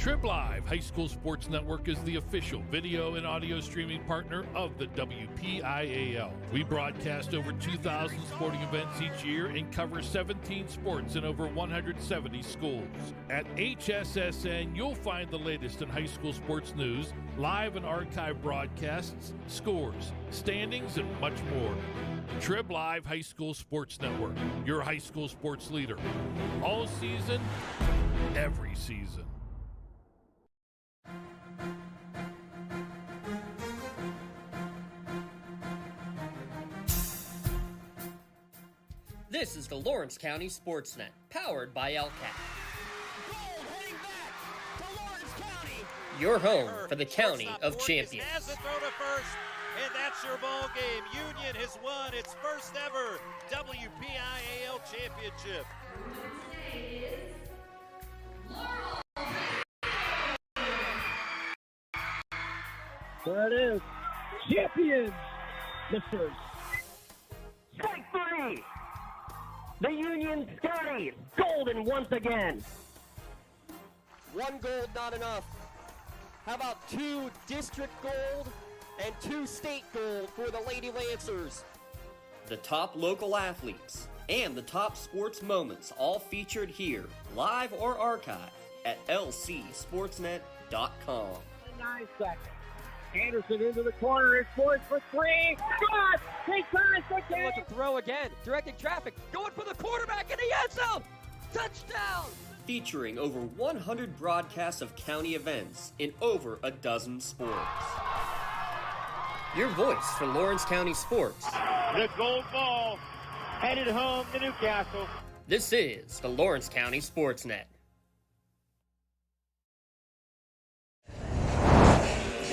Trib Live High School Sports Network is the official video and audio streaming partner of the WPIAL. We broadcast over 2,000 sporting events each year and cover 17 sports in over 170 schools. At HSSN, you'll find the latest in high school sports news, live and archive broadcasts, scores, standings, and much more. Trib Live High School Sports Network, your high school sports leader. All season, every season. This is the Lawrence County SportsNet, powered by LCAP. Your home for the County of Champions. Has it throw to first, and that's your ball game. Union has won its first ever WPIAL championship. There it is. Champions. Mr. Strike three. The Union Scotties, golden once again. One gold not enough. How about 2 district gold and 2 state gold for the Lady Lancers? The top local athletes and the top sports moments all featured here, live or archived at lcsportsnet.com. 9 seconds. Anderson into the corner. It's Boyd for 3. Shot! Take time for Look to throw again. Directing traffic. Going for the quarterback in the end zone. Touchdown! Featuring over 100 broadcasts of county events in over a dozen sports. Your voice for Lawrence County sports. The gold ball headed home to Newcastle. This is the Lawrence County SportsNet.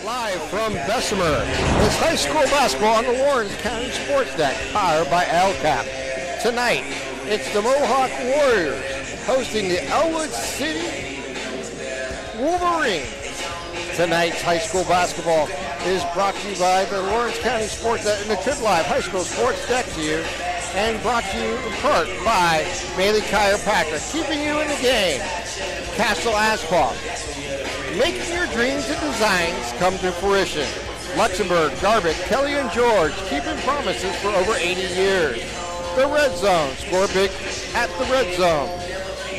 Live from Bessemer, it's high school basketball on the Lawrence County SportsNet, powered by LCAP. Tonight, it's the Mohawk Warriors hosting the Ellwood City Wolverines. Tonight's high school basketball is brought to you by the Lawrence County SportsNet and the Trib Live High School Sports Deck here, and brought to you in part by Bailey Chiropractic, keeping you in the game. Castle Asphalt, making your dreams and designs come to fruition. Luxembourg, Garbutt, Kelly, and George, keeping promises for over 80 years. The Red Zone, score big at the Red Zone.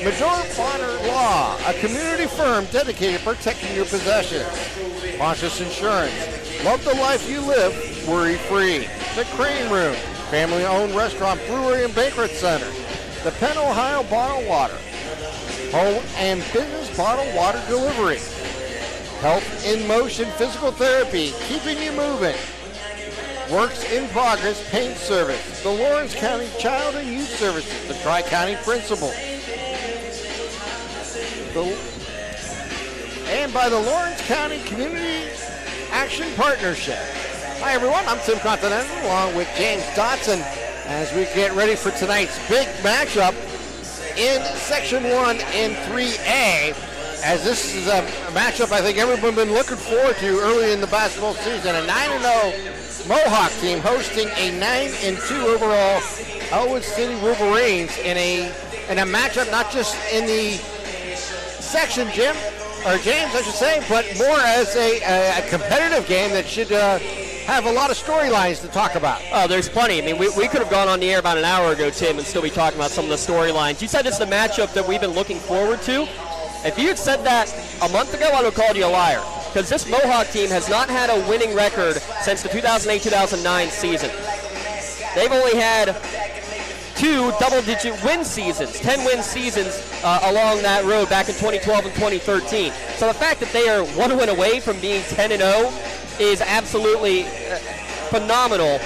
Major Bonner Law, a community firm dedicated to protecting your possessions. Conscious Insurance, love the life you live, worry-free. The Crane Room, family-owned restaurant, brewery, and banquet center. The Penn, Ohio Bottled Water, home and business bottled water delivery. Health in Motion Physical Therapy, keeping you moving. Works in Progress Paint Service. The Lawrence County Child and Youth Services, the Tri-County Principal. And by the Lawrence County Community Action Partnership. Hi everyone, I'm Tim Continental along with James Dotson as we get ready for tonight's big matchup in Section 1 and 3A. As this is a matchup I think everyone's been looking forward to early in the basketball season. A 9-0 Mohawk team hosting a 9-2 overall Ellwood City Wolverines in a matchup not just in the section, James, I should say, but more as a competitive game that should have a lot of storylines to talk about. Oh, there's plenty. I mean, we could have gone on the air about an hour ago, Tim, and still be talking about some of the storylines. You said this is the matchup that we've been looking forward to. If you had said that a month ago, I would have called you a liar. Because this Mohawk team has not had a winning record since the 2008-2009 season. They've only had 2 double-digit win seasons, 10-win seasons along that road back in 2012 and 2013. So the fact that they are 1 win away from being 10-0 is absolutely phenomenal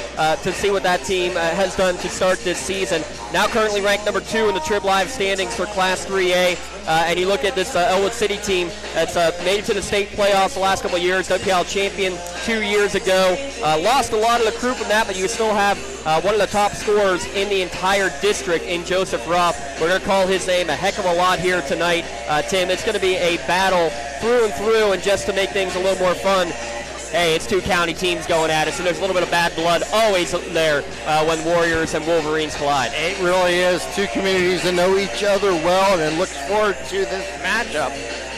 to see what that team has done to start this season. Now currently ranked number 2 in the Trib Live standings for Class 3A. And you look at this Ellwood City team that's made it to the state playoffs the last couple of years, WPIAL champion 2 years ago. Lost a lot of the crew from that, but you still have one of the top scorers in the entire district in Joseph Ruff. We're going to call his name a heck of a lot here tonight, Tim. It's going to be a battle through and through, and just to make things a little more fun, hey, it's 2 county teams going at it, so there's a little bit of bad blood always there when Warriors and Wolverines collide. It really is 2 communities that know each other well and look forward to this matchup.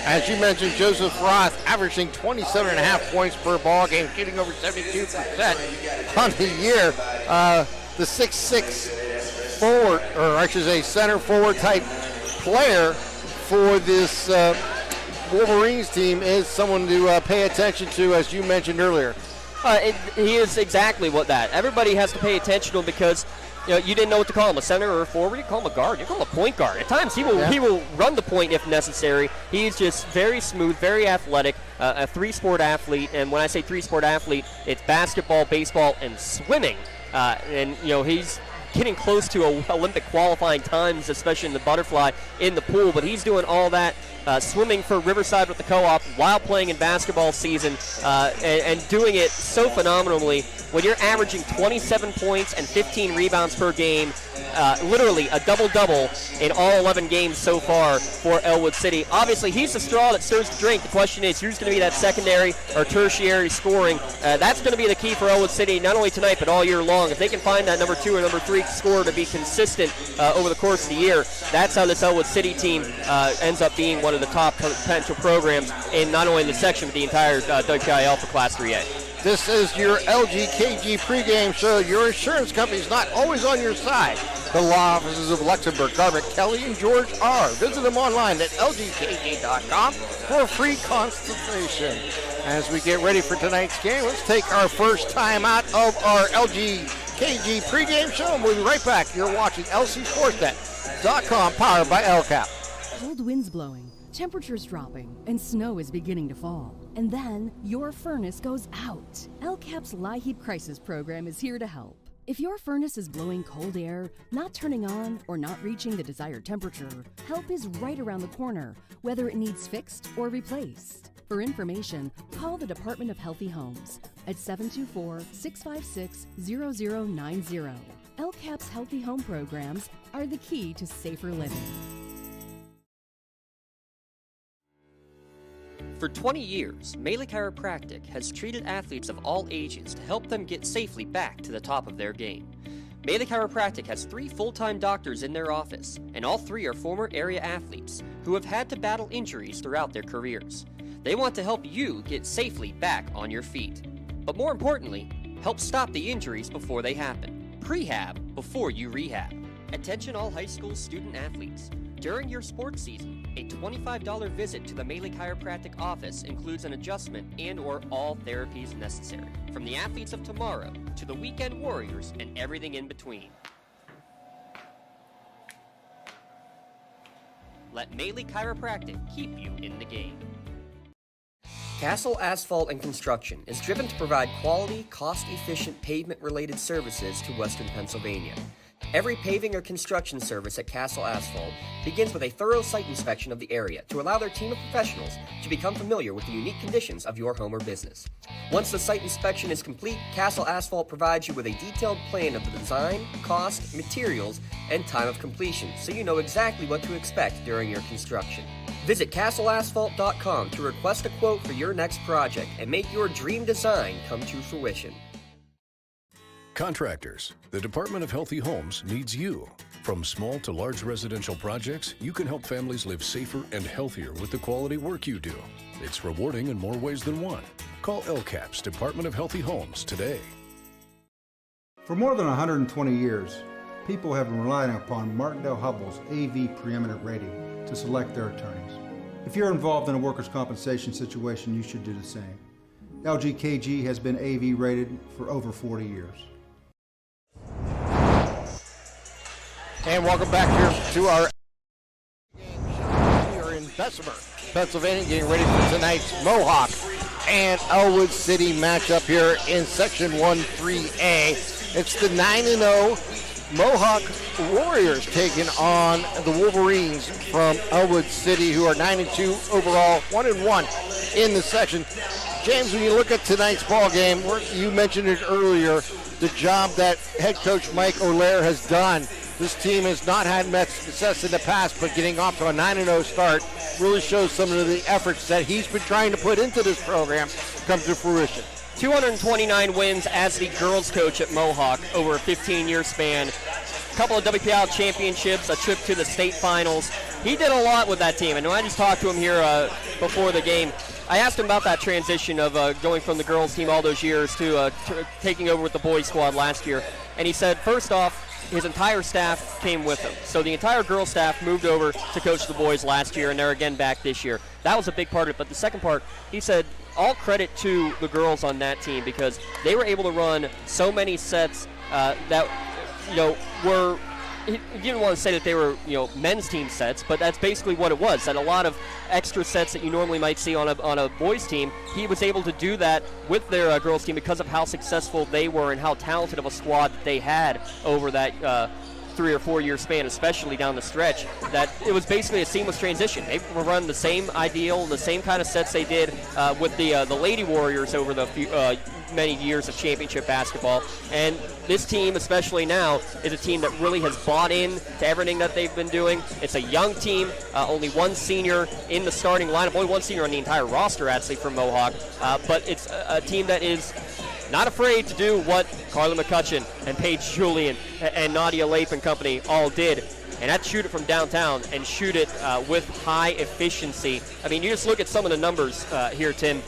As you mentioned, Joseph Roth averaging 27.5 points per ball game, shooting over 72% on the year. The 6'6" forward, or I should say center forward type player for this Wolverines team is someone to pay attention to, as you mentioned earlier. He is exactly what that. Everybody has to pay attention to him because you didn't know what to call him, a center or a forward. You call him a guard. You call him a point guard. At times he will run the point if necessary. He's just very smooth, very athletic, a three-sport athlete. And when I say three-sport athlete, it's basketball, baseball, and swimming. And he's getting close to Olympic qualifying times, especially in the butterfly in the pool. But he's doing all that. Swimming for Riverside with the co-op while playing in basketball season and doing it so phenomenally. When you're averaging 27 points and 15 rebounds per game, literally a double-double in all 11 games so far for Ellwood City. Obviously, he's the straw that stirs the drink. The question is, who's going to be that secondary or tertiary scoring? That's going to be the key for Ellwood City, not only tonight but all year long. If they can find that number 2 or number 3 scorer to be consistent over the course of the year, that's how this Ellwood City team ends up being one of the top potential programs in not only the section but the entire WPIAL for Class 3A. This is your LGKG pregame show. Your insurance company is not always on your side. The law offices of Luxembourg, Garbutt, Kelly, and George are. Visit them online at lgkg.com for a free consultation. As we get ready for tonight's game, let's take our first time out of our LGKG pregame show, and we'll be right back. You're watching LCSportsNet.com, powered by LCAP. Cold winds blowing, temperatures dropping, and snow is beginning to fall. And then your furnace goes out. LCAP's LIHEAP Crisis Program is here to help. If your furnace is blowing cold air, not turning on, or not reaching the desired temperature, help is right around the corner, whether it needs fixed or replaced. For information, call the Department of Healthy Homes at 724-656-0090. LCAP's Healthy Home programs are the key to safer living. For 20 years, Melee Chiropractic has treated athletes of all ages to help them get safely back to the top of their game. Melee Chiropractic has 3 full-time doctors in their office, and all 3 are former area athletes who have had to battle injuries throughout their careers. They want to help you get safely back on your feet. But more importantly, help stop the injuries before they happen. Prehab before you rehab. Attention all high school student athletes. During your sports season, a $25 visit to the Melee Chiropractic office includes an adjustment and/or all therapies necessary, from the athletes of tomorrow to the weekend warriors and everything in between. Let Melee Chiropractic keep you in the game. Castle Asphalt and Construction is driven to provide quality, cost-efficient pavement-related services to Western Pennsylvania. Every paving or construction service at Castle Asphalt begins with a thorough site inspection of the area to allow their team of professionals to become familiar with the unique conditions of your home or business. Once the site inspection is complete, Castle Asphalt provides you with a detailed plan of the design, cost, materials, and time of completion, so you know exactly what to expect during your construction. Visit castleasphalt.com to request a quote for your next project and make your dream design come to fruition. Contractors, the Department of Healthy Homes needs you. From small to large residential projects, you can help families live safer and healthier with the quality work you do. It's rewarding in more ways than one. Call LCAP's Department of Healthy Homes today. For more than 120 years, people have been relying upon Martindale Hubbell's AV preeminent rating to select their attorneys. If you're involved in a workers' compensation situation, you should do the same. LGKG has been AV rated for over 40 years. And welcome back here to our game show here in Bessemer, Pennsylvania, getting ready for tonight's Mohawk and Ellwood City matchup here in Section 1-3A. It's the 9-0 Mohawk Warriors taking on the Wolverines from Ellwood City, who are 9-2 overall, 1-1 in the section. James, when you look at tonight's ball game, you mentioned it earlier, the job that head coach Mike O'Leary has done. This team has not had much success in the past, but getting off to a 9-0 start really shows some of the efforts that he's been trying to put into this program come to fruition. 229 wins as the girls coach at Mohawk over a 15-year span. A couple of WPIAL championships, a trip to the state finals. he did a lot with that team. And I just talked to him here before the game. I asked him about that transition of going from the girls team all those years to taking over with the boys squad last year. And he said, first off, his entire staff came with him. So the entire girls staff moved over to coach the boys last year, and they're again back this year. That was a big part of it. But the second part, he said, all credit to the girls on that team because they were able to run so many sets that, were, he didn't want to say that they were, men's team sets, but that's basically what it was. And a lot of extra sets that you normally might see on a boys team, he was able to do that with their girls team because of how successful they were and how talented of a squad that they had over that 3 or 4 year span, especially down the stretch, that it was basically a seamless transition. They were running the same ideal, the same kind of sets they did with the Lady Warriors over the many years of championship basketball. And this team, especially now, is a team that really has bought in to everything that they've been doing. It's a young team, only one senior in the starting lineup, only one senior on the entire roster, actually, from Mohawk. But it's a team that is not afraid to do what Carla McCutcheon and Paige Julian and Nadia Lape and company all did, and that's shoot it from downtown and shoot it with high efficiency. I mean, you just look at some of the numbers here, Tim.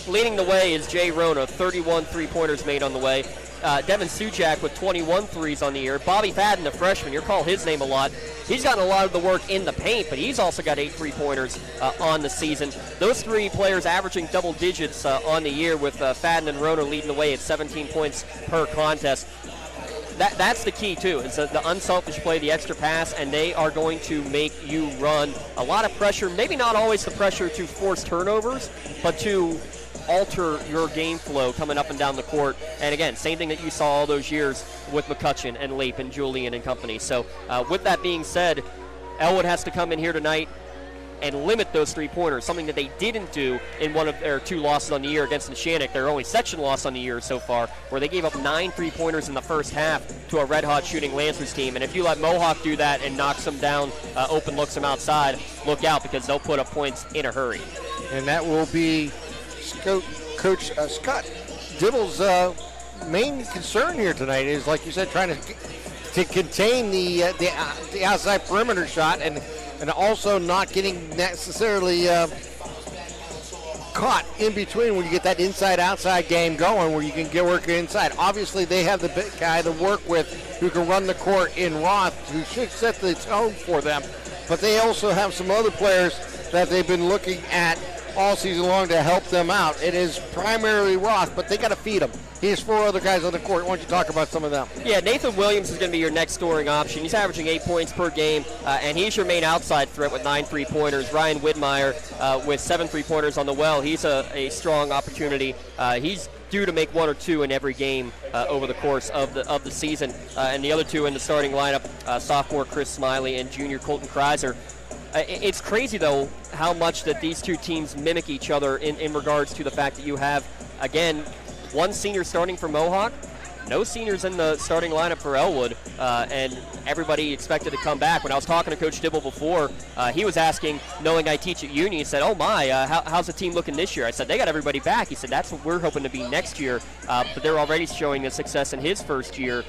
Leading the way is Jay Rona, 31 three-pointers made on the way. Devin Sujak with 21 threes on the year. Bobby Fadden, the freshman, you'll call his name a lot. He's gotten a lot of the work in the paint, but he's also got 8 three-pointers on the season. Those three players averaging double digits on the year, with Fadden and Rona leading the way at 17 points per contest. That's the key, too, is the unselfish play, the extra pass, and they are going to make you run a lot of pressure. Maybe not always the pressure to force turnovers, but to alter your game flow coming up and down the court. And again, same thing that you saw all those years with McCutcheon and Lape and Julian and company. So with that being said, Ellwood has to come in here tonight and limit those three-pointers, something that they didn't do in one of their 2 losses on the year against Neshannock, their only section loss on the year so far, where they gave up 9 three-pointers in the first half to a red-hot shooting Lancers team. And if you let Mohawk do that and knocks them down, open looks them outside, look out, because they'll put up points in a hurry. And that will be Coach Scott Dibble's main concern here tonight is, like you said, trying to contain the outside perimeter shot and also not getting necessarily caught in between when you get that inside-outside game going where you can get work inside. Obviously, they have the big guy to work with who can run the court in Roth, who should set the tone for them. But they also have some other players that they've been looking at all season long to help them out. It is primarily Roth, but they got to feed him. He has 4 other guys on the court. Why don't you talk about some of them? Yeah, Nathan Williams is going to be your next scoring option. He's averaging 8 points per game, and he's your main outside threat with 9 three-pointers. Ryan Widmeyer with 7 three-pointers on the well. He's a strong opportunity. He's due to make 1 or 2 in every game over the course of the season. And the other 2 in the starting lineup, sophomore Chris Smiley and junior Colton Kreiser. It's crazy, though, how much that these 2 teams mimic each other in regards to the fact that you have, again, 1 senior starting for Mohawk, no seniors in the starting lineup for Ellwood, and everybody expected to come back. When I was talking to Coach Dibble before, he was asking, knowing I teach at Union, he said, oh my, how's the team looking this year? I said, they got everybody back. He said, that's what we're hoping to be next year, but they're already showing the success in his first year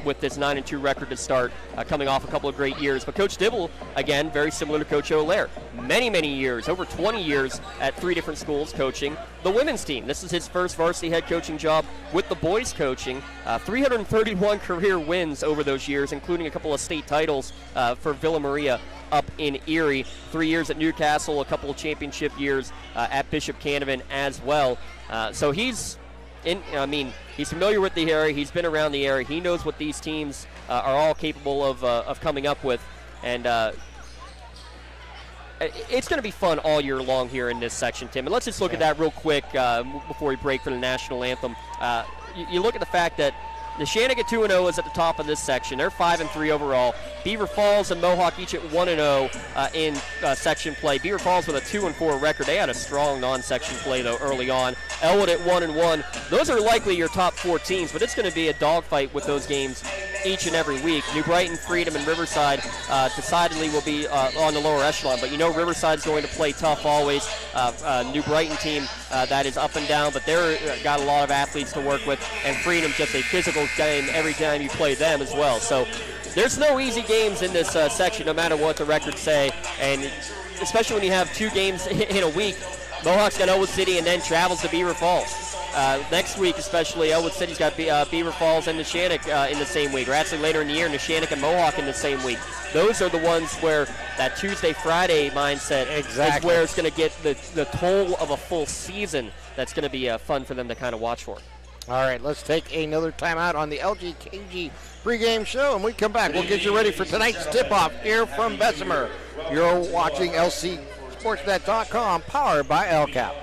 with this 9-2 record to start, coming off a couple of great years. But Coach Dibble, again, very similar to Coach O'Lear. Many years, over 20 years at 3 different schools coaching the women's team. This is his first varsity head coaching job with the boys coaching. 331 career wins over those years, including a couple of state titles for Villa Maria up in Erie. 3 years at Newcastle, a couple of championship years at Bishop Canevin as well. So he's familiar with the area. He's been around the area. He knows what these teams are all capable of coming up with. And it's going to be fun all year long here in this section, Tim. And let's just look at that real quick before we break for the national anthem. You look at the fact that Neshannock at 2-0 is at the top of this section. They're 5-3 overall. Beaver Falls and Mohawk each at 1-0 in section play. Beaver Falls with a 2-4 record. They had a strong non-section play, though, early on. Ellwood at 1-1. Those are likely your top 4 teams, but it's going to be a dogfight with those games each and every week. New Brighton, Freedom, and Riverside decidedly will be on the lower echelon, but you know Riverside's going to play tough always. New Brighton team that is up and down, but they're got a lot of athletes to work with, and Freedom just a physical game every time you play them as well. So there's no easy games in this section, no matter what the records say, and especially when you have 2 games in a week. Mohawk's got Ellwood City and then travels to Beaver Falls. Next week, especially, Ellwood City's got Beaver Falls and Neshannock in the same week, or actually later in the year, Neshannock and Mohawk in the same week. Those are the ones where that Tuesday-Friday mindset is where it's going to get the toll of a full season. That's going to be fun for them to kind of watch for. All right, let's take another timeout on the LGKG pregame show, and we come back. We'll get you ready for tonight's tip-off here from Bessemer. You're watching LCSportsNet.com, powered by LCAP.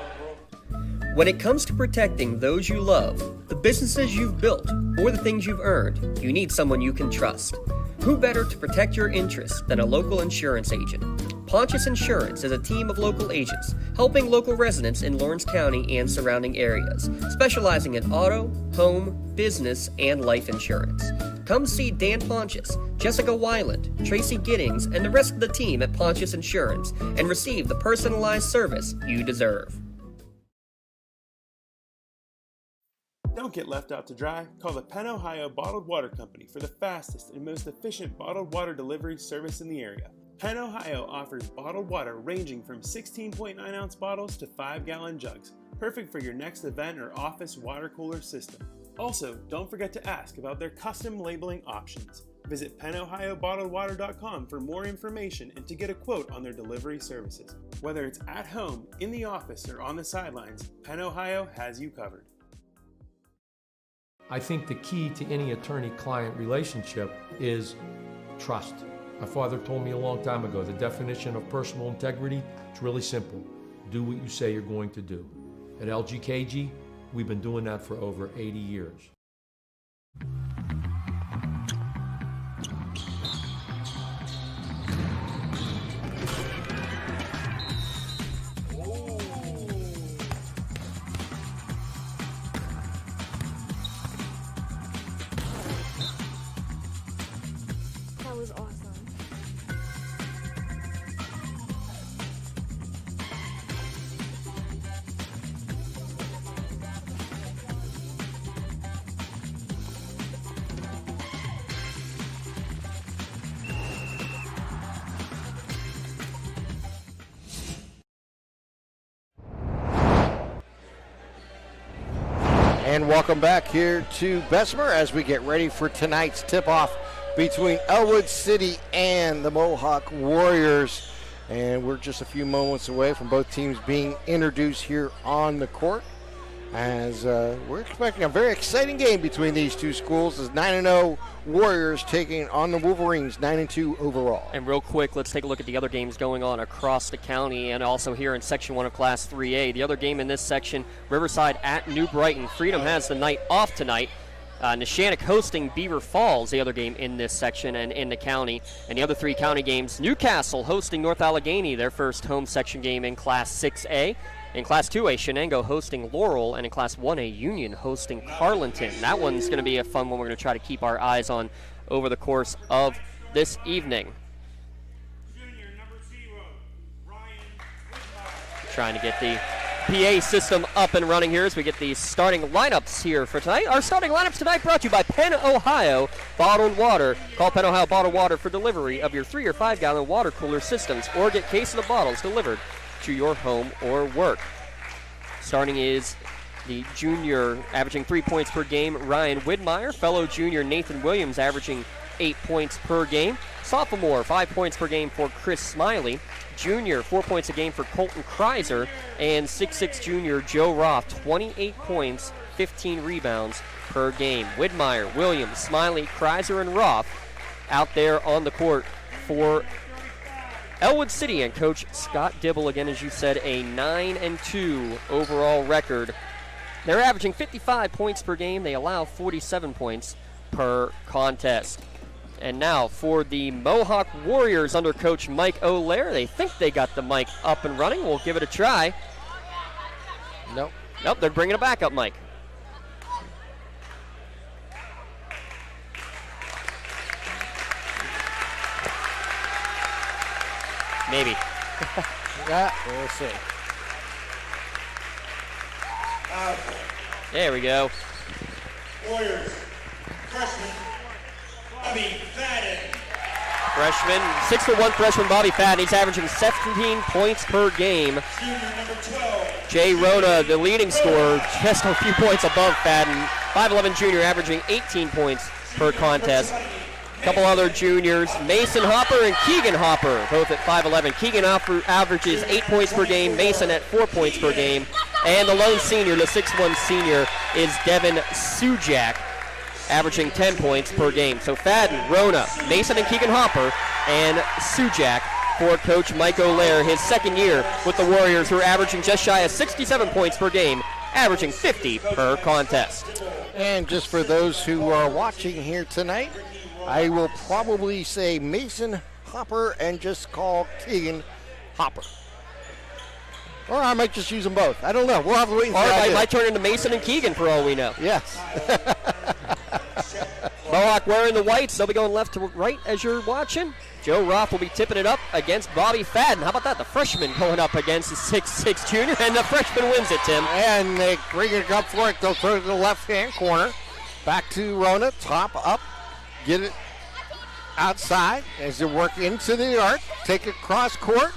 When it comes to protecting those you love, the businesses you've built, or the things you've earned, you need someone you can trust. Who better to protect your interests than a local insurance agent? Pontius Insurance is a team of local agents helping local residents in Lawrence County and surrounding areas, specializing in auto, home, business, and life insurance. Come see Dan Pontius, Jessica Weiland, Tracy Giddings, and the rest of the team at Pontius Insurance and receive the personalized service you deserve. Don't get left out to dry. Call the Penn Ohio Bottled Water Company for the fastest and most efficient bottled water delivery service in the area. Penn Ohio offers bottled water ranging from 16.9-ounce bottles to 5-gallon jugs, perfect for your next event or office water cooler system. Also, don't forget to ask about their custom labeling options. Visit PennOhioBottledWater.com for more information and to get a quote on their delivery services. Whether it's at home, in the office, or on the sidelines, Penn Ohio has you covered. I think the key to any attorney-client relationship is trust. My father told me a long time ago, the definition of personal integrity, it's really simple. Do what you say you're going to do. At LGKG, we've been doing that for over 80 years. That was awesome. And welcome back here to Bessemer as we get ready for tonight's tip-off between Ellwood City and the Mohawk Warriors. And we're just a few moments away from both teams being introduced here on the court, as we're expecting a very exciting game between these two schools, as 9-0 Warriors taking on the Wolverines, 9-2 overall. And real quick, let's take a look at the other games going on across the county and also here in Section 1 of Class 3A. The other game in this section, Riverside at New Brighton. Freedom has the night off tonight. Neshannock hosting Beaver Falls, the other game in this section and in the county. And the other 3 county games, Newcastle hosting North Allegheny, their first home section game in Class 6A. In Class 2A, Shenango hosting Laurel, and in Class 1A, Union hosting Carlinton. That one's going to be a fun one we're going to try to keep our eyes on over the course of this evening. Trying to get the PA system up and running here as we get the starting lineups here for tonight. Our starting lineups tonight brought to you by Penn Ohio Bottled Water. Call Penn Ohio Bottled Water for delivery of your 3 or 5-gallon water cooler systems, or get cases of bottles delivered to your home or work. Starting is the junior averaging 3 points per game, Ryan Widmeyer. Fellow junior Nathan Williams averaging 8 points per game. Sophomore, 5 points per game for Chris Smiley. Junior, 4 points a game for Colton Kreiser. And 6'6 junior Joe Roth, 28 points, 15 rebounds per game. Widmeyer, Williams, Smiley, Kreiser, and Roth out there on the court for Ellwood City, and Coach Scott Dibble, again, as you said, a 9-2 overall record. They're averaging 55 points per game. They allow 47 points per contest. And now for the Mohawk Warriors under Coach Mike O'Lear. They think they got the mic up and running. We'll give it a try. Nope. Nope, they're bringing it back up, Mike. Maybe. Yeah, we'll see. There we go. Warriors, freshman, Bobby Fadden. Freshman, 6'1" freshman Bobby Fadden. He's averaging 17 points per game. Jay Rona, the leading scorer, just a few points above Fadden. 5'11" junior, averaging 18 points per contest. A couple other juniors, Mason Hopper and Keegan Hopper, both at 5'11". Keegan Hopper averages 8 points per game, Mason at 4 points per game. And the lone senior, the 6'1" senior, is Devin Sujak, averaging 10 points per game. So Fadden, Rona, Mason and Keegan Hopper, and Sujak for Coach Mike O'Leary, his second year with the Warriors, who are averaging just shy of 67 points per game, averaging 50 per contest. And just for those who are watching here tonight, I will probably say Mason Hopper and just call Keegan Hopper. Or I might just use them both. I don't know. We'll have to wait and see. Or I might turn into Mason and Keegan for all we know. Yes. Mohawk wearing the whites. They'll be going left to right as you're watching. Joe Roth will be tipping it up against Bobby Fadden. How about that? The freshman going up against the 6'6" junior, and the freshman wins it, Tim. And they bring it up for it. They'll throw it to the left-hand corner. Back to Rona. Top up. Get it outside as they work into the arc. Take it cross court.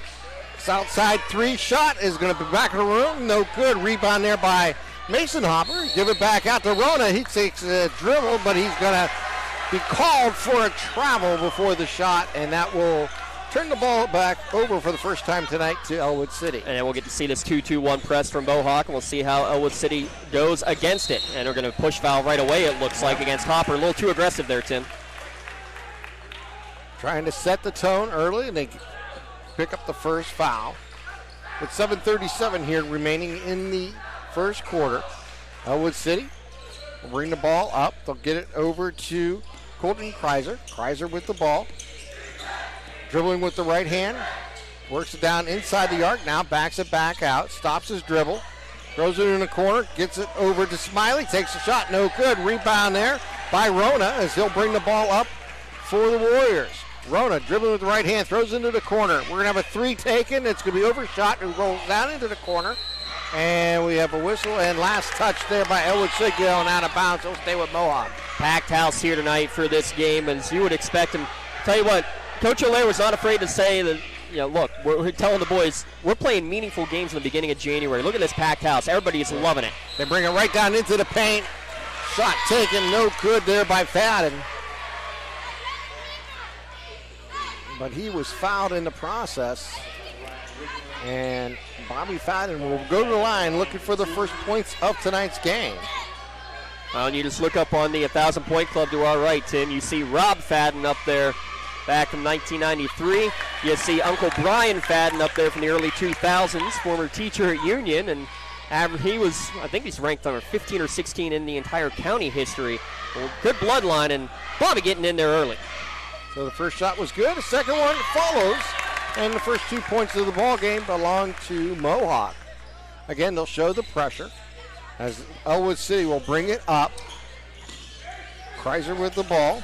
This outside three shot is going to be back in the room. No good. Rebound there by Mason Hopper. Give it back out to Rona. He takes a dribble, but he's going to be called for a travel before the shot, and that will turn the ball back over for the first time tonight to Ellwood City. And then we'll get to see this 2-2-1 press from Mohawk, and we'll see how Ellwood City goes against it. And they're going to push foul right away, it looks like, against Hopper. A little too aggressive there, Tim. Trying to set the tone early, and they pick up the first foul. With 7:37 here remaining in the first quarter. Ellwood City will bring the ball up. They'll get it over to Colton Kreiser. Kreiser with the ball. Dribbling with the right hand. Works it down inside the arc. Now backs it back out. Stops his dribble. Throws it in the corner. Gets it over to Smiley. Takes a shot. No good. Rebound there by Rona as he'll bring the ball up for the Warriors. Rona dribbling with the right hand. Throws into the corner. We're going to have a three taken. It's going to be overshot and rolls down into the corner. And we have a whistle and last touch there by Ellwood City going out of bounds. He'll stay with Mohawk. Packed house here tonight for this game, as you would expect him. Tell you what, Coach O'Leary was not afraid to say that, you know, look, we're telling the boys, we're playing meaningful games in the beginning of January. Look at this packed house. Everybody is loving it. They bring it right down into the paint. Shot taken, no good there by Fadden. But he was fouled in the process. And Bobby Fadden will go to the line looking for the first points of tonight's game. Well, you just look up on the 1,000 Point Club to our right, Tim. You see Rob Fadden up there back from 1993. You see Uncle Brian Fadden up there from the early 2000s, former teacher at Union. And he was, I think he's ranked number 15 or 16 in the entire county history. Well, good bloodline, and Bobby getting in there early. So the first shot was good. The second one follows. And the first 2 points of the ball game belong to Mohawk. Again, they'll show the pressure as Ellwood City will bring it up. Kreiser with the ball.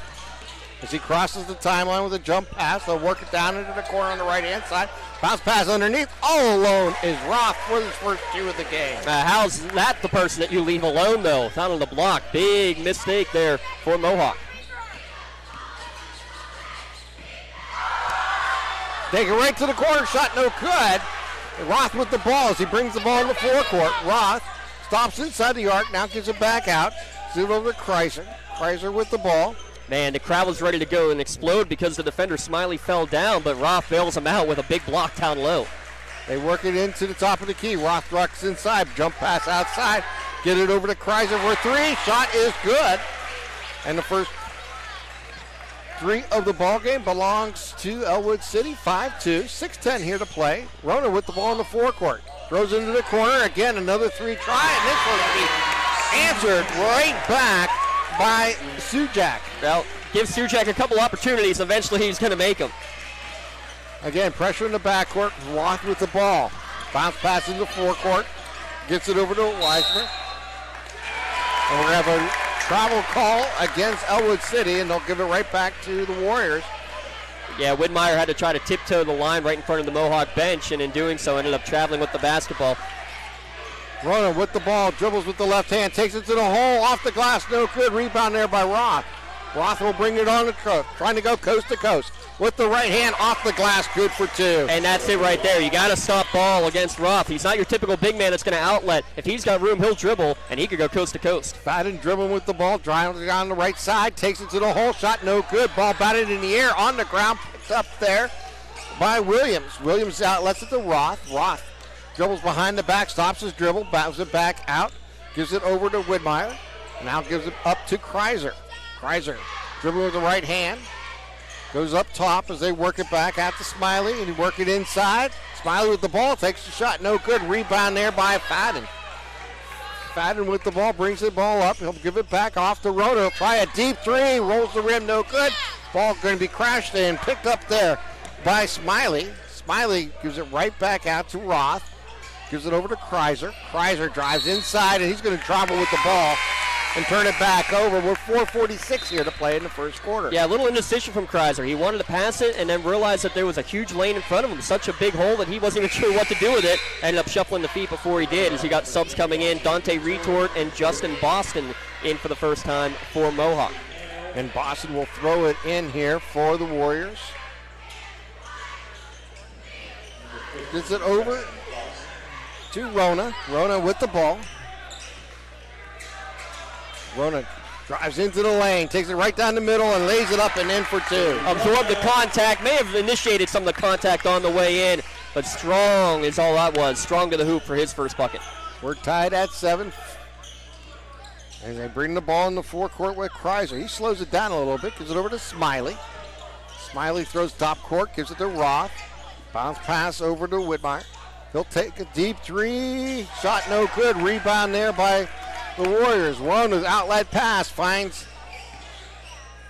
As he crosses the timeline with a jump pass, they'll work it down into the corner on the right-hand side. Bounce pass underneath. All alone is Roth for his first two of the game. How's that the person that you leave alone, though? Down on the block. Big mistake there for Mohawk. Take it right to the corner, shot no good. Roth with the ball as he brings the ball in the forecourt. Roth stops inside the arc, now gives it back out. Zoom over to Kreiser. Kreiser with the ball. Man, the crowd was ready to go and explode because the defender Smiley fell down, but Roth bails him out with a big block down low. They work it into the top of the key. Roth rocks inside, jump pass outside. Get it over to Kreiser for three. Shot is good. And the first three of the ball game belongs to Ellwood City, 5-2, 6:10 here to play. Rona with the ball in the forecourt. Throws into the corner, again another three try, and this one will be answered right back by Sujak. Well, give Sujak a couple opportunities, eventually he's going to make them. Again, pressure in the backcourt, Roth with the ball. Bounce pass in the forecourt, gets it over to Wiseman. And we're going to have a travel call against Ellwood City, and they'll give it right back to the Warriors. Yeah, Widmeyer had to try to tiptoe the line right in front of the Mohawk bench, and in doing so ended up traveling with the basketball. Rona with the ball, dribbles with the left hand, takes it to the hole, off the glass, no good. Rebound there by Roth. Roth will bring it on the coast, trying to go coast to coast. With the right hand off the glass, good for 2. And that's it right there. You got to stop ball against Roth. He's not your typical big man that's going to outlet. If he's got room, he'll dribble, and he could go coast to coast. Fadden dribbling with the ball, driving down the right side, takes it to the hole, shot no good. Ball batted in the air, on the ground, picked up there by Williams. Williams outlets it to Roth. Roth dribbles behind the back, stops his dribble, bounces it back out, gives it over to Widmeyer. Now gives it up to Kreiser. Kreiser dribbling with the right hand. Goes up top as they work it back out to Smiley, and work it inside. Smiley with the ball, takes the shot, no good. Rebound there by Fadden. Fadden with the ball, brings the ball up. He'll give it back off to Rhoda. He'll try a deep 3, rolls the rim, no good. Ball going to be crashed and picked up there by Smiley. Smiley gives it right back out to Roth. Gives it over to Kreiser. Kreiser drives inside, and he's going to travel with the ball and turn it back over. We're 4:46 here to play in the first quarter. Yeah, a little indecision from Kreiser. He wanted to pass it and then realized that there was a huge lane in front of him, such a big hole that he wasn't even sure what to do with it. Ended up shuffling the feet before he did, as he got subs coming in. Dante Retort and Justin Boston in for the first time for Mohawk. And Boston will throw it in here for the Warriors. Gets it over to Rona. Rona with the ball. Rona drives into the lane, takes it right down the middle, and lays it up and in for 2. Absorbed the contact, may have initiated some of the contact on the way in, but strong is all that was. Strong to the hoop for his first bucket. We're tied at 7. And they bring the ball in the forecourt with Kreiser. He slows it down a little bit, gives it over to Smiley. Smiley throws top court, gives it to Roth. Bounce pass over to Widmeyer. He'll take a deep 3. Shot no good. Rebound there by the Warriors. Rona's outlet pass finds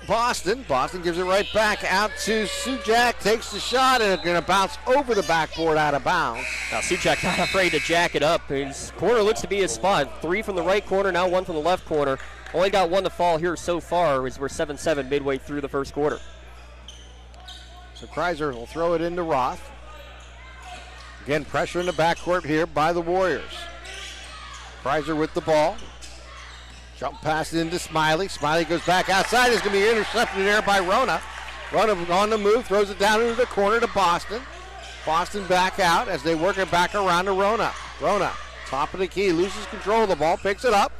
Boston. Boston gives it right back out to Sujak. Takes the shot, and it's going to bounce over the backboard out of bounds. Now Sujak not afraid to jack it up. His corner looks to be his spot. 3 from the right corner, now 1 from the left corner. Only got 1 to fall here so far as we're 7-7 midway through the first quarter. So Kreiser will throw it into Roth. Again, pressure in the backcourt here by the Warriors. Kreiser with the ball. Jump pass into Smiley. Smiley goes back outside. It's going to be intercepted there by Rona. Rona on the move, throws it down into the corner to Boston. Boston back out as they work it back around to Rona. Rona, top of the key, loses control of the ball, picks it up.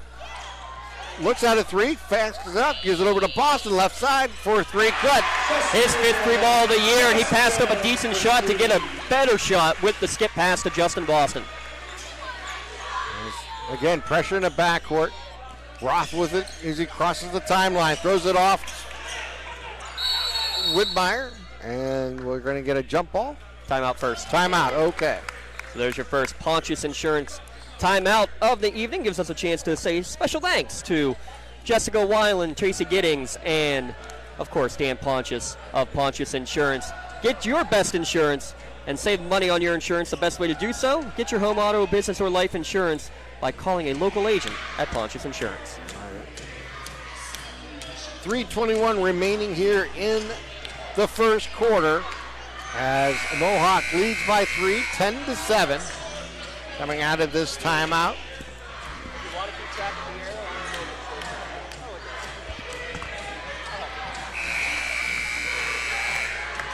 Looks at a 3, fastens up, gives it over to Boston, left side for a 3, good. His 5th 3 ball of the year, and he passed up a decent shot to get a better shot with the skip pass to Justin Boston. Again, pressure in the backcourt. Roth with it as he crosses the timeline, throws it off Widmeyer, and we're going to get a jump ball. Timeout first. Timeout, okay. So there's your first Pontius Insurance timeout of the evening. Gives us a chance to say special thanks to Jessica Weiland, Tracy Giddings, and, of course, Dan Pontius of Pontius Insurance. Get your best insurance and save money on your insurance. The best way to do so, get your home, auto, business, or life insurance by calling a local agent at Pontius Insurance. 3:21 remaining here in the first quarter as Mohawk leads by 3, 10-7. Coming out of this timeout.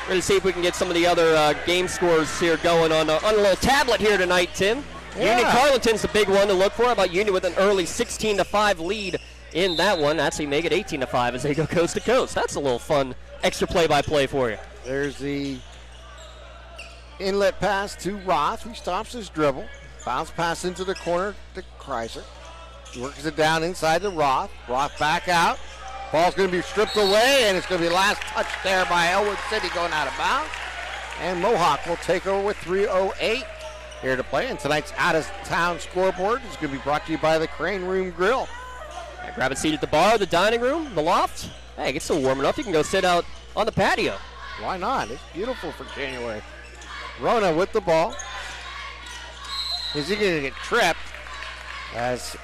We're going to see if we can get some of the other game scores here going on a little tablet here tonight, Tim. Yeah. Union Carleton's the big one to look for. How about Union with an early 16-5 lead in that one? Actually make it 18-5 as they go coast to coast. That's a little fun extra play-by-play for you. There's the inlet pass to Roth, who stops his dribble. Bounce pass into the corner to Kreiser. Works it down inside to Roth. Roth back out. Ball's going to be stripped away, and it's going to be last touch there by Ellwood City going out of bounds. And Mohawk will take over with 3:08 here to play. And tonight's out-of-town scoreboard is going to be brought to you by the Crane Room Grill. Grab a seat at the bar, the dining room, the loft. Hey, it gets still warm enough. You can go sit out on the patio. Why not? It's beautiful for January. Rona with the ball. Is he going to get tripped? As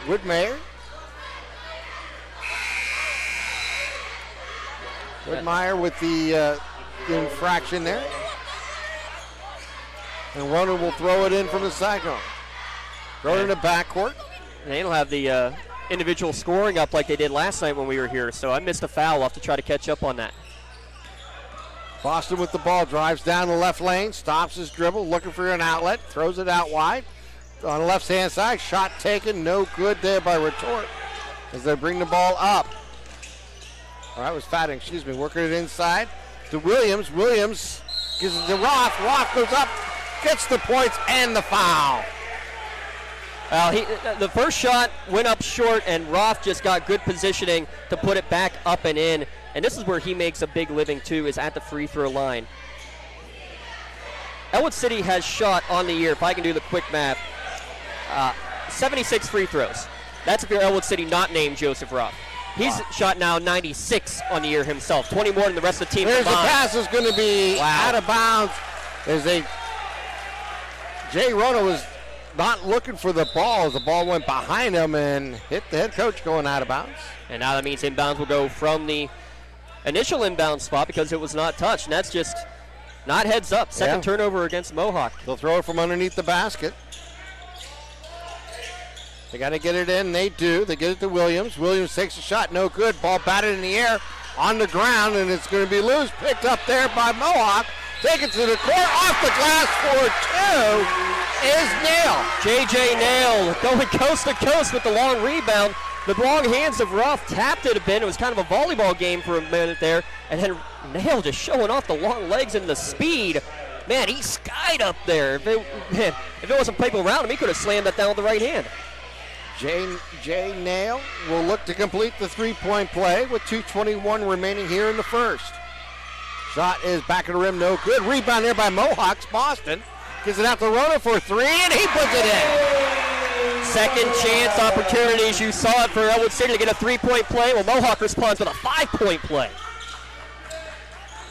Widmeyer. Widmeyer with the infraction there. And Rona will throw it in from the sideline. Throw it in the backcourt. And he'll have the individual scoring up like they did last night when we were here, so I missed a foul. I'll have to try to catch up on that. Boston with the ball, drives down the left lane, stops his dribble, looking for an outlet, throws it out wide. On the left-hand side, shot taken, no good there by Retort as they bring the ball up. All right, was Fadden, working it inside to Williams. Williams gives it to Roth. Roth goes up, gets the points and the foul. Well, the first shot went up short, and Roth just got good positioning to put it back up and in. And this is where he makes a big living, too, is at the free throw line. Ellwood City has shot on the year, if I can do the quick math, 76 free throws. That's if you're Ellwood City not named Joseph Roth. He's shot now 96 on the year himself, 20 more than the rest of the team There's combined. The pass is going to be out of bounds. Jay Rona was not looking for the ball as the ball went behind him and hit the head coach going out of bounds. And now that means inbounds will go from the initial inbound spot because it was not touched. And that's just not heads up. Second turnover against Mohawk. They'll throw it from underneath the basket. They got to get it in. They do. They get it to Williams. Williams takes a shot. No good. Ball batted in the air on the ground, and it's going to be loose. Picked up there by Mohawk. Taken to the court. Off the glass for two is Nail. J.J. Nail going coast to coast with the long rebound. The long hands of Ruff tapped it a bit. It was kind of a volleyball game for a minute there. And then Nail just showing off the long legs and the speed. Man, he skied up there. If it wasn't people around him, he could have slammed that down with the right hand. Jay Nail will look to complete the three-point play with 2:21 remaining here in the first. Shot is back of the rim, no good. Rebound there by Mohawks. Boston gives it out to Rona for three, and he puts it in. Second chance opportunities. You saw it for Ellwood City to get a three-point play. Well, Mohawk responds with a five-point play.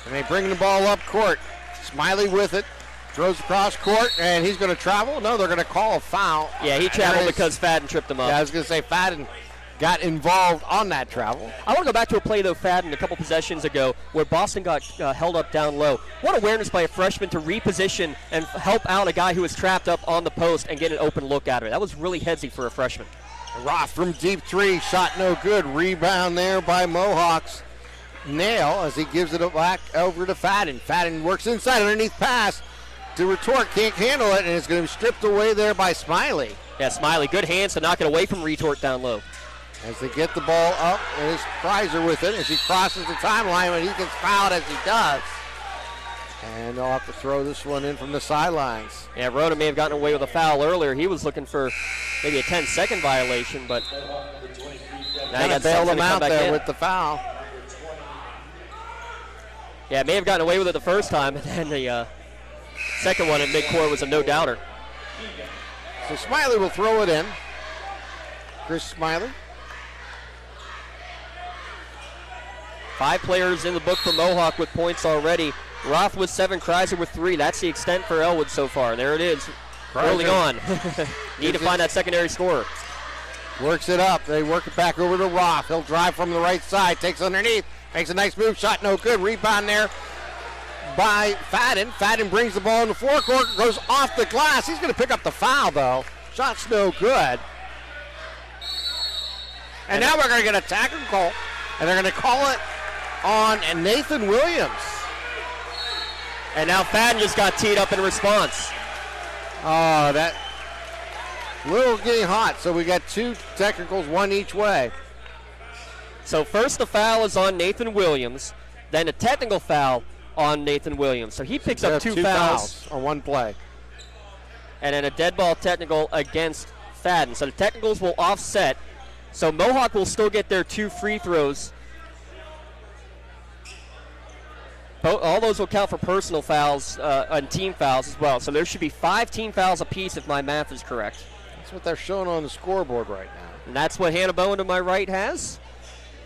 And they bring the ball up court. Smiley with it. Throws across court, and he's going to travel. No, they're going to call a foul. Yeah, he traveled because Fadden tripped him up. Yeah, I was going to say Fadden got involved on that travel. I want to go back to a play, though, Fadden, a couple possessions ago, where Boston got held up down low. What awareness by a freshman to reposition and help out a guy who was trapped up on the post and get an open look at it. That was really headsy for a freshman. Roth from deep three, shot no good. Rebound there by Mohawks. Nail as he gives it back over to Fadden. Fadden works inside, underneath pass. To Retort, can't handle it, and it's going to be stripped away there by Smiley. Yeah, Smiley, good hands to knock it away from Retort down low. As they get the ball up, and his Prizer with it as he crosses the timeline, and he gets fouled as he does. And they'll have to throw this one in from the sidelines. Yeah, Rona may have gotten away with a foul earlier. He was looking for maybe a 10-second violation, but now he got bailed him out there with the foul. Yeah, may have gotten away with it the first time, and then the second one in midcourt was a no-doubter. So Smiley will throw it in. Chris Smiley. 5 players in the book for Mohawk with points already. Roth with 7, Kreiser with 3. That's the extent for Ellwood so far. There it is, early on. Need to find that secondary scorer. Works it up. They work it back over to Roth. He'll drive from the right side, takes underneath, makes a nice move, shot no good. Rebound there by Fadden. Fadden brings the ball in the forecourt, goes off the glass. He's going to pick up the foul, though. Shot's no good. And now we're going to get a tackle call, and they're going to call it on Nathan Williams. And now Fadden just got teed up in response. Oh, that little getting hot. So we got 2 technicals, 1 each way. So first the foul is on Nathan Williams, then a technical foul on Nathan Williams. So he picks up 2 fouls on 1 play. And then a dead ball technical against Fadden. So the technicals will offset. So Mohawk will still get their 2 free throws. All those will count for personal fouls and team fouls as well. So there should be 5 team fouls apiece if my math is correct. That's what they're showing on the scoreboard right now. And that's what Hannah Bowen to my right has.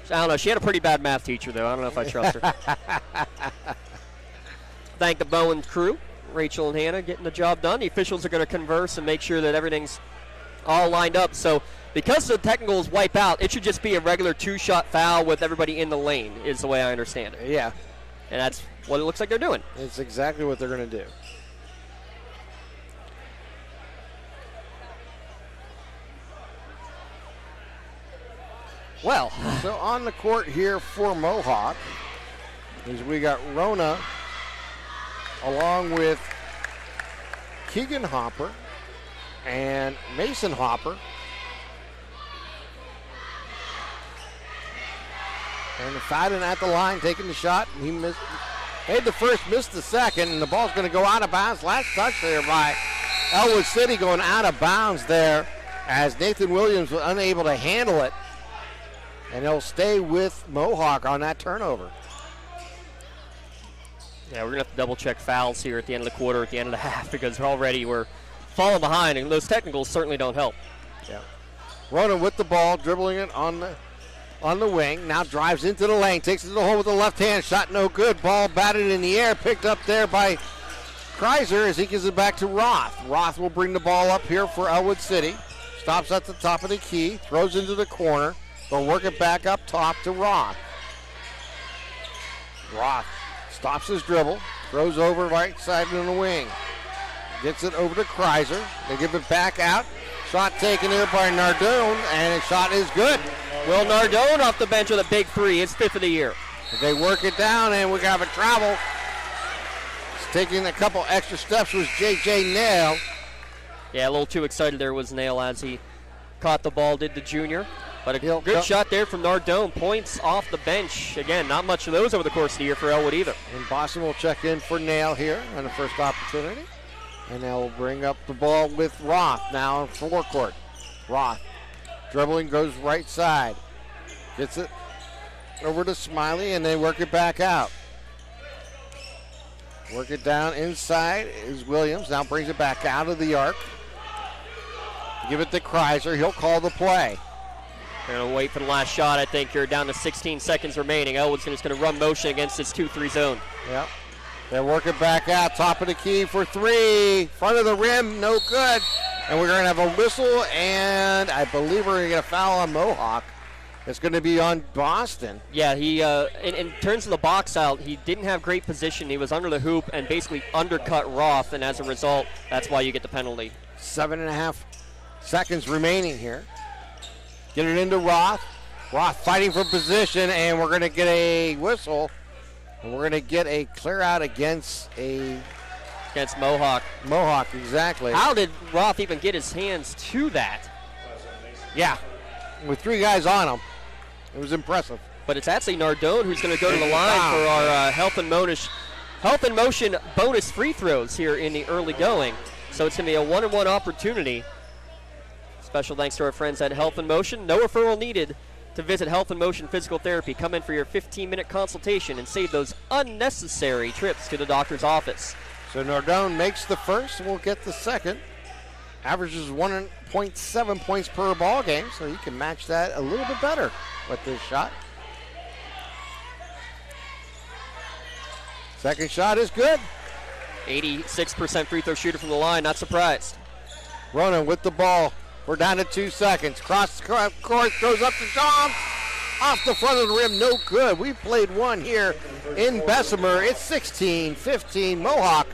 I don't know. She had a pretty bad math teacher, though. I don't know if I trust her. Thank the Bowen crew, Rachel and Hannah, getting the job done. The officials are going to converse and make sure that everything's all lined up. So because the technicals wipe out, it should just be a regular 2-shot foul with everybody in the lane is the way I understand it. Yeah. And that's what it looks like they're doing. It's exactly what they're going to do. Well. So on the court here for Mohawk is we got Rona along with Keegan Hopper and Mason Hopper. And Fadden at the line taking the shot. He made the first, missed the second, and the ball's going to go out of bounds. Last touch there by Ellwood City going out of bounds there as Nathan Williams was unable to handle it. And he'll stay with Mohawk on that turnover. Yeah, we're going to have to double-check fouls here at the end of the quarter, at the end of the half, because we're falling behind, and those technicals certainly don't help. Yeah. Rona with the ball, dribbling it on the wing. Now drives into the lane, takes it to the hole with the left hand. Shot no good. Ball batted in the air, picked up there by Kreiser as he gives it back to Roth. Roth will bring the ball up here for Ellwood City. Stops at the top of the key, throws into the corner. They'll work it back up top to Roth. Roth stops his dribble, throws over right side in the wing. Gets it over to Kreiser. They give it back out. Shot taken there by Nardone, and the shot is good. Will Nardone off the bench with a big three. His 5th of the year. They work it down, and we have a travel. It's taking a couple extra steps was J.J. Nail. Yeah, a little too excited there was Nail as he caught the ball, did the junior. But a good shot there from Nardone. Points off the bench. Again, not much of those over the course of the year for Ellwood either. And Boston will check in for Nail here on the first opportunity. And they'll bring up the ball with Roth now in forecourt. Roth dribbling, goes right side. Gets it over to Smiley, and they work it back out. Work it down inside is Williams. Now brings it back out of the arc. Give it to Kreiser. He'll call the play. They're going to wait for the last shot, I think. You're down to 16 seconds remaining. Ellwood's just going to run motion against this 2-3 zone. Yep. They'll work it back out. Top of the key for three. Front of the rim, no good. And we're going to have a whistle, and I believe we're going to get a foul on Mohawk. It's going to be on Boston. Yeah, he in terms of the box out, he didn't have great position. He was under the hoop and basically undercut Roth, and as a result, that's why you get the penalty. 7.5 seconds remaining here. Get it into Roth. Roth fighting for position, and we're going to get a whistle. And we're going to get a clear out against Mohawk. Mohawk, exactly. How did Roth even get his hands to that? Yeah, with 3 guys on him. It was impressive. But it's actually Nardone who's going to go to the line for our Health and Motion bonus free throws here in the early going. So it's going to be a 1-on-1 opportunity. Special thanks to our friends at Health and Motion. No referral needed to visit Health and Motion Physical Therapy. Come in for your 15-minute consultation and save those unnecessary trips to the doctor's office. So Nardone makes the first, we'll get the second. Averages 1.7 points per ball game, so you can match that a little bit better with this shot. Second shot is good. 86% free throw shooter from the line, not surprised. Ronan with the ball. We're down to 2 seconds. Cross the court, throws up to Tom. Off the front of the rim, no good. We played one here in Bessemer. It's 16-15 Mohawk.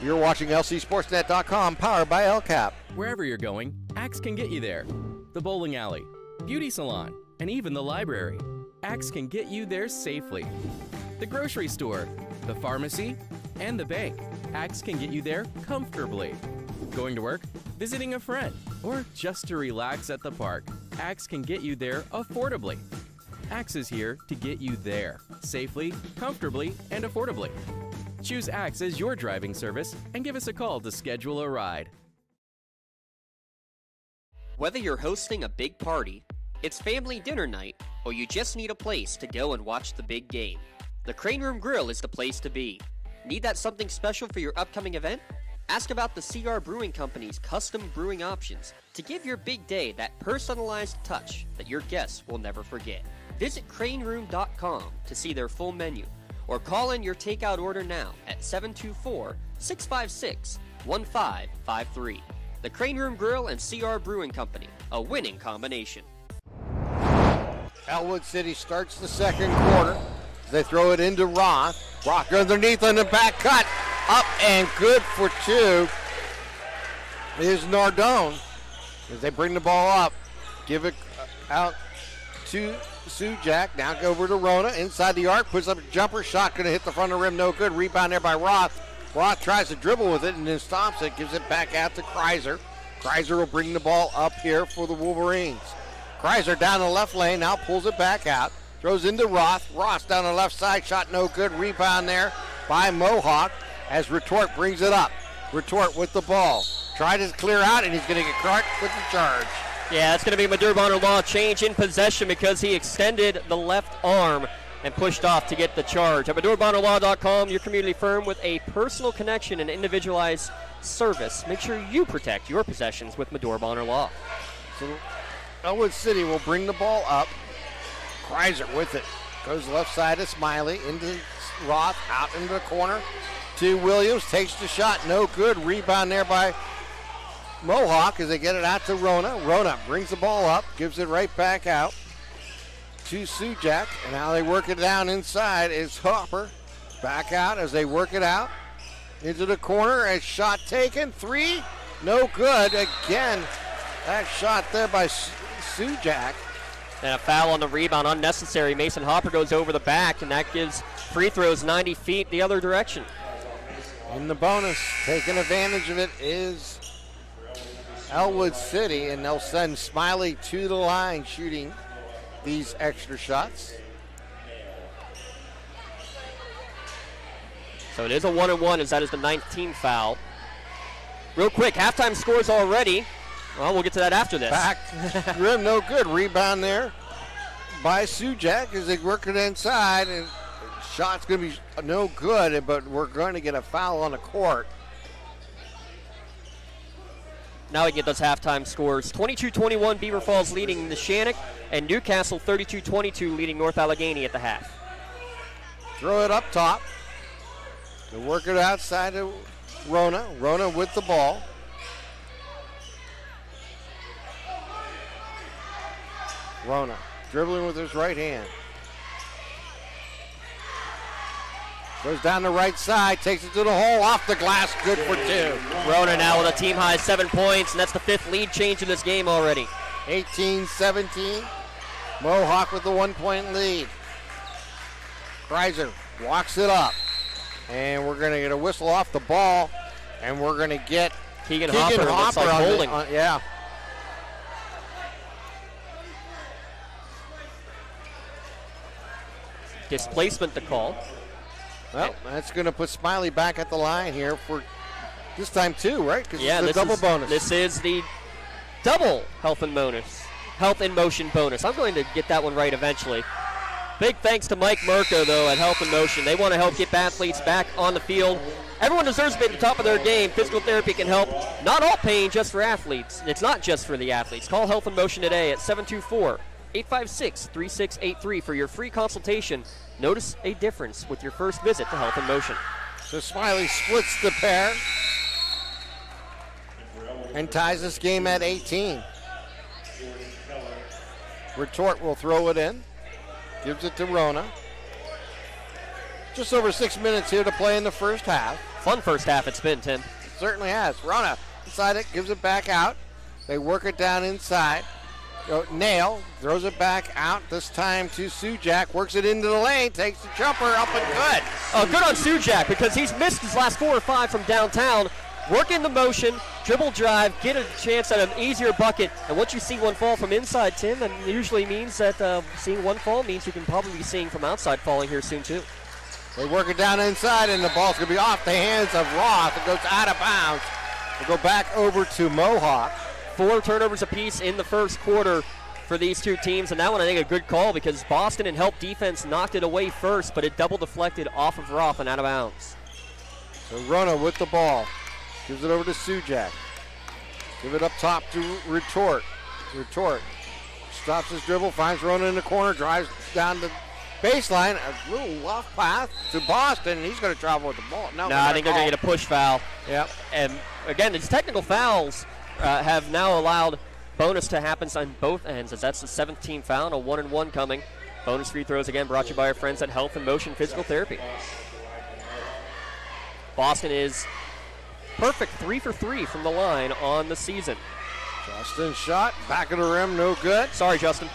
You're watching LCSportsNet.com, powered by LCAP. Wherever you're going, Axe can get you there. The bowling alley, beauty salon, and even the library. Axe can get you there safely. The grocery store, the pharmacy, and the bank. Axe can get you there comfortably. Going to work, visiting a friend, or just to relax at the park. Axe can get you there affordably. Axe is here to get you there safely, comfortably, and affordably. Choose Axe as your driving service and give us a call to schedule a ride. Whether you're hosting a big party, it's family dinner night, or you just need a place to go and watch the big game, the Crane Room Grill is the place to be. Need that something special for your upcoming event? Ask about the CR Brewing Company's custom brewing options to give your big day that personalized touch that your guests will never forget. Visit craneroom.com to see their full menu, or call in your takeout order now at 724-656-1553. The Crane Room Grill and CR Brewing Company, a winning combination. Ellwood City starts the second quarter. They throw it into Roth. Roth underneath on the back cut. Up and good for 2 is Nardone as they bring the ball up. Give it out to Sujak. Now go over to Rona. Inside the arc, puts up a jumper. Shot going to hit the front of the rim. No good. Rebound there by Roth. Roth tries to dribble with it and then stops it. Gives it back out to Kreiser. Kreiser will bring the ball up here for the Wolverines. Kreiser down the left lane. Now pulls it back out. Throws into Roth. Roth down the left side. Shot no good. Rebound there by Mohawk as Retort brings it up. Retort with the ball. Tried to clear out, and he's going to get caught with the charge. Yeah, it's going to be Madur Bonner-Law change in possession because he extended the left arm and pushed off to get the charge. At MadurBonnerLaw.com, your community firm with a personal connection and individualized service. Make sure you protect your possessions with Madur Bonner-Law. So Ellwood City will bring the ball up. Kreiser with it. Goes left side to Smiley, into Roth, out into the corner to Williams. Takes the shot, no good. Rebound there by Mohawk as they get it out to Rona. Rona brings the ball up, gives it right back out to Sujak. And now they work it down inside is Hopper. Back out as they work it out. Into the corner, a shot taken. Three, no good. Again, that shot there by Sujak. And a foul on the rebound, unnecessary. Mason Hopper goes over the back, and that gives free throws 90 feet the other direction. In the bonus, taking advantage of it is Ellwood City, and they'll send Smiley to the line shooting these extra shots. So it is a 1-and-1 as that is the 19th foul. Real quick, halftime scores already. Well, we'll get to that after this. Back rim, no good. Rebound there by Sujak as they work it inside, and shot's going to be no good, but we're going to get a foul on the court. Now we get those halftime scores. 22-21, Beaver Falls leading Neshannock, and Newcastle 32-22 leading North Allegheny at the half. Throw it up top. They work it outside to Rona. Rona with the ball. Rona dribbling with his right hand. Goes down the right side, takes it to the hole, off the glass, good for two. Rona now with a team high 7 points, and that's the 5th lead change in this game already. 18-17. Mohawk with the 1-point lead. Kreiser walks it up. And we're going to get a whistle off the ball, and we're going to get Keegan Hopper looks like holding. Yeah. Displacement to call. Well, that's going to put Smiley back at the line here for this time too, right? Because yeah, it's the double bonus. This is the double health in motion bonus. I'm going to get that one right eventually. Big thanks to Mike Mirko, though, at Health in Motion. They want to help get athletes back on the field. Everyone deserves to be at the top of their game. Physical therapy can help. Not all pain, just for athletes. It's not just for the athletes. Call Health in Motion today at 724-856-3683 for your free consultation. Notice a difference with your first visit to Health in Motion. So Smiley splits the pair and ties this game at 18. Retort will throw it in. Gives it to Rona. Just over 6 minutes here to play in the first half. Fun first half it's been, Tim. It certainly has. Rona inside it, gives it back out. They work it down inside. Nail throws it back out, this time to Sujak. Works it into the lane, takes the jumper, up and good. Good on Sujak because he's missed his last 4 or 5 from downtown. Work in the motion, dribble drive, get a chance at an easier bucket. And once you see one fall from inside, Tim, that usually means that seeing one fall means you can probably be seeing from outside falling here soon, too. They work it down inside, and the ball's going to be off the hands of Roth. It goes out of bounds. We'll go back over to Mohawk. 4 turnovers apiece in the first quarter for these two teams. And that one, I think, a good call because Boston and help defense knocked it away first, but it double deflected off of Roth and out of bounds. So Rona with the ball. Gives it over to Sujak. Give it up top to Retort. Retort stops his dribble, finds Rona in the corner, drives down the baseline. A little off path to Boston, and he's going to travel with the ball. No, I think they're going to get a push foul. Yep. And again, these technical fouls have now allowed bonus to happen on both ends, as that's the 17th foul and a 1-and-1 coming. Bonus free throws again brought to you by our friends at Health in Motion Physical Therapy. Boston is perfect 3 for 3 from the line on the season. Justin shot, back of the rim, no good. Sorry, Justin.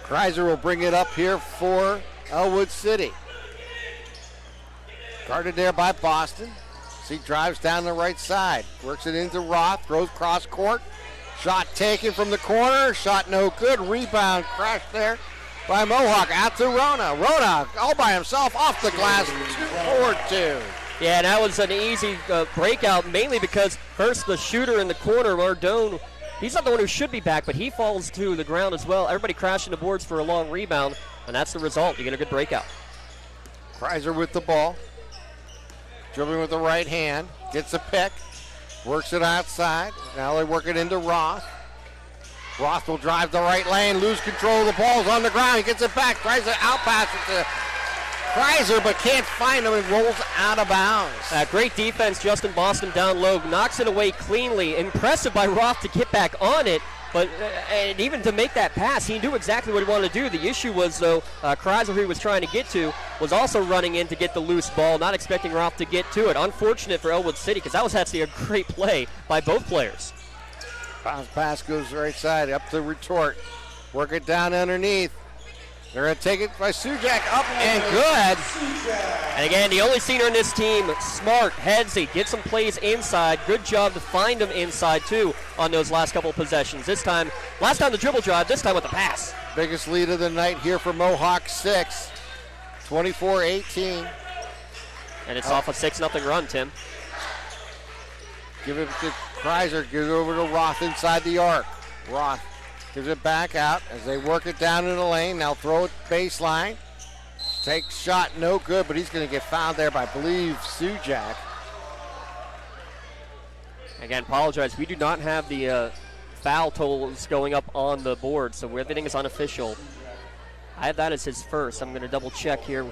Kreiser will bring it up here for Ellwood City. Guarded there by Boston. He drives down the right side. Works it into Roth. Throws cross court. Shot taken from the corner. Shot no good. Rebound crashed there by Mohawk. Out to Rona. Rona all by himself off the glass. 2-4-2. Yeah, and that was an easy breakout, mainly because first the shooter in the corner, Mardone, he's not the one who should be back, but he falls to the ground as well. Everybody crashing the boards for a long rebound, and that's the result. You get a good breakout. Kreiser with the ball. Dribbling with the right hand. Gets a pick. Works it outside. Now they work it into Roth. Roth will drive the right lane. Lose control of the ball's on the ground. He gets it back. Tries to outpass it to Kreiser, but can't find him and rolls out of bounds. Great defense, Justin Boston down low. Knocks it away cleanly. Impressive by Roth to get back on it. But and even to make that pass, he knew exactly what he wanted to do. The issue was, though, Kreiser, who he was trying to get to, was also running in to get the loose ball, not expecting Roth to get to it. Unfortunate for Ellwood City, because that was actually a great play by both players. Bounce pass goes right side, up to Retort. Work it down underneath. They're going to take it by Sujak, up and good. And again, the only senior in this team, smart, headsy, get some plays inside. Good job to find them inside, too, on those last couple of possessions. Last time the dribble drive, this time with the pass. Biggest lead of the night here for Mohawk, 6. 24-18. And it's off a 6-0 run, Tim. Give it to Kreiser, gives it over to Roth inside the arc. Roth gives it back out as they work it down in the lane. Now throw it baseline. Takes shot, no good, but he's going to get fouled there by, I believe, Sujak. Again, apologize. We do not have the foul totals going up on the board, so everything is unofficial. I have that as his first. I'm going to double check here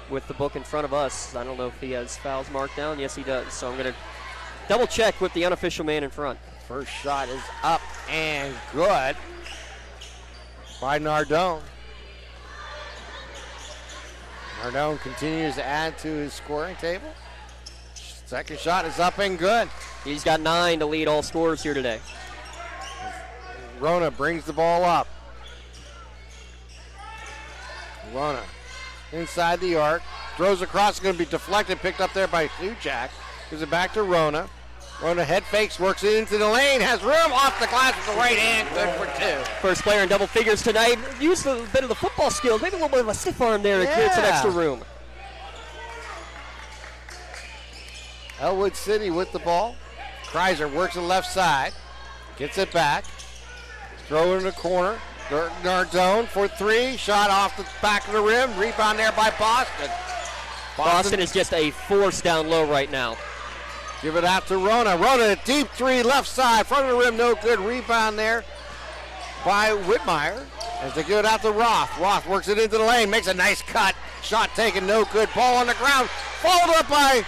with the book in front of us. I don't know if he has fouls marked down. Yes, he does. So I'm going to double check with the unofficial man in front. First shot is up and good by Nardone. Nardone continues to add to his scoring table. Second shot is up and good. He's got 9 to lead all scorers here today. Rona brings the ball up. Rona inside the arc. Throws across, going to be deflected, picked up there by Sujak. Gives it back to Rona. Rona head fakes, works it into the lane, has room off the glass with the right hand, good for 2. First player in double figures tonight. Used a bit of the football skills, maybe a little bit of a stiff arm there to create some extra room. Ellwood City with the ball. Kreiser works the left side, gets it back, throw it in the corner. Nardone for 3, shot off the back of the rim, rebound there by Boston. Boston is just a force down low right now. Give it out to Rona. Rona, a deep 3, left side, front of the rim, no good. Rebound there by Whitmire as they give it out to Roth. Roth works it into the lane, makes a nice cut. Shot taken, no good. Ball on the ground, followed up by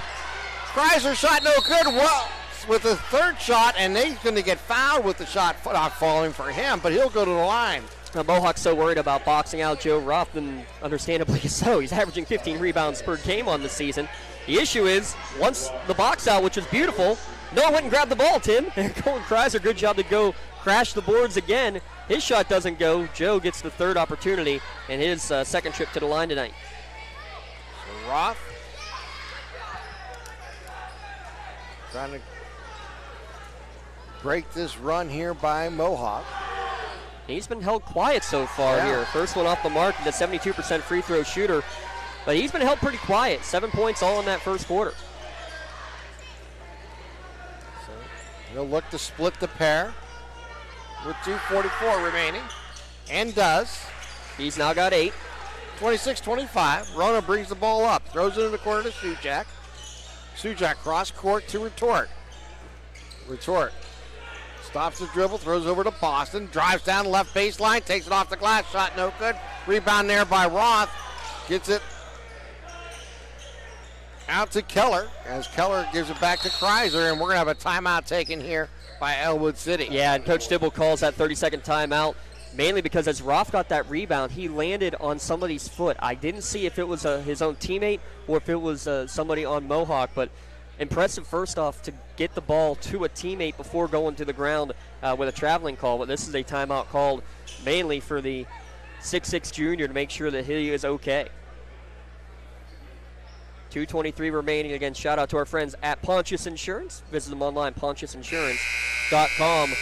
Kreiser, shot no good. Well, with the third shot, and he's going to get fouled with the shot not falling for him, but he'll go to the line. Now, Mohawk's so worried about boxing out Joe Roth, and understandably so. He's averaging 15 rebounds per game on the season. The issue is, once the box out, which is beautiful, no one went and grabbed the ball, Tim. And Colin Kreiser, good job to go crash the boards again. His shot doesn't go. Joe gets the third opportunity and his second trip to the line tonight. So Roth trying to break this run here by Mohawk. He's been held quiet so far here. First one off the mark, the 72% free throw shooter. But he's been held pretty quiet. 7 points all in that first quarter. So he'll look to split the pair with 2:44 remaining. And does. He's now got 8. 26-25. Rona brings the ball up. Throws it in the corner to Sujak. Sujak cross court to Retort. Retort stops the dribble, throws over to Boston. Drives down left baseline, takes it off the glass. Shot no good. Rebound there by Roth. Gets it out to Keller as Keller gives it back to Kreiser, and we're going to have a timeout taken here by Ellwood City. Yeah, and Coach Dibble calls that 30-second timeout, mainly because as Roth got that rebound, he landed on somebody's foot. I didn't see if it was his own teammate or if it was somebody on Mohawk, but impressive first off to get the ball to a teammate before going to the ground with a traveling call. But this is a timeout called mainly for the 6'6 junior to make sure that he is okay. 2:23 remaining. Again, shout out to our friends at Pontius Insurance. Visit them online, pontiusinsurance.com.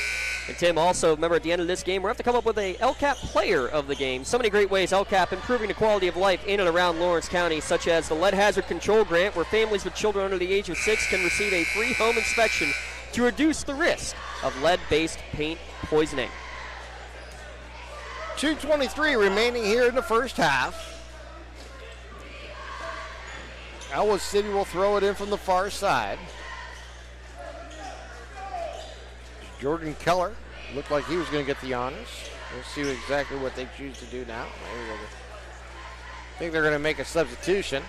And Tim, also, remember at the end of this game, we're going to have to come up with a LCAP player of the game. So many great ways LCAP improving the quality of life in and around Lawrence County, such as the Lead Hazard Control Grant, where families with children under the age of 6 can receive a free home inspection to reduce the risk of lead-based paint poisoning. 2:23 remaining here in the first half. Ellwood City will throw it in from the far side. Jordan Keller looked like he was going to get the honors. We'll see exactly what they choose to do now. I think they're going to make a substitution.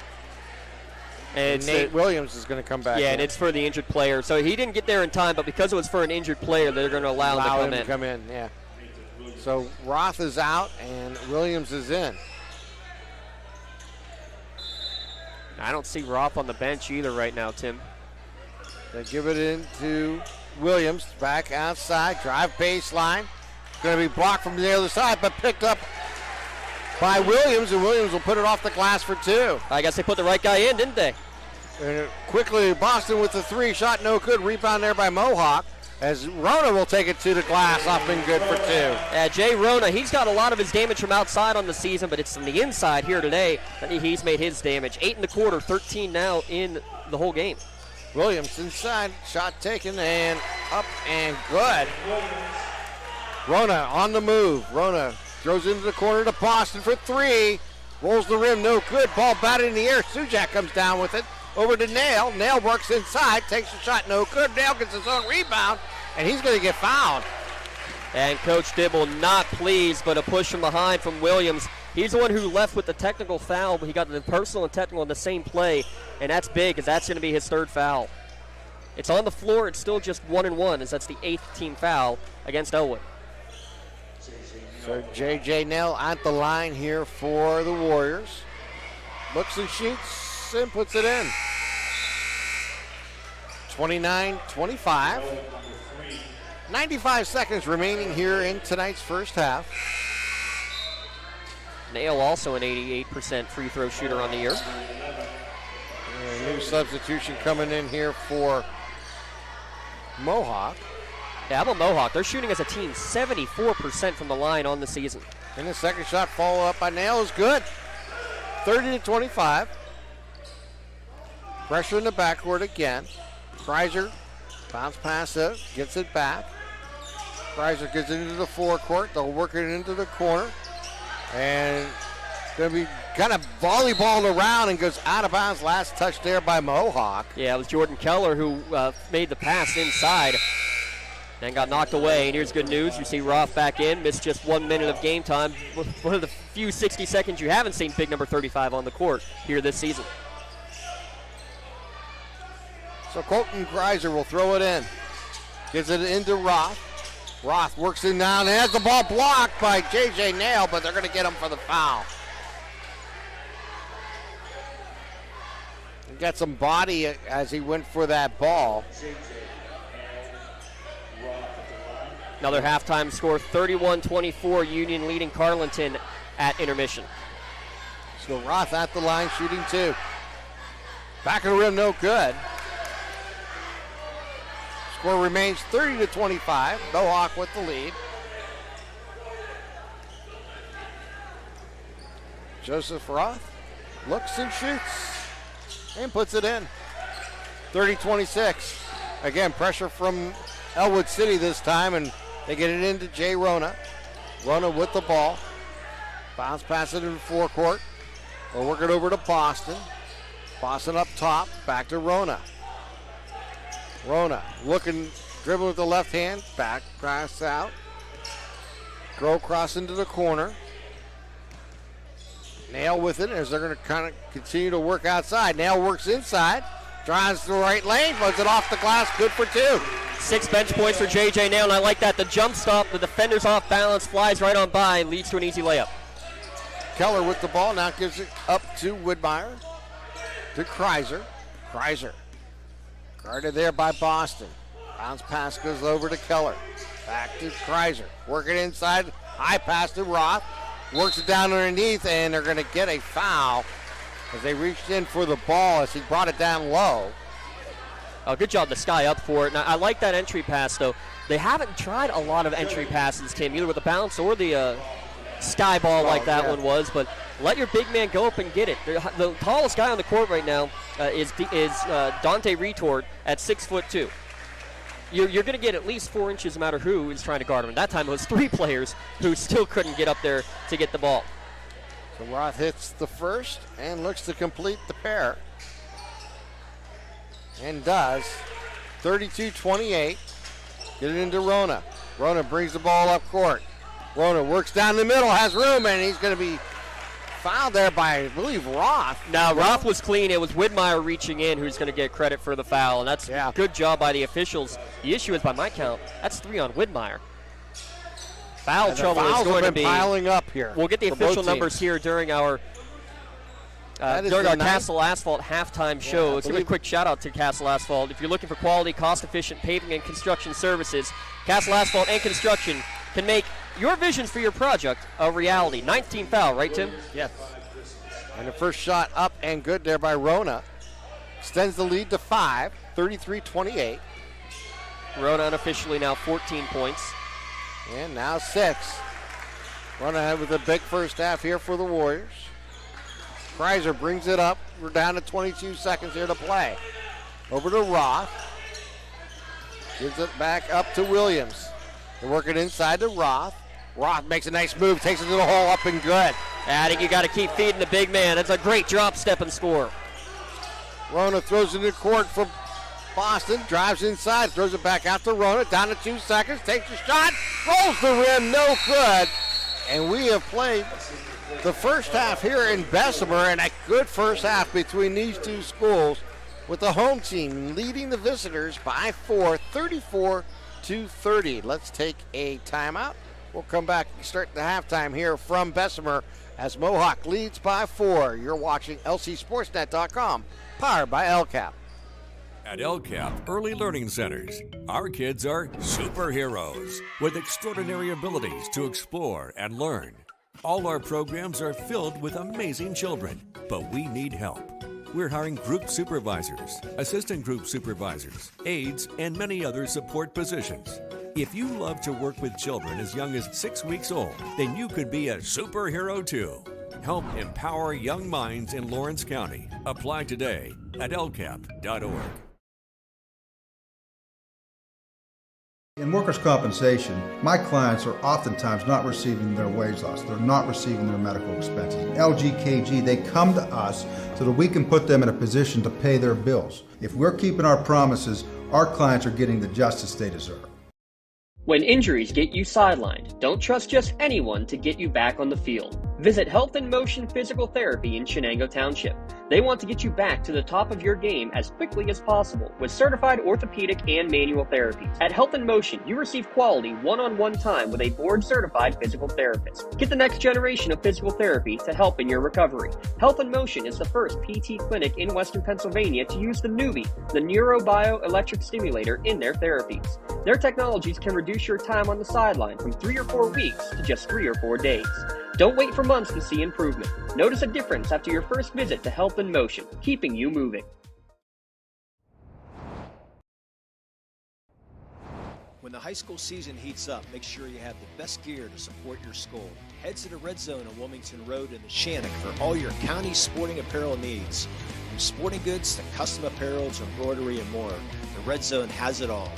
And Nate Williams is going to come back. Yeah, and it's for the injured player. So he didn't get there in time, but because it was for an injured player, they're going to allow him to come in. Yeah. So Roth is out and Williams is in. I don't see Roth on the bench either right now, Tim. They give it into Williams, back outside, drive baseline. Going to be blocked from the other side, but picked up by Williams, and Williams will put it off the glass for 2. I guess they put the right guy in, didn't they? And quickly, Boston with the 3, shot no good. Rebound there by Mohawk, as Rona will take it to the glass, off and good for 2. Yeah, Jay Rona, he's got a lot of his damage from outside on the season, but it's from the inside here today that he's made his damage. 8 in the quarter, 13 now in the whole game. Williams inside, shot taken, and up and good. Rona on the move. Rona throws into the corner to Boston for 3. Rolls the rim, no good. Ball batted in the air. Sujak comes down with it. Over to Nail. Nail works inside, takes a shot, no good. Nail gets his own rebound, and he's going to get fouled. And Coach Dibble not pleased, but a push from behind from Williams. He's the one who left with the technical foul, but he got the personal and technical in the same play, and that's big, because that's going to be his 3rd foul. It's on the floor. It's still just 1-1, as that's the 8th team foul against Ellwood. So J.J. Nell at the line here for the Warriors. Looks and shoots and puts it in. 29-25. 95 seconds remaining here in tonight's first half. Nail also an 88% free throw shooter on the year. And a new substitution coming in here for Mohawk. Yeah, how about Mohawk? They're shooting as a team 74% from the line on the season. And the second shot follow up by Nail is good. 30-25. Pressure in the backcourt again. Kreiser bounce pass it, gets it back. Kreiser gets it into the forecourt. They'll work it into the corner. And going to be kind of volleyballed around and goes out of bounds. Last touch there by Mohawk. Yeah, it was Jordan Keller who made the pass inside. Then got knocked away, and here's good news. You see Roth back in, missed just 1 minute of game time. One of the few 60 seconds you haven't seen big number 35 on the court here this season. So Colton Kreiser will throw it in. Gives it into Roth. Roth works it down and has the ball blocked by J.J. Nail, but they're going to get him for the foul. He got some body as he went for that ball. Another halftime score, 31-24, Union leading Carleton at intermission. So Roth at the line, shooting 2. Back of the rim, no good. Score remains 30-25. Mohawk with the lead. Joseph Roth looks and shoots and puts it in. 30-26. Again, pressure from Ellwood City this time, and they get it into Jay Rona. Rona with the ball. Bounce pass it in the forecourt. We'll work it over to Boston. Boston up top, back to Rona. Rona looking, dribbling with the left hand, back, pass out. Go cross into the corner. Nail with it as they're going to kind of continue to work outside. Nail works inside, drives to the right lane, puts it off the glass, good for 2. 6 bench points for J.J. Nail, and I like that. The jump stop, the defender's off balance, flies right on by, leads to an easy layup. Keller with the ball, now gives it up to Woodmeyer, to Kreiser. Guarded there by Boston. Bounce pass goes over to Keller. Back to Kreiser. Working inside. High pass to Roth. Works it down underneath, and they're going to get a foul as they reached in for the ball as he brought it down low. Oh, good job to Sky up for it. Now, I like that entry pass, though. They haven't tried a lot of entry passes, Tim, either with the bounce or the Sky ball like that one was, but let your big man go up and get it. The tallest guy on the court right now is Dante Retort at 6'2". You're going to get at least 4 inches no matter who is trying to guard him. And that time it was 3 players who still couldn't get up there to get the ball. So Roth hits the first and looks to complete the pair. And does. 32-28. Get it into Rona. Rona brings the ball up court. Rona works down the middle, has room, and he's going to be fouled there by, I believe, Roth. No, Roth was clean. It was Widmeyer reaching in who's going to get credit for the foul, and that's a good job by the officials. The issue is, by my count, that's 3 on Widmeyer. Foul trouble is going to be piling up here. We'll get the official numbers here during our Castle Asphalt halftime show. Let's give a quick shout out to Castle Asphalt. If you're looking for quality, cost-efficient paving and construction services, Castle Asphalt and Construction can make your visions for your project a reality. 19th foul, right, Tim? Yes. And the first shot up and good there by Rona. Extends the lead to 5, 33-28. Rona unofficially now 14 points. And now 6. Run ahead with a big first half here for the Warriors. Kreiser brings it up. We're down to 22 seconds here to play. Over to Roth. Gives it back up to Williams. They're working inside to Roth. Roth makes a nice move, takes it to the hole, up and good. I think you got to keep feeding the big man. That's a great drop step and score. Rona throws it in the court for Boston, drives inside, throws it back out to Rona, down to 2 seconds, takes a shot, rolls the rim, no good. And we have played the first half here in Bessemer, and a good first half between these two schools, with the home team leading the visitors by 4, 34-30. Let's take a timeout. We'll come back and start the halftime here from Bessemer as Mohawk leads by 4. You're watching LCSportsNet.com, powered by LCAP. At LCAP Early Learning Centers, our kids are superheroes with extraordinary abilities to explore and learn. All our programs are filled with amazing children, but we need help. We're hiring group supervisors, assistant group supervisors, aides, and many other support positions. If you love to work with children as young as 6 weeks old, then you could be a superhero too. Help empower young minds in Lawrence County. Apply today at lcap.org. In workers' compensation, my clients are oftentimes not receiving their wage loss. They're not receiving their medical expenses. LGKG, they come to us so that we can put them in a position to pay their bills. If we're keeping our promises, our clients are getting the justice they deserve. When injuries get you sidelined, don't trust just anyone to get you back on the field. Visit Health in Motion Physical Therapy in Shenango Township. They want to get you back to the top of your game as quickly as possible with certified orthopedic and manual therapies. At Health in Motion, you receive quality one-on-one time with a board-certified physical therapist. Get the next generation of physical therapy to help in your recovery. Health in Motion is the first PT clinic in Western Pennsylvania to use the Nuvie, the neurobioelectric stimulator, in their therapies. Their technologies can reduce your time on the sideline from 3 or 4 weeks to just 3 or 4 days. Don't wait for months to see improvement. Notice a difference after your first visit to Health in Motion, keeping you moving. When the high school season heats up, make sure you have the best gear to support your school. Head to the Red Zone on Wilmington Road in the Shannock for all your county sporting apparel needs. From sporting goods to custom apparel to embroidery and more, the Red Zone has it all.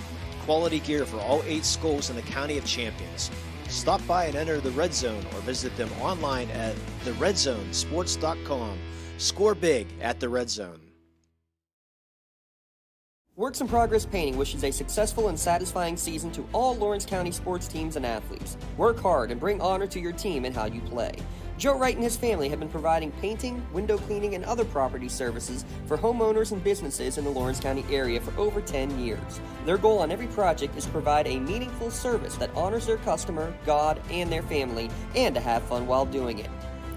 Quality gear for all 8 schools in the County of Champions. Stop by and enter the Red Zone or visit them online at theredzonesports.com. Score big at the Red Zone. Works in Progress Painting wishes a successful and satisfying season to all Lawrence County sports teams and athletes. Work hard and bring honor to your team and how you play. Joe Wright and his family have been providing painting, window cleaning, and other property services for homeowners and businesses in the Lawrence County area for over 10 years. Their goal on every project is to provide a meaningful service that honors their customer, God, and their family, and to have fun while doing it.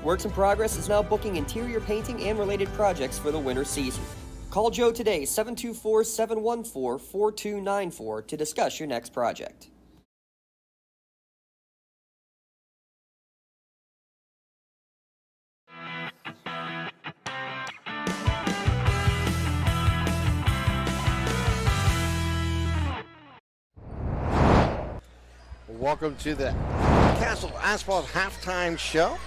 Works in Progress is now booking interior painting and related projects for the winter season. Call Joe today, 724-714-4294 to discuss your next project. Welcome to the Castle Asphalt Halftime Show.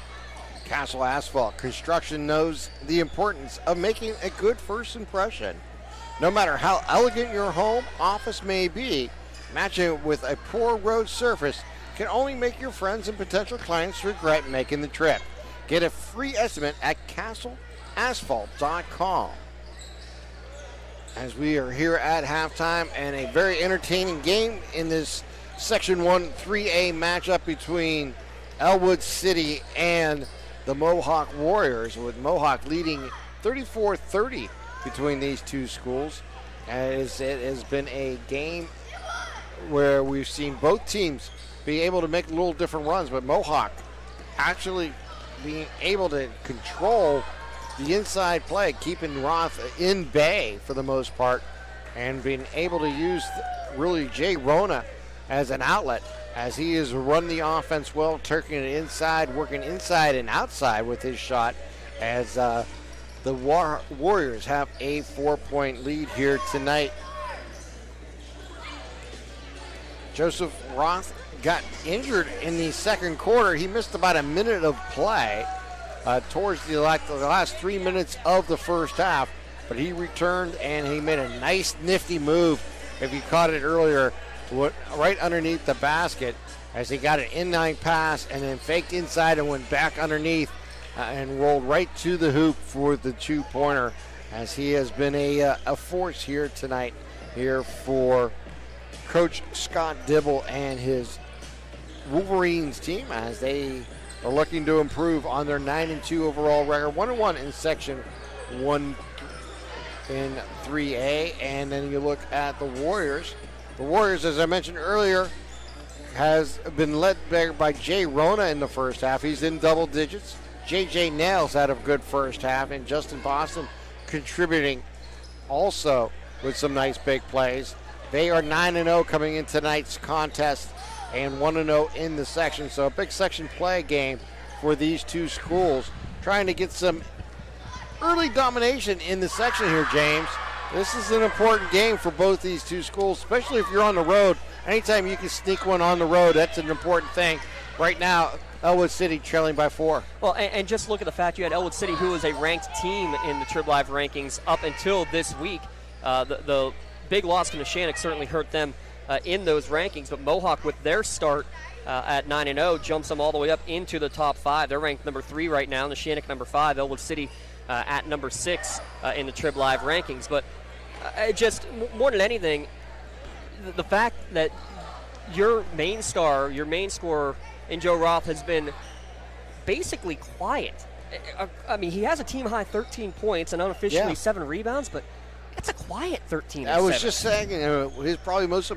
Castle Asphalt Construction knows the importance of making a good first impression. No matter how elegant your home office may be, matching it with a poor road surface can only make your friends and potential clients regret making the trip. Get a free estimate at castleasphalt.com. As we are here at halftime, and a very entertaining game in this Section 1 3A matchup between Ellwood City and the Mohawk Warriors, with Mohawk leading 34-30 between these two schools. As it has been a game where we've seen both teams be able to make little different runs, but Mohawk actually being able to control the inside play, keeping Roth in bay for the most part, and being able to use really Jay Rona as an outlet, as he has run the offense well, taking it inside, working inside and outside with his shot, as the Warriors have a 4-point lead here tonight. Joseph Roth got injured in the second quarter. He missed about a minute of play towards the last 3 minutes of the first half, but he returned and he made a nice nifty move, if you caught it earlier, right underneath the basket, as he got an inline pass and then faked inside and went back underneath and rolled right to the hoop for the two-pointer, as he has been a force here tonight here for Coach Scott Dibble and his Wolverines team, as they are looking to improve on their 9-2 overall record, 1-1 in Section 1 in 3A. And then you look at the Warriors. The Warriors, as I mentioned earlier, has been led by Jay Rona in the first half. He's in double digits. J.J. Nails had a good first half, and Justin Boston contributing also with some nice big plays. They are 9-0 coming in tonight's contest and 1-0 in the section. So a big section play game for these two schools, trying to get some early domination in the section here, James. This is an important game for both these two schools, especially if you're on the road. Anytime you can sneak one on the road, that's an important thing. Right now, Ellwood City trailing by 4. Well, and just look at the fact you had Ellwood City, who was a ranked team in the Trib Live rankings up until this week. The big loss to Neshannock certainly hurt them in those rankings, but Mohawk, with their start at 9-0, jumps them all the way up into the top 5. They're ranked number 3 right now, Neshannock number 5, Ellwood City at number 6 in the Trib Live rankings. But just more than anything, the fact that your main star, your main scorer in Joe Roth has been basically quiet. I mean, he has a team-high 13 points and unofficially 7 rebounds, but it's a quiet 13 I was just saying, his probably most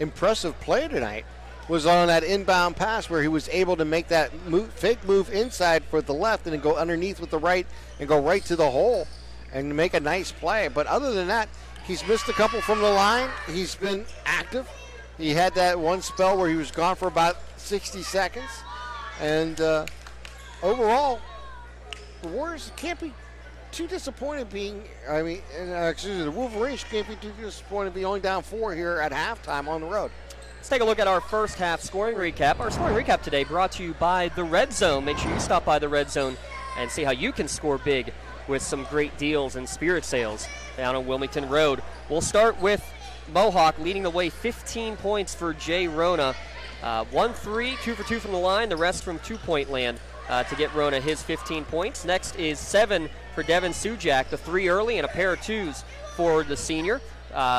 impressive play tonight was on that inbound pass where he was able to make that fake move inside for the left and then go underneath with the right and go right to the hole and make a nice play. But other than that, he's missed a couple from the line. He's been active. He had that one spell where he was gone for about 60 seconds. And overall, the Warriors can't be too disappointed the Wolverines can't be too disappointed being only down 4 here at halftime on the road. Let's take a look at our first half scoring recap. Our scoring recap today brought to you by the Red Zone. Make sure you stop by the Red Zone and see how you can score big with some great deals and spirit sales down on Wilmington Road. We'll start with Mohawk leading the way, 15 points for Jay Rona. 1-3, 2 for 2 from the line, the rest from two-point land to get Rona his 15 points. Next is 7 for Devin Sujak, the 3 early and a pair of 2s for the senior.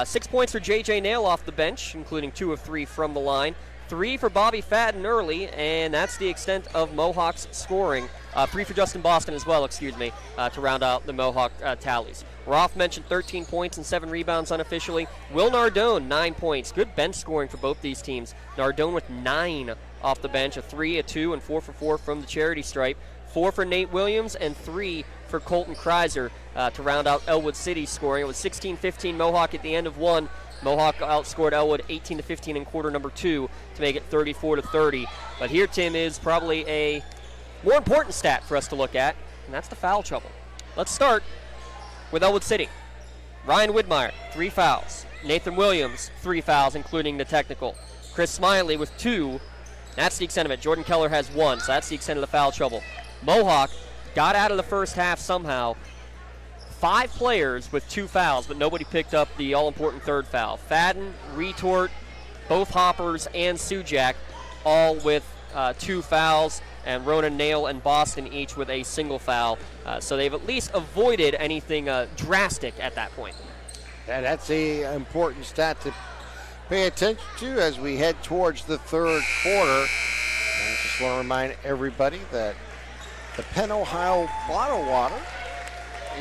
6 points for J.J. Nail off the bench, including 2 of 3 from the line. 3 for Bobby Fadden early, and that's the extent of Mohawk's scoring. 3 for Justin Boston as well, to round out the Mohawk tallies. Roth mentioned 13 points and 7 rebounds unofficially. Will Nardone, 9 points. Good bench scoring for both these teams. Nardone with 9 off the bench, a 3, a 2, and 4 for 4 from the charity stripe. 4 for Nate Williams and 3 for Colton Kreiser to round out Ellwood City's scoring. It was 16-15 Mohawk at the end of one. Mohawk outscored Ellwood 18-15 in quarter number 2 to make it 34-30. But here, Tim, is probably a more important stat for us to look at, and that's the foul trouble. Let's start with Ellwood City. Ryan Widmeyer, 3 fouls. Nathan Williams, 3 fouls, including the technical. Chris Smiley with 2. That's the extent of it. Jordan Keller has 1, so that's the extent of the foul trouble. Mohawk got out of the first half somehow. 5 players with 2 fouls, but nobody picked up the all-important 3rd foul. Fadden, Retort, both Hoppers, and Sujak, all with 2 fouls, and Ronan Nail and Boston each with a single foul. So they've at least avoided anything drastic at that point. And that's an important stat to pay attention to as we head towards the 3rd quarter. And I just want to remind everybody that the Penn Ohio bottled water,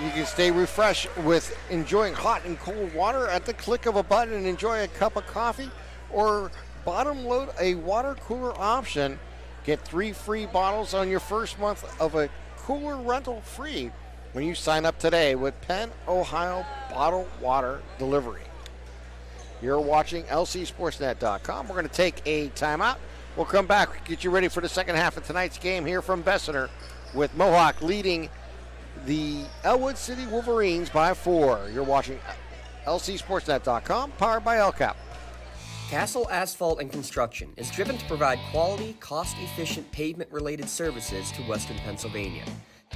you can stay refreshed with enjoying hot and cold water at the click of a button and enjoy a cup of coffee, or bottom load a water cooler option. Get 3 free bottles on your first month of a cooler rental free when you sign up today with Penn Ohio bottled water delivery. You're watching lcsportsnet.com. We're going to take a timeout. We'll come back, get you ready for the second half of tonight's game here from Bessemer, with Mohawk leading the Ellwood City Wolverines by 4. You're watching lcsportsnet.com, powered by LCAP. Castle Asphalt and Construction is driven to provide quality, cost-efficient pavement-related services to Western Pennsylvania.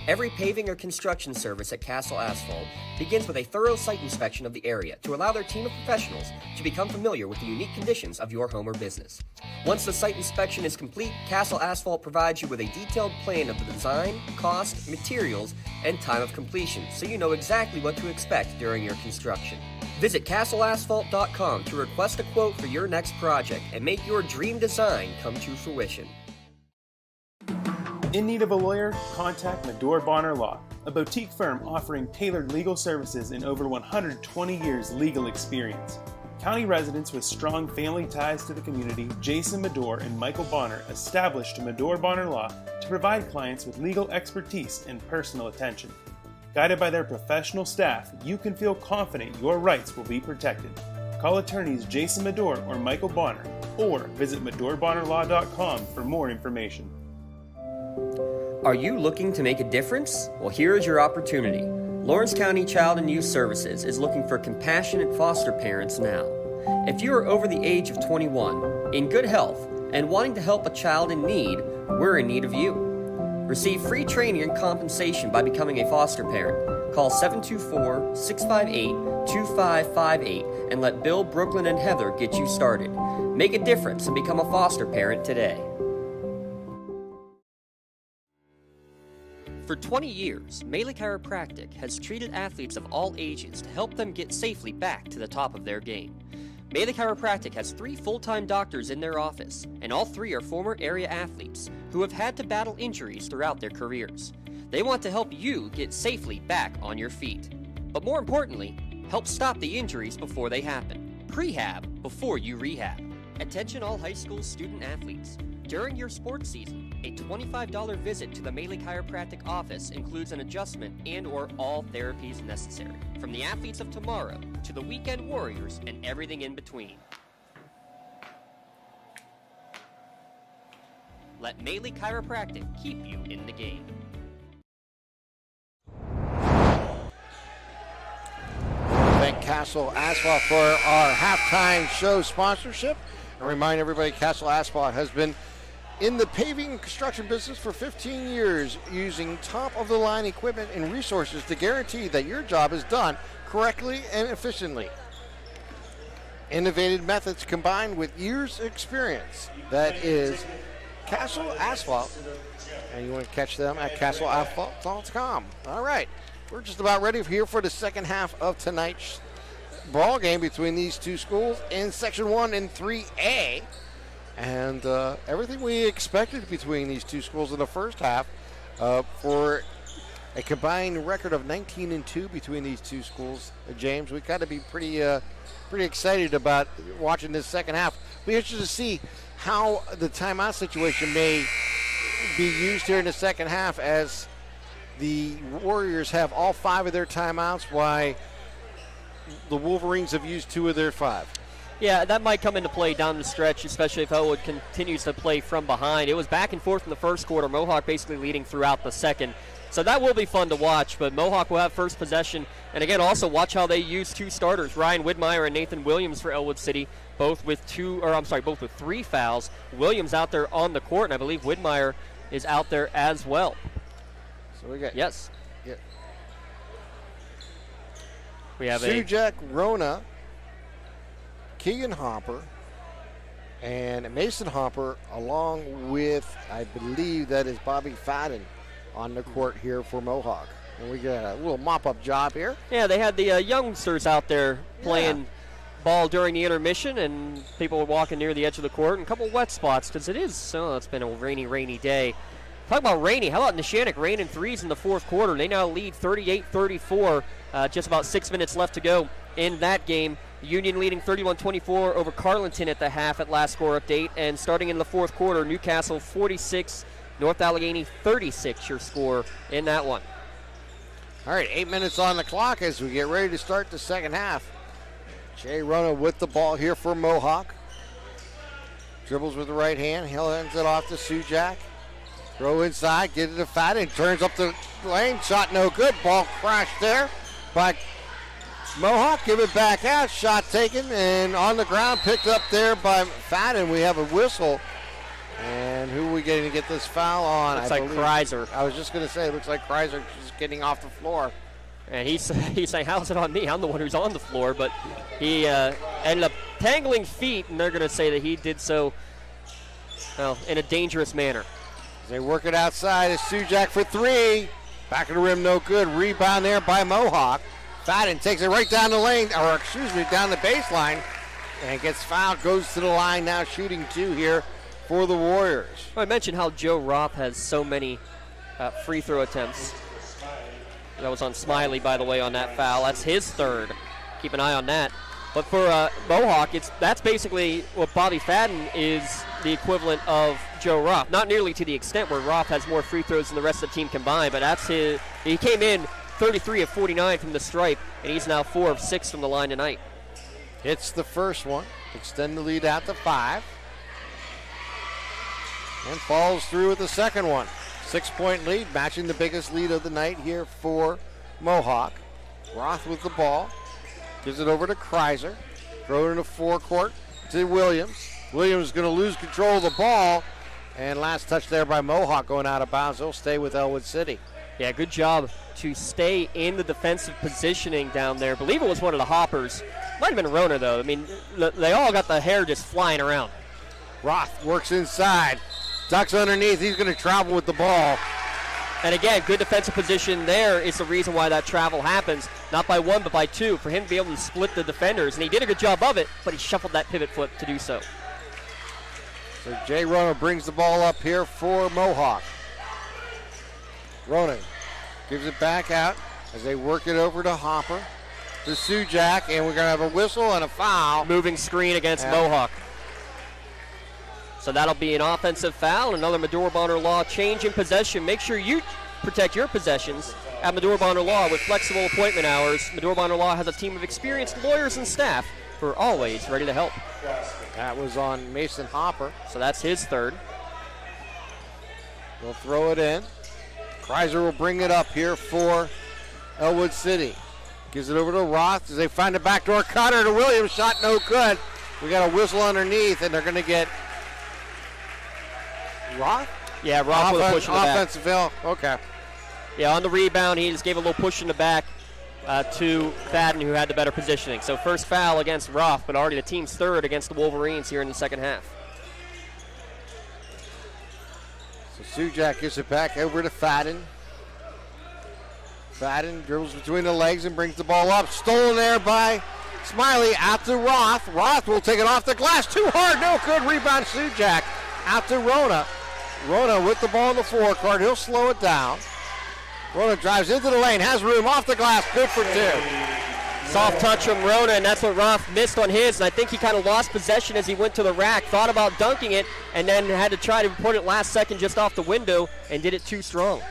Every paving or construction service at Castle Asphalt begins with a thorough site inspection of the area to allow their team of professionals to become familiar with the unique conditions of your home or business. Once the site inspection is complete, Castle Asphalt provides you with a detailed plan of the design, cost, materials, and time of completion, so you know exactly what to expect during your construction. Visit castleasphalt.com to request a quote for your next project and make your dream design come to fruition. In need of a lawyer? Contact Medore Bonner Law, a boutique firm offering tailored legal services and over 120 years legal experience. County residents with strong family ties to the community, Jason Medore and Michael Bonner, established Medore Bonner Law to provide clients with legal expertise and personal attention. Guided by their professional staff, you can feel confident your rights will be protected. Call attorneys Jason Medore or Michael Bonner, or visit MedoreBonnerLaw.com for more information. Are you looking to make a difference? Well, here is your opportunity. Lawrence County Child and Youth Services is looking for compassionate foster parents now. If you are over the age of 21, in good health, and wanting to help a child in need, we're in need of you. Receive free training and compensation by becoming a foster parent. Call 724-658-2558 and let Bill, Brooklyn, and Heather get you started. Make a difference and become a foster parent today. For 20 years, Melee Chiropractic has treated athletes of all ages to help them get safely back to the top of their game. Melee Chiropractic has 3 full-time doctors in their office, and all 3 are former area athletes who have had to battle injuries throughout their careers. They want to help you get safely back on your feet. But more importantly, help stop the injuries before they happen. Prehab before you rehab. Attention all high school student athletes. During your sports season, a $25 visit to the Melee Chiropractic office includes an adjustment and/or all therapies necessary, from the athletes of tomorrow to the weekend warriors and everything in between. Let Melee Chiropractic keep you in the game. Thank Castle Asphalt for our halftime show sponsorship. And remind everybody, Castle Asphalt has been in the paving and construction business for 15 years, using top-of-the-line equipment and resources to guarantee that your job is done correctly and efficiently. Innovative methods combined with years' experience. That is Castle Asphalt. And you want to catch them at castleasphalt.com. All right, we're just about ready here for the second half of tonight's ball game between these two schools in Section 1 and 3A. And everything we expected between these two schools in the first half, for a combined record of 19-2 between these two schools. James, we got to be pretty excited about watching this second half. Be interested to see how the timeout situation may be used here in the second half as the Warriors have all 5 of their timeouts, while the Wolverines have used 2 of their 5. Yeah, that might come into play down the stretch, especially if Ellwood continues to play from behind. It was back and forth in the first quarter, Mohawk basically leading throughout the second. So that will be fun to watch, but Mohawk will have first possession. And again, also watch how they use 2 starters, Ryan Widmeyer and Nathan Williams for Ellwood City, both with 3 fouls. Williams out there on the court, and I believe Widmeyer is out there as well. So we got we have Sujak, Rona, Keegan Hopper, and Mason Hopper, along with, I believe that is Bobby Fadden on the court here for Mohawk. And we got a little mop-up job here. Yeah, they had the youngsters out there playing ball during the intermission, and people were walking near the edge of the court, and a couple wet spots because it's been a rainy day. Talk about rainy. How about Neshannock raining 3s in the fourth quarter? They now lead 38-34. Just about 6 minutes left to go in that game. Union leading 31-24 over Carleton at the half at last score update. And starting in the fourth quarter, Newcastle 46, North Allegheny 36 your score in that one. All right, 8 minutes on the clock as we get ready to start the second half. Jay Rona with the ball here for Mohawk. Dribbles with the right hand. He hands it off to Sujak. Throw inside, get it to Fadden, turns up the lane, shot no good. Ball crashed there by Mohawk. Give it back out, shot taken, and on the ground, picked up there by Fadden. We have a whistle. And who are we getting to get this foul on? Looks like Kreiser. I was just going to say, it looks like Kreiser just getting off the floor. And he's saying, how's it on me? I'm the one who's on the floor. But he ended up tangling feet, and they're going to say that he did so in a dangerous manner. They work it outside. It's Sujak for 3. Back of the rim, no good. Rebound there by Mohawk. Fadden takes it right down the lane, down the baseline, and gets fouled. Goes to the line now, shooting 2 here for the Warriors. Well, I mentioned how Joe Roth has so many free throw attempts. That was on Smiley, by the way, on that foul. That's his 3rd. Keep an eye on that. But for Mohawk, that's basically what Bobby Fadden is the equivalent of Joe Roth. Not nearly to the extent where Roth has more free throws than the rest of the team combined, but he came in 33 of 49 from the stripe, and he's now 4 of 6 from the line tonight. Hits the first one, extend the lead out to 5, and falls through with the second one. 6-point lead, matching the biggest lead of the night here for Mohawk. Roth with the ball. Gives it over to Kreiser. Throw it in the forecourt to Williams. Williams is going to lose control of the ball. And last touch there by Mohawk going out of bounds. They'll stay with Ellwood City. Yeah, good job to stay in the defensive positioning down there. I believe it was one of the Hoppers. Might have been Rona, though. I mean, they all got the hair just flying around. Roth works inside. Ducks underneath. He's going to travel with the ball. And again, good defensive position there is the reason why that travel happens. Not by 1, but by 2. For him to be able to split the defenders. And he did a good job of it, but he shuffled that pivot foot to do so. So Jay Rona brings the ball up here for Mohawk. Rona gives it back out as they work it over to Hopper, to Sujak, and we're going to have a whistle and a foul. Moving screen against Mohawk. So that'll be an offensive foul. Another Medora Bonner Law change in possession. Make sure you protect your possessions at Medora Bonner Law with flexible appointment hours. Medora Bonner Law has a team of experienced lawyers and staff who are always ready to help. That was on Mason Hopper. So that's his 3rd. We'll throw it in. Kreiser will bring it up here for Ellwood City. Gives it over to Roth as they find a backdoor cutter to Williams. Shot no good. We got a whistle underneath, and they're going to get Roth? Yeah, Roth with a push in the back. Offensive foul. Okay. Yeah, on the rebound, he just gave a little push in the back to Fadden, who had the better positioning. So first foul against Roth, but already the team's 3rd against the Wolverines here in the second half. So Sujak gives it back over to Fadden. Fadden dribbles between the legs and brings the ball up. Stolen there by Smiley. Out to Roth. Roth will take it off the glass. Too hard. No good. Rebound Sujak. Out to Rona. Rona with the ball in the forecourt. He'll slow it down. Rona drives into the lane. Has room off the glass. Good for 2. Soft touch from Rona, and that's what Roth missed on his, and I think he kind of lost possession as he went to the rack, thought about dunking it, and then had to try to put it last second just off the window and did it too strong.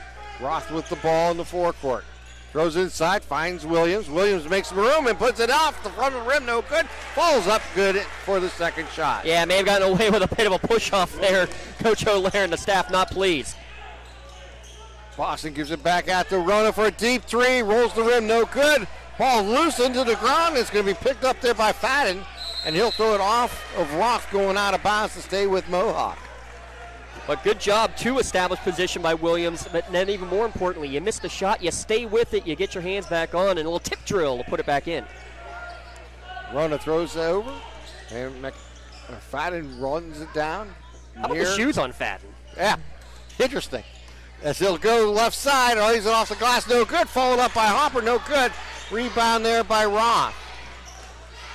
Roth with the ball in the forecourt. Throws inside, finds Williams. Williams makes some room and puts it off the front of the rim, no good. Falls up good for the second shot. Yeah, may have gotten away with a bit of a push-off there. Coach O'Leary and the staff not pleased. Boston gives it back out to Rona for a deep three, rolls the rim, no good. Ball loose into the ground. It's going to be picked up there by Fadden, and he'll throw it off of Roth going out of bounds to stay with Mohawk. But good job to establish position by Williams, but then even more importantly, you miss the shot, you stay with it, you get your hands back on, and a little tip drill to put it back in. Rona throws it over, and Fadden runs it down. How about the shoes on Fadden? Yeah, interesting. As he'll go left side, he's off the glass, no good. Followed up by Hopper, no good. Rebound there by Roth.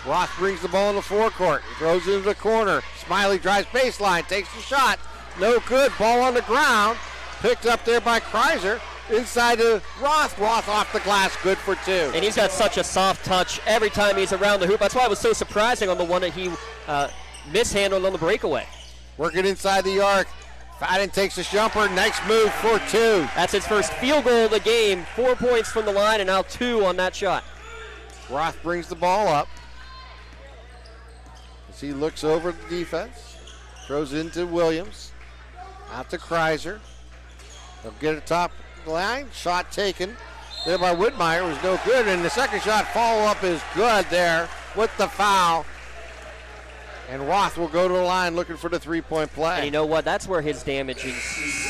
Roth brings the ball in the forecourt. He throws it into the corner. Smiley drives baseline, takes the shot. No good. Ball on the ground. Picked up there by Kreiser. Inside to Roth. Roth off the glass, good for two. And he's got such a soft touch every time he's around the hoop. That's why it was so surprising on the one that he mishandled on the breakaway. Working inside the arc. Fadden takes a jumper. Nice move for two. That's his first field goal of the game. 4 points from the line and now 2 on that shot. Roth brings the ball up. As he looks over the defense. Throws into Williams. Out to Kreiser. They'll get it top line. Shot taken there by Whitmire was no good. And the second shot follow-up is good there with the foul. And Roth will go to the line looking for the three-point play. And you know what? That's where his damage is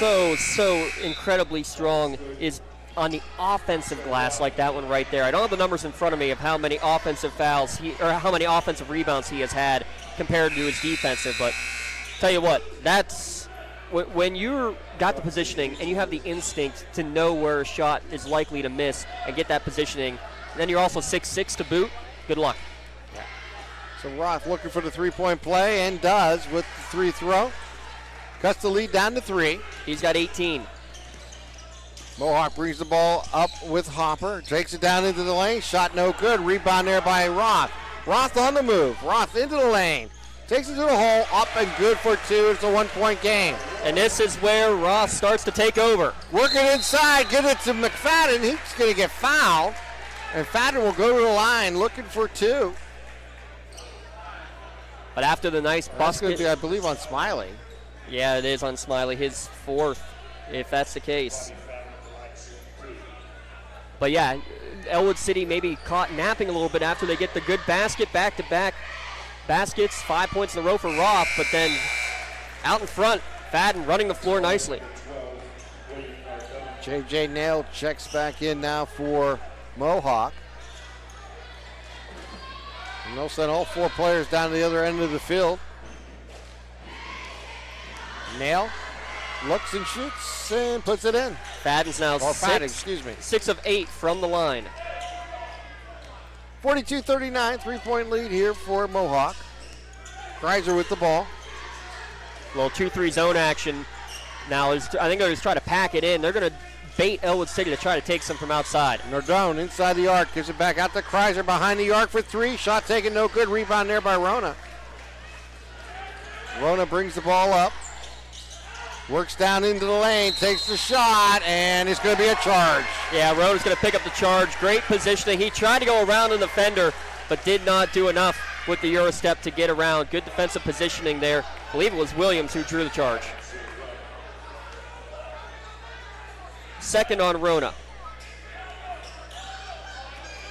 so incredibly strong, is on the offensive glass like that one right there. I don't have the numbers in front of me of how many offensive fouls or how many offensive rebounds he has had compared to his defensive. But tell you what, that's when you've got the positioning and you have the instinct to know where a shot is likely to miss and get that positioning, and then you're also 6'6" to boot, good luck. So Roth looking for the three-point play and does with the free throw. Cuts the lead down to 3. He's got 18. Mohawk brings the ball up with Hopper. Takes it down into the lane. Shot no good. Rebound there by Roth. Roth on the move. Roth into the lane. Takes it to the hole. Up and good for 2. It's a 1-point game. And this is where Roth starts to take over. Working inside. Get it to McFadden. He's going to get fouled. And Fadden will go to the line looking for 2. But after the nice basket. That's going to be, I believe, on Smiley. Yeah, it is on Smiley. His 4th, if that's the case. But yeah, Ellwood City maybe caught napping a little bit after they get the good basket, back-to-back baskets, 5 points in a row for Roth, but then out in front, Fadden running the floor nicely. J.J. Nail checks back in now for Mohawk. And they'll send all 4 players down to the other end of the field. Nail looks and shoots and puts it in. Fadden's now Fadden, 6 of 8 from the line. 42-39, 3-point lead here for Mohawk. Kreiser with the ball. A little 2-3 zone action. Now I think they're just trying to pack it in. They're going to bait Ellwood City to try to take some from outside. Nardone inside the arc, gives it back out to Kreiser behind the arc for 3. Shot taken, no good. Rebound there by Rona. Rona brings the ball up. Works down into the lane, takes the shot, and it's going to be a charge. Yeah, Rona's going to pick up the charge. Great positioning. He tried to go around the defender, but did not do enough with the Euro step to get around. Good defensive positioning there. I believe it was Williams who drew the charge. Second on Rona.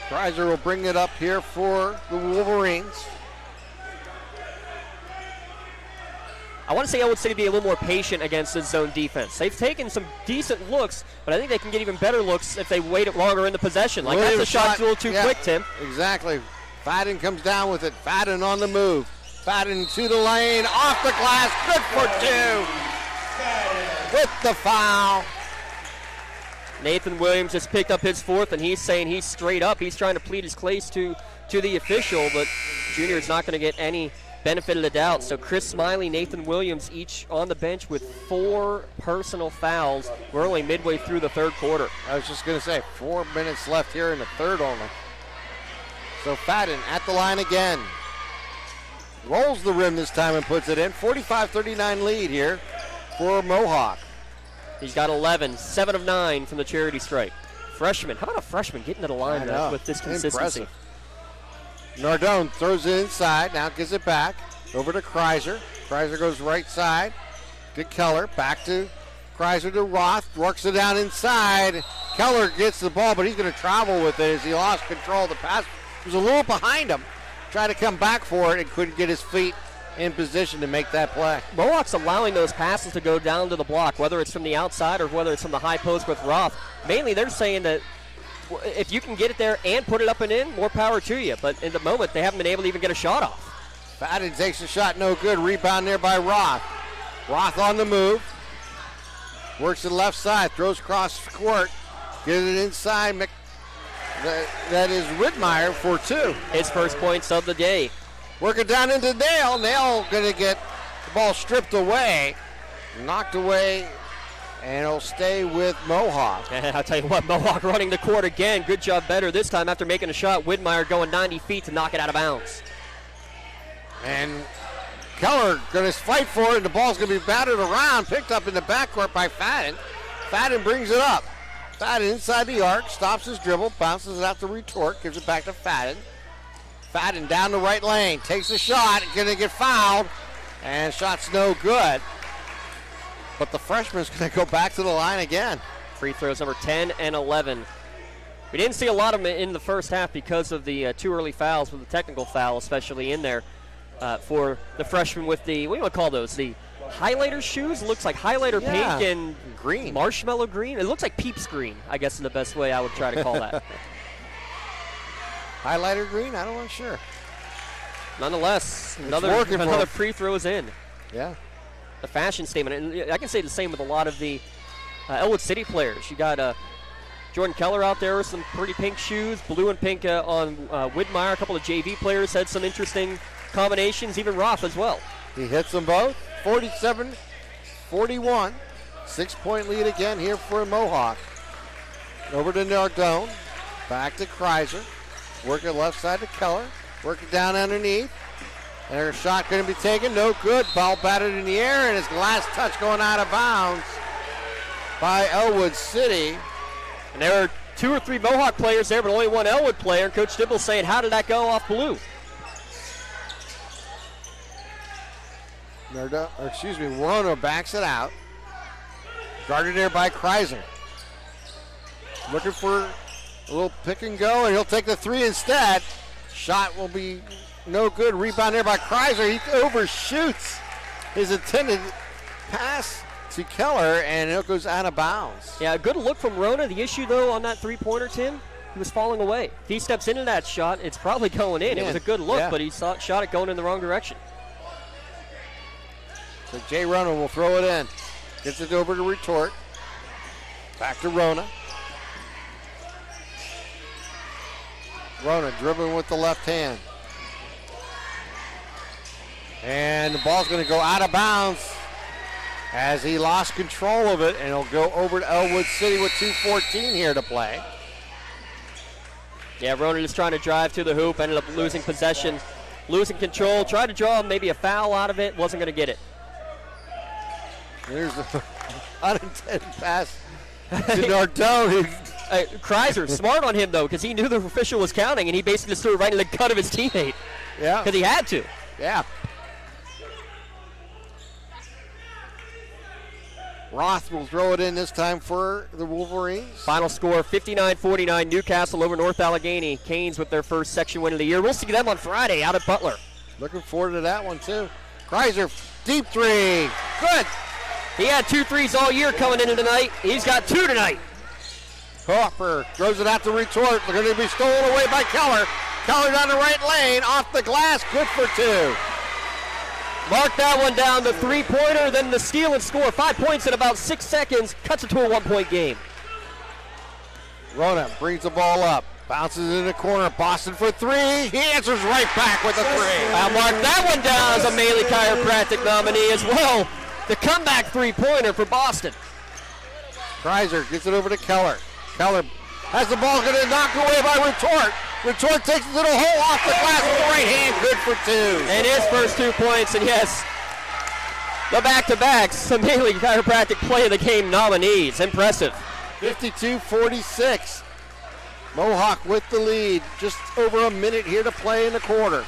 Kreiser will bring it up here for the Wolverines. I want to say Ellwood City be a little more patient against this zone defense. They've taken some decent looks, but I think they can get even better looks if they wait longer in the possession. Like Williams that's a shot a little too quick, Tim. Exactly. Fadden comes down with it. Fadden on the move. Fadden to the lane, off the glass, good for 2. With the foul. Nathan Williams just picked up his 4th, and he's saying he's straight up. He's trying to plead his case to the official, but Junior is not going to get any benefit of the doubt. So Chris Smiley, Nathan Williams, each on the bench with 4 personal fouls. We're only midway through the third quarter. I was just going to say, 4 minutes left here in the third only. So Fadden at the line again. Rolls the rim this time and puts it in. 45-39 lead here for Mohawk. He's got 11, 7 of 9 from the charity stripe. Freshman. How about a freshman getting to the line with this consistency? Impressive. Nardone throws it inside. Now gives it back. Over to Kreiser. Kreiser goes right side. Good Keller. Back to Kreiser to Roth. Works it down inside. Keller gets the ball, but he's going to travel with it as he lost control of the pass. He was a little behind him. Tried to come back for it and couldn't get his feet in position to make that play. Mohawk's allowing those passes to go down to the block, whether it's from the outside or whether it's from the high post with Roth. Mainly they're saying that if you can get it there and put it up and in, more power to you. But in the moment, they haven't been able to even get a shot off. Fadden takes a shot, no good. Rebound there by Roth. Roth on the move. Works it left side, throws across court. Get it inside. That is Whitmire for 2. His first points of the day. Work it down into Nail. Nail going to get the ball stripped away. Knocked away. And it'll stay with Mohawk. I'll tell you what, Mohawk running the court again. Good job better this time after making a shot. Whitmire going 90 feet to knock it out of bounds. And Keller going to fight for it. And the ball's going to be battered around. Picked up in the backcourt by Fadden. Fadden brings it up. Fadden inside the arc. Stops his dribble. Bounces it out to retort. Gives it back to Fadden. Fadden down the right lane. Takes a shot. Going to get fouled. And shot's no good. But the freshman's going to go back to the line again. Free throws number 10 and 11. We didn't see a lot of them in the first half because of the 2 early fouls, with the technical foul especially in there for the freshman with the, what do you want to call those? The highlighter shoes? It looks like highlighter pink and green. Marshmallow green. It looks like Peeps green, I guess is the best way I would try to call that. Highlighter green? I don't know, sure. Nonetheless, another free throw is in. Yeah. The fashion statement, and I can say the same with a lot of the Ellwood City players. You got Jordan Keller out there with some pretty pink shoes, blue and pink on Whitmire. A couple of JV players had some interesting combinations, even Roth as well. He hits them both, 47-41. 6-point lead again here for Mohawk. Over to Nardone, back to Kreiser. Work it left side to Keller, work it down underneath. Their shot going to be taken, no good. Ball batted in the air, and his last touch going out of bounds by Ellwood City. And there are 2 or 3 Mohawk players there, but only one Ellwood player. And Coach Dibble saying, how did that go off blue? Warner backs it out. Guarded there by Kreiser. Looking for a little pick and go, and he'll take the 3 instead. Shot will be no good. Rebound there by Kreiser. He overshoots his intended pass to Keller, and it goes out of bounds. Yeah, a good look from Rona. The issue, though, on that three-pointer, Tim, he was falling away. If he steps into that shot, it's probably going in. It was a good look, but he shot it going in the wrong direction. So Jay Rona will throw it in. Gets it over to retort. Back to Rona. Rona dribbling with the left hand. And the ball's going to go out of bounds as he lost control of it, and it'll go over to Ellwood City with 2:14 here to play. Yeah, Rona just trying to drive to the hoop, ended up losing possession, losing control, tried to draw maybe a foul out of it, wasn't going to get it. There's the unintended pass to Nardone. Kreiser, smart on him, though, because he knew the official was counting, and he basically just threw it right in the gut of his teammate. Yeah. Because he had to. Yeah. Roth will throw it in this time for the Wolverines. Final score, 59-49, Newcastle over North Allegheny. Canes with their first section win of the year. We'll see them on Friday out at Butler. Looking forward to that one, too. Kreiser, deep 3. Good. He had 2 threes all year coming into tonight. He's got 2 tonight. Hopper throws it out to retort. They're going to be stolen away by Keller. Keller down the right lane, off the glass, good for 2. Mark that one down, the three-pointer, then the steal and score. 5 points in about 6 seconds, cuts it to a 1-point game. Rona brings the ball up, bounces in the corner, Boston for 3. He answers right back with a 3. I'll mark that one down as a Maley Chiropractic nominee as well. The comeback three-pointer for Boston. Kreiser gets it over to Keller. Keller has the ball, going to knock away by retort. Retort takes the little hole off the glass with the right hand. Good for 2. And his first 2 points, and yes, the back-to-backs, some Haley Chiropractic Play of the Game nominees. Impressive. 52-46. Mohawk with the lead. Just over a minute here to play in the quarter.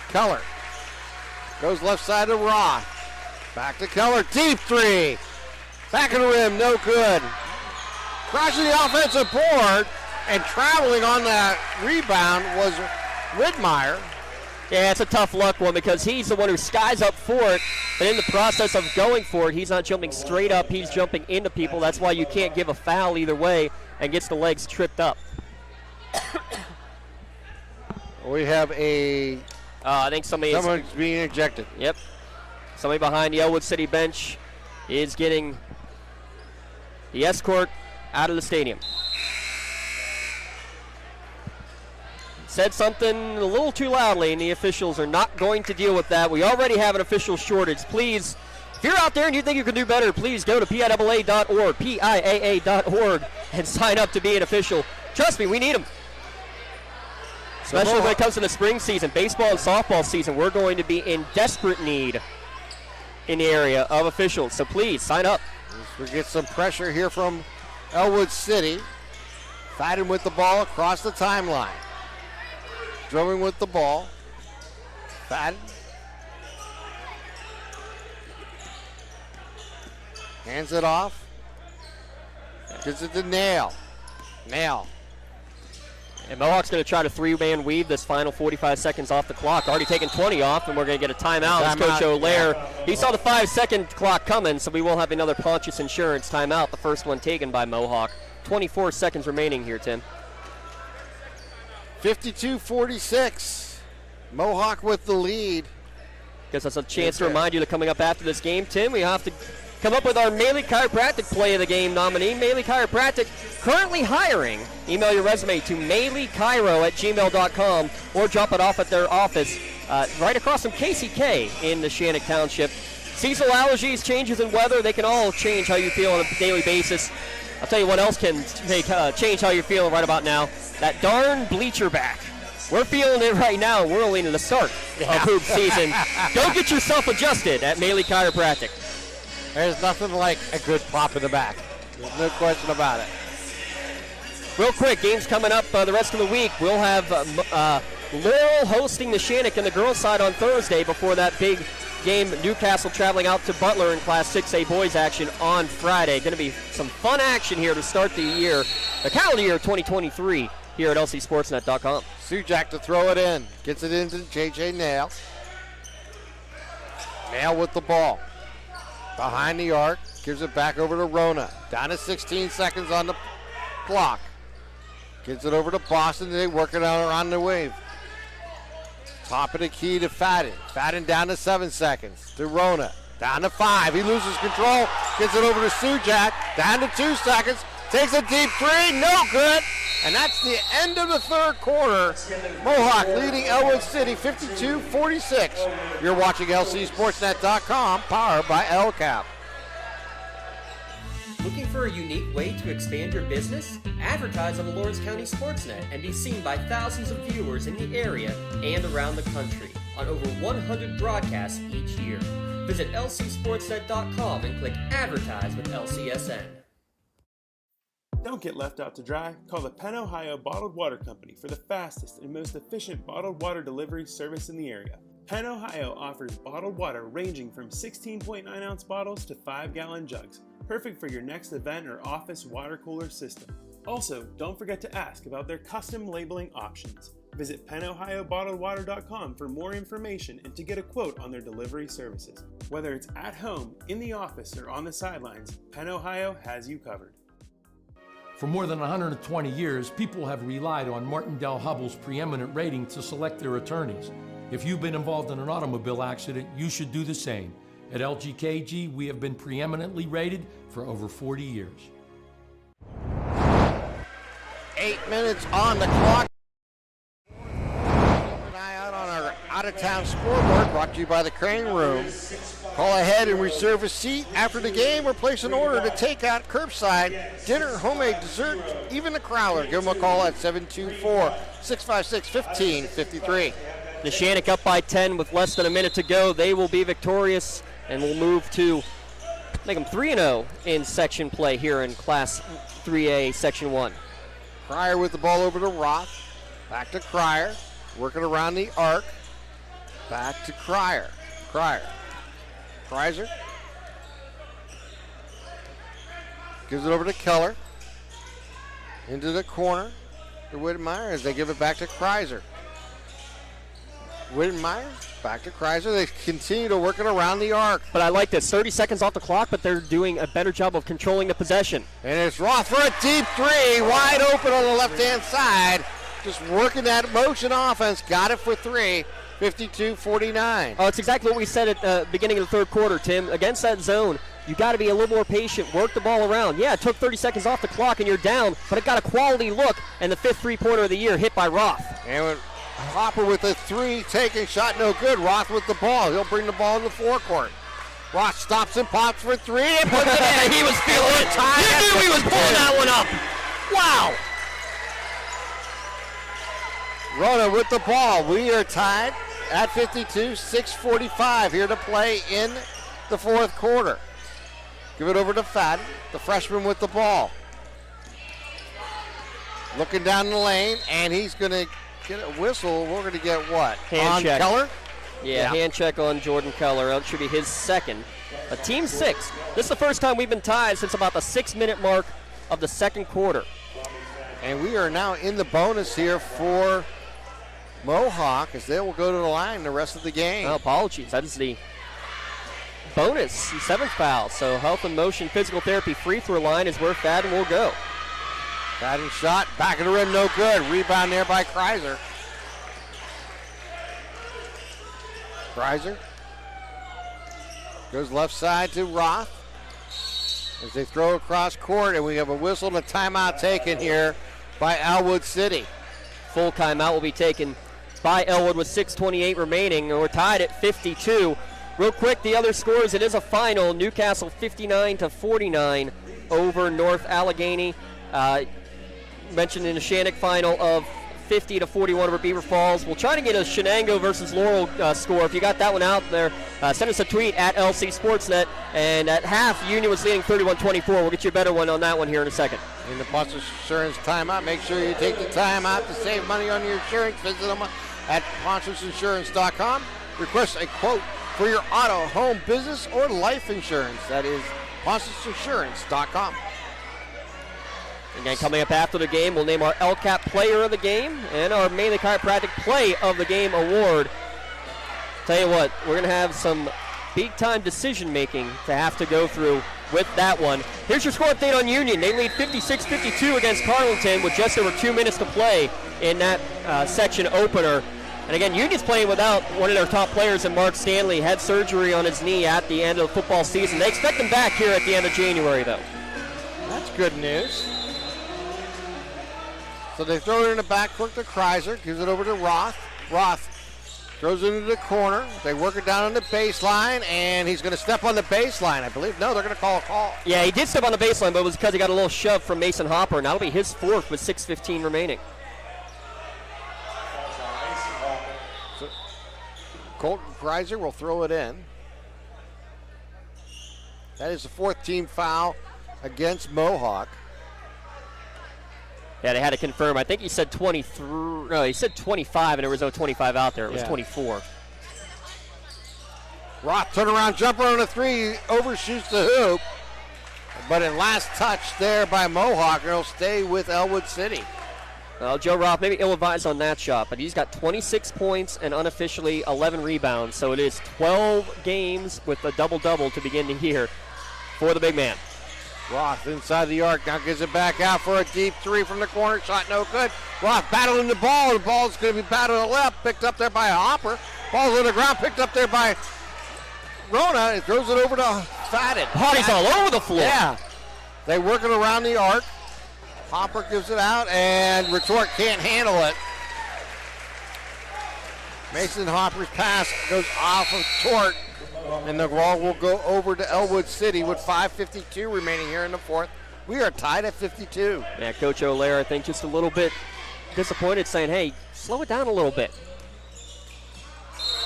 Keller goes left side to Roth. Back to Keller. Deep 3. Back of the rim. No good. Crashing the offensive board and traveling on that rebound was Widmeyer. Yeah, it's a tough luck one because he's the one who skies up for it, but in the process of going for it, he's not jumping straight up, he's jumping into people. That's why you can't give a foul either way and gets the legs tripped up. We have I think someone's being ejected. Yep. Somebody behind the Ellwood City bench is getting the escort out of the stadium. Said something a little too loudly, and the officials are not going to deal with that. We already have an official shortage. Please, if you're out there and you think you can do better, please go to PIAA.org, PIAA.org, and sign up to be an official. Trust me, we need them. Especially when it comes to the spring season, baseball and softball season, we're going to be in desperate need in the area of officials. So please, sign up. We get some pressure here from Ellwood City. Fighting with the ball across the timeline. Drumming with the ball. Fadden. Hands it off. Gives it to Nail. Nail. And Mohawk's going to try to 3-man weave this final 45 seconds off the clock. Already taken 20 off, and we're going to get a timeout. As Coach O'Lear, he saw the 5-second clock coming, so we will have another Pontius Insurance timeout, the first one taken by Mohawk. 24 seconds remaining here, Tim. 52-46. Mohawk with the lead. Guess that's a chance to remind you that coming up after this game, Tim, we have to come up with our Maley Chiropractic Play of the Game nominee. Maley Chiropractic currently hiring. Email your resume to maleychiro@gmail.com or drop it off at their office right across from KCK in the Shannock Township. Seasonal allergies, changes in weather, they can all change how you feel on a daily basis. I'll tell you what else can change how you're feeling right about now. That darn bleacher back. We're feeling it right now. We're only in the start of hoop season. Go get yourself adjusted at Maley Chiropractic. There's nothing like a good pop in the back. There's no question about it. Real quick, games coming up the rest of the week. We'll have Laurel hosting the Shannock and the girls' side on Thursday before that big game. Newcastle traveling out to Butler in Class 6A boys action on Friday. Going to be some fun action here to start the year, the calendar year 2023 here at lcsportsnet.com. Sujak to throw it in. Gets it into J.J. Nail. Nail with the ball. Behind the arc. Gives it back over to Rona. Down to 16 seconds on the clock. Gives it over to Boston. They work it out on the wave. Top of the key to Fadden. Fadden down to 7 seconds. To Rona. Down to 5. He loses control. Gets it over to Sujak. Down to 2 seconds. Takes a deep 3. No good. And that's the end of the third quarter. Mohawk leading Ellwood City 52-46. You're watching LCSportsNet.com, powered by LCAP. Looking for a unique way to expand your business? Advertise on the Lawrence County SportsNet and be seen by thousands of viewers in the area and around the country on over 100 broadcasts each year. Visit LCSportsNet.com and click Advertise with LCSN. Don't get left out to dry. Call the Penn Ohio Bottled Water Company for the fastest and most efficient bottled water delivery service in the area. Penn Ohio offers bottled water ranging from 16.9-ounce bottles to 5-gallon jugs, perfect for your next event or office water cooler system. Also, don't forget to ask about their custom labeling options. Visit PennOhioBottledWater.com for more information and to get a quote on their delivery services. Whether it's at home, in the office, or on the sidelines, Penn Ohio has you covered. For more than 120 years, people have relied on Martindale-Hubbell's preeminent rating to select their attorneys. If you've been involved in an automobile accident, you should do the same. At LGKG, we have been preeminently rated for over 40 years. 8 minutes on the clock. Keep an eye out on our out-of-town scoreboard, brought to you by the Crane Room. Call ahead and reserve a seat after the game or place an order to take out curbside, dinner, homemade dessert, even a crowler. Give them a call at 724-656-1553. Neshannock up by 10 with less than a minute to go. They will be victorious and will move to make them 3-0 in section play here in Class 3A, Section 1. Cryer with the ball over to Roth. Back to Cryer. Working around the arc. Back to Cryer. Kreiser gives it over to Keller. Into the corner to Whitmire as they give it back to Kreiser. Whitmire back to Kreiser. They continue to work it around the arc. But I like this. 30 seconds off the clock, but they're doing a better job of controlling the possession. And it's Roth for a deep three. Wide open on the left-hand side. Just working that motion offense. Got it for three. 52-49. Oh, it's exactly what we said at the beginning of the third quarter, Tim. Against that zone, you got to be a little more patient, work the ball around. Yeah, it took 30 seconds off the clock and you're down, but it got a quality look, and the 5th three-pointer of the year hit by Roth. And with Hopper with a three, taking shot no good. Roth with the ball. He'll bring the ball in the forecourt. Roth stops and pops for three and puts it in. He was feeling it. You knew he was pulling that one up. Wow. Rona with the ball. We are tied at 52, 6:45 here to play in the fourth quarter. Give it over to Fadden, the freshman with the ball. Looking down the lane, and he's going to get a whistle. We're going to get what? Hand check. Keller? Yeah, hand check on Jordan Keller. That should be his second. A team 6. This is the first time we've been tied since about the 6-minute mark of the second quarter. And we are now in the bonus here for Mohawk as they will go to the line the rest of the game. Oh, apologies. That is the bonus, the 7th foul. So health and motion physical therapy free throw line is where Fadden will go. Fadden shot, back of the rim, no good. Rebound there by Kreiser. Kreiser goes left side to Roth as they throw across court, and we have a whistle and a timeout taken here by Ellwood City. Full timeout will be taken by Ellwood with 6:28 remaining. We're tied at 52. Real quick, the other scores, it is a final. Newcastle 59-49 over North Allegheny. Mentioned in the Neshannock final of 50-41 over Beaver Falls. We'll try to get a Shenango versus Laurel score. If you got that one out there, send us a tweet at LC SportsNet. And at half, Union was leading 31-24. We'll get you a better one on that one here in a second. In the Ponchos Insurance timeout, make sure you take the time out to save money on your insurance. Visit them at ponchosinsurance.com. Request a quote for your auto, home, business, or life insurance. That is ponchosinsurance.com. Again, coming up after the game, we'll name our LCAP Player of the Game and our Mainly Chiropractic Play of the Game award. Tell you what, we're going to have some big-time decision-making to have to go through with that one. Here's your score update on Union. They lead 56-52 against Carleton with just over 2 minutes to play in that section opener. And again, Union's playing without one of their top players in Mark Stanley. Had surgery on his knee at the end of the football season. They expect him back here at the end of January, though. That's good news. So they throw it in the backcourt to Kreiser, gives it over to Roth. Roth throws it into the corner. They work it down on the baseline, and he's going to step on the baseline, I believe. No, they're going to call a call. Yeah, he did step on the baseline, but it was because he got a little shove from Mason Hopper, and that'll be his 4th with 6:15 remaining. So Colton Kreiser will throw it in. That is the 4th team foul against Mohawk. Yeah, they had to confirm. I think he said 23. No, he said 25, and there was no 25 out there. It was 24. Roth turnaround jumper on a 3, overshoots the hoop. But in last touch there by Mohawk, it'll stay with Ellwood City. Well, Joe Roth maybe ill-advised on that shot, but he's got 26 points and unofficially 11 rebounds. So it is 12 games with a double-double to begin the year for the big man. Roth inside the arc, now gives it back out for a deep 3 from the corner. Shot no good. Roth battling the ball. The ball's going to be batted to the left. Picked up there by Hopper. Ball's on the ground. Picked up there by Rona. It throws it over to Fadden. Party's all over the floor. Yeah. They work it around the arc. Hopper gives it out, and Retort can't handle it. Mason Hopper's pass goes off of Tort. And the ball will go over to Ellwood City with 5:52 remaining here in the fourth. We are tied at 52. Yeah, Coach O'Leary, I think, just a little bit disappointed, saying, hey, slow it down a little bit.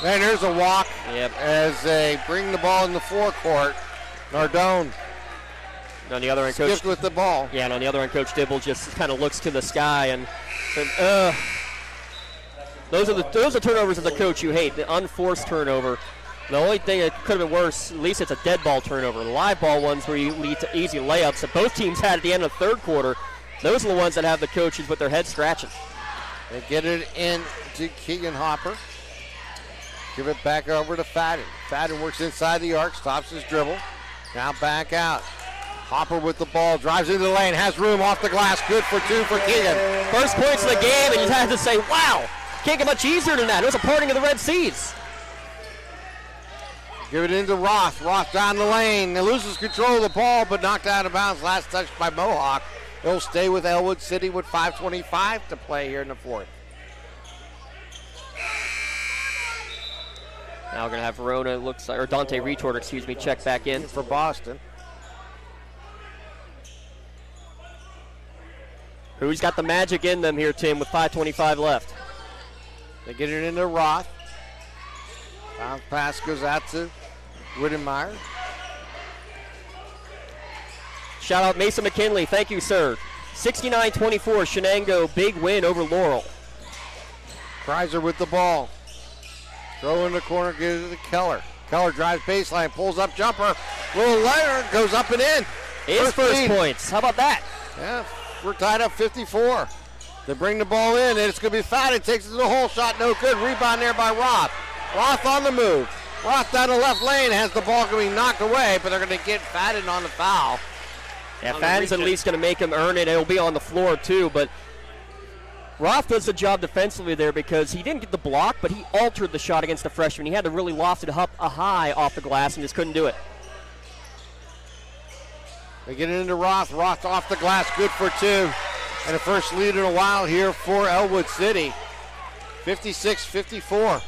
And there's a walk Yep. as they bring the ball in the forecourt. Nardone on the other end, skipped Coach, with the ball. Yeah, and on the other end, Coach Dibble just kind of looks to the sky and those are turnovers as a coach you hate, the unforced turnover. The only thing that could have been worse, at least it's a dead ball turnover. The live ball ones where you lead to easy layups that both teams had at the end of the third quarter, those are the ones that have the coaches with their heads scratching. They get it in to Keegan Hopper. Give it back over to Fadden. Fadden works inside the arc, stops his dribble. Now back out. Hopper with the ball, drives into the lane, has room off the glass. Good for two for Keegan. First points of the game, and you had to say, wow, can't get much easier than that. It was a parting of the Red Seas. Give it into Roth. Roth down the lane. He loses control of the ball, but knocked out of bounds. Last touch by Mohawk. He'll stay with Ellwood City with 5:25 to play here in the fourth. Now we're going to have Verona, or Dante Retort, check back in. For Boston. Who's got the magic in them here, Tim, with 5:25 left? They get it into Roth. Bounce pass goes out to Wittenmeyer. Shout out Mason McKinley. Thank you, sir. 69-24, Shenango, big win over Laurel. Kreiser with the ball. Throw in the corner, gives it to Keller. Keller drives baseline, pulls up jumper. Little lighter, goes up and in. His first points. How about that? Yeah, we're tied up 54. They bring the ball in, and it's going to be Fadden. Takes it to the hole, shot no good. Rebound there by Roth. Roth on the move. Roth down the left lane, has the ball going to be knocked away, but they're going to get Fadden on the foul. Yeah, Fadden's at least going to make him earn it. It'll be on the floor, too, but Roth does the job defensively there because he didn't get the block, but he altered the shot against the freshman. He had to really loft it up a high off the glass and just couldn't do it. They get it into Roth. Roth off the glass, good for two. And the first lead in a while here for Ellwood City. 56-54.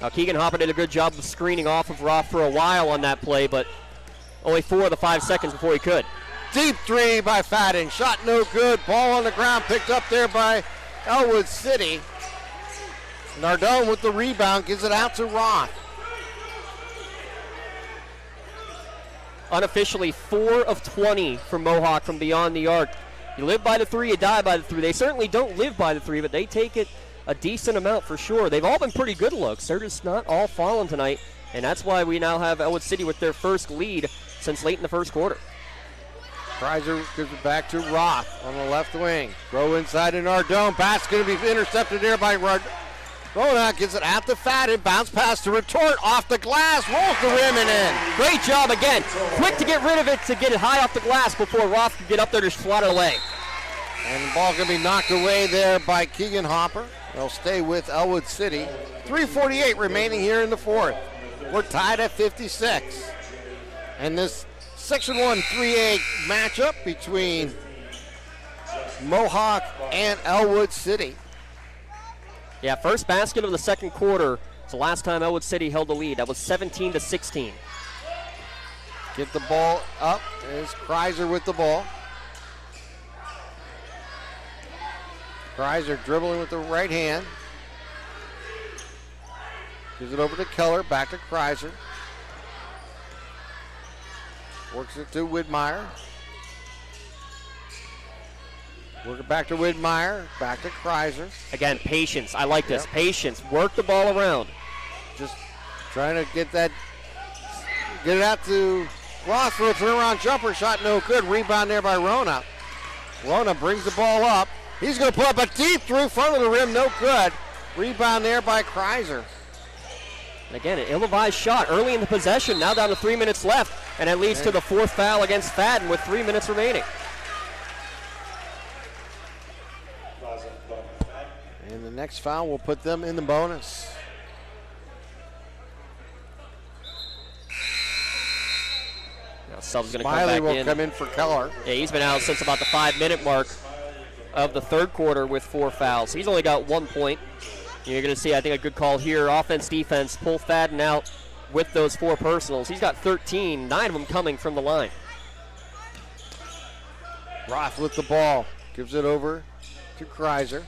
Now Keegan Hopper did a good job of screening off of Roth for a while on that play, but only 4 of the 5 seconds before he could. Deep three by Fadden. Shot no good. Ball on the ground picked up there by Ellwood City. Nardone with the rebound gives it out to Roth. Unofficially 4 of 20 for Mohawk from beyond the arc. You live by the 3, you die by the 3. They certainly don't live by the 3, but they take it a decent amount for sure. They've all been pretty good looks. They're just not all falling tonight, and that's why we now have Ellwood City with their first lead since late in the first quarter. Kreiser gives it back to Roth on the left wing. Throw inside in Nardone. Pass going to be intercepted there by Rona. Gets it out to Fadden. Bounce pass to Retort off the glass. Rolls the rim and in. Great job again. Quick to get rid of it, to get it high off the glass before Roth could get up there to swat it away. And the ball going to be knocked away there by Keegan Hopper. They'll stay with Ellwood City. 3:48 remaining here in the fourth. We're tied at 56. And this Section 1 3A matchup between Mohawk and Ellwood City. Yeah, first basket of the second quarter. It's the last time Ellwood City held the lead. That was 17-16. Get the ball up. There's Kreiser with the ball. Kreiser dribbling with the right hand. Gives it over to Keller. Back to Kreiser. Works it to Widmeyer. Work it back to Widmeyer. Back to Kreiser. Again, patience. I like this. Patience. Work the ball around. Just trying to get it out to Roth for a turnaround jumper. Shot no good. Rebound there by Rona. Rona brings the ball up. He's going to put up a deep through front of the rim. No good. Rebound there by Kreiser. Again, an ill-advised shot early in the possession. Now down to 3 minutes left. And that leads to the fourth foul against Fadden with 3 minutes remaining. And the next foul will put them in the bonus. Now sub's going to come Smiley back will in. come in for Keller. Yeah, he's been out since about the 5-minute mark of the third quarter with 4 fouls. He's only got 1 point. You're going to see, I think, a good call here. Offense, defense, pull Fadden out. with those 4 personals. He's got 13, 9 of them coming from the line. Roth with the ball. Gives it over to Kreiser.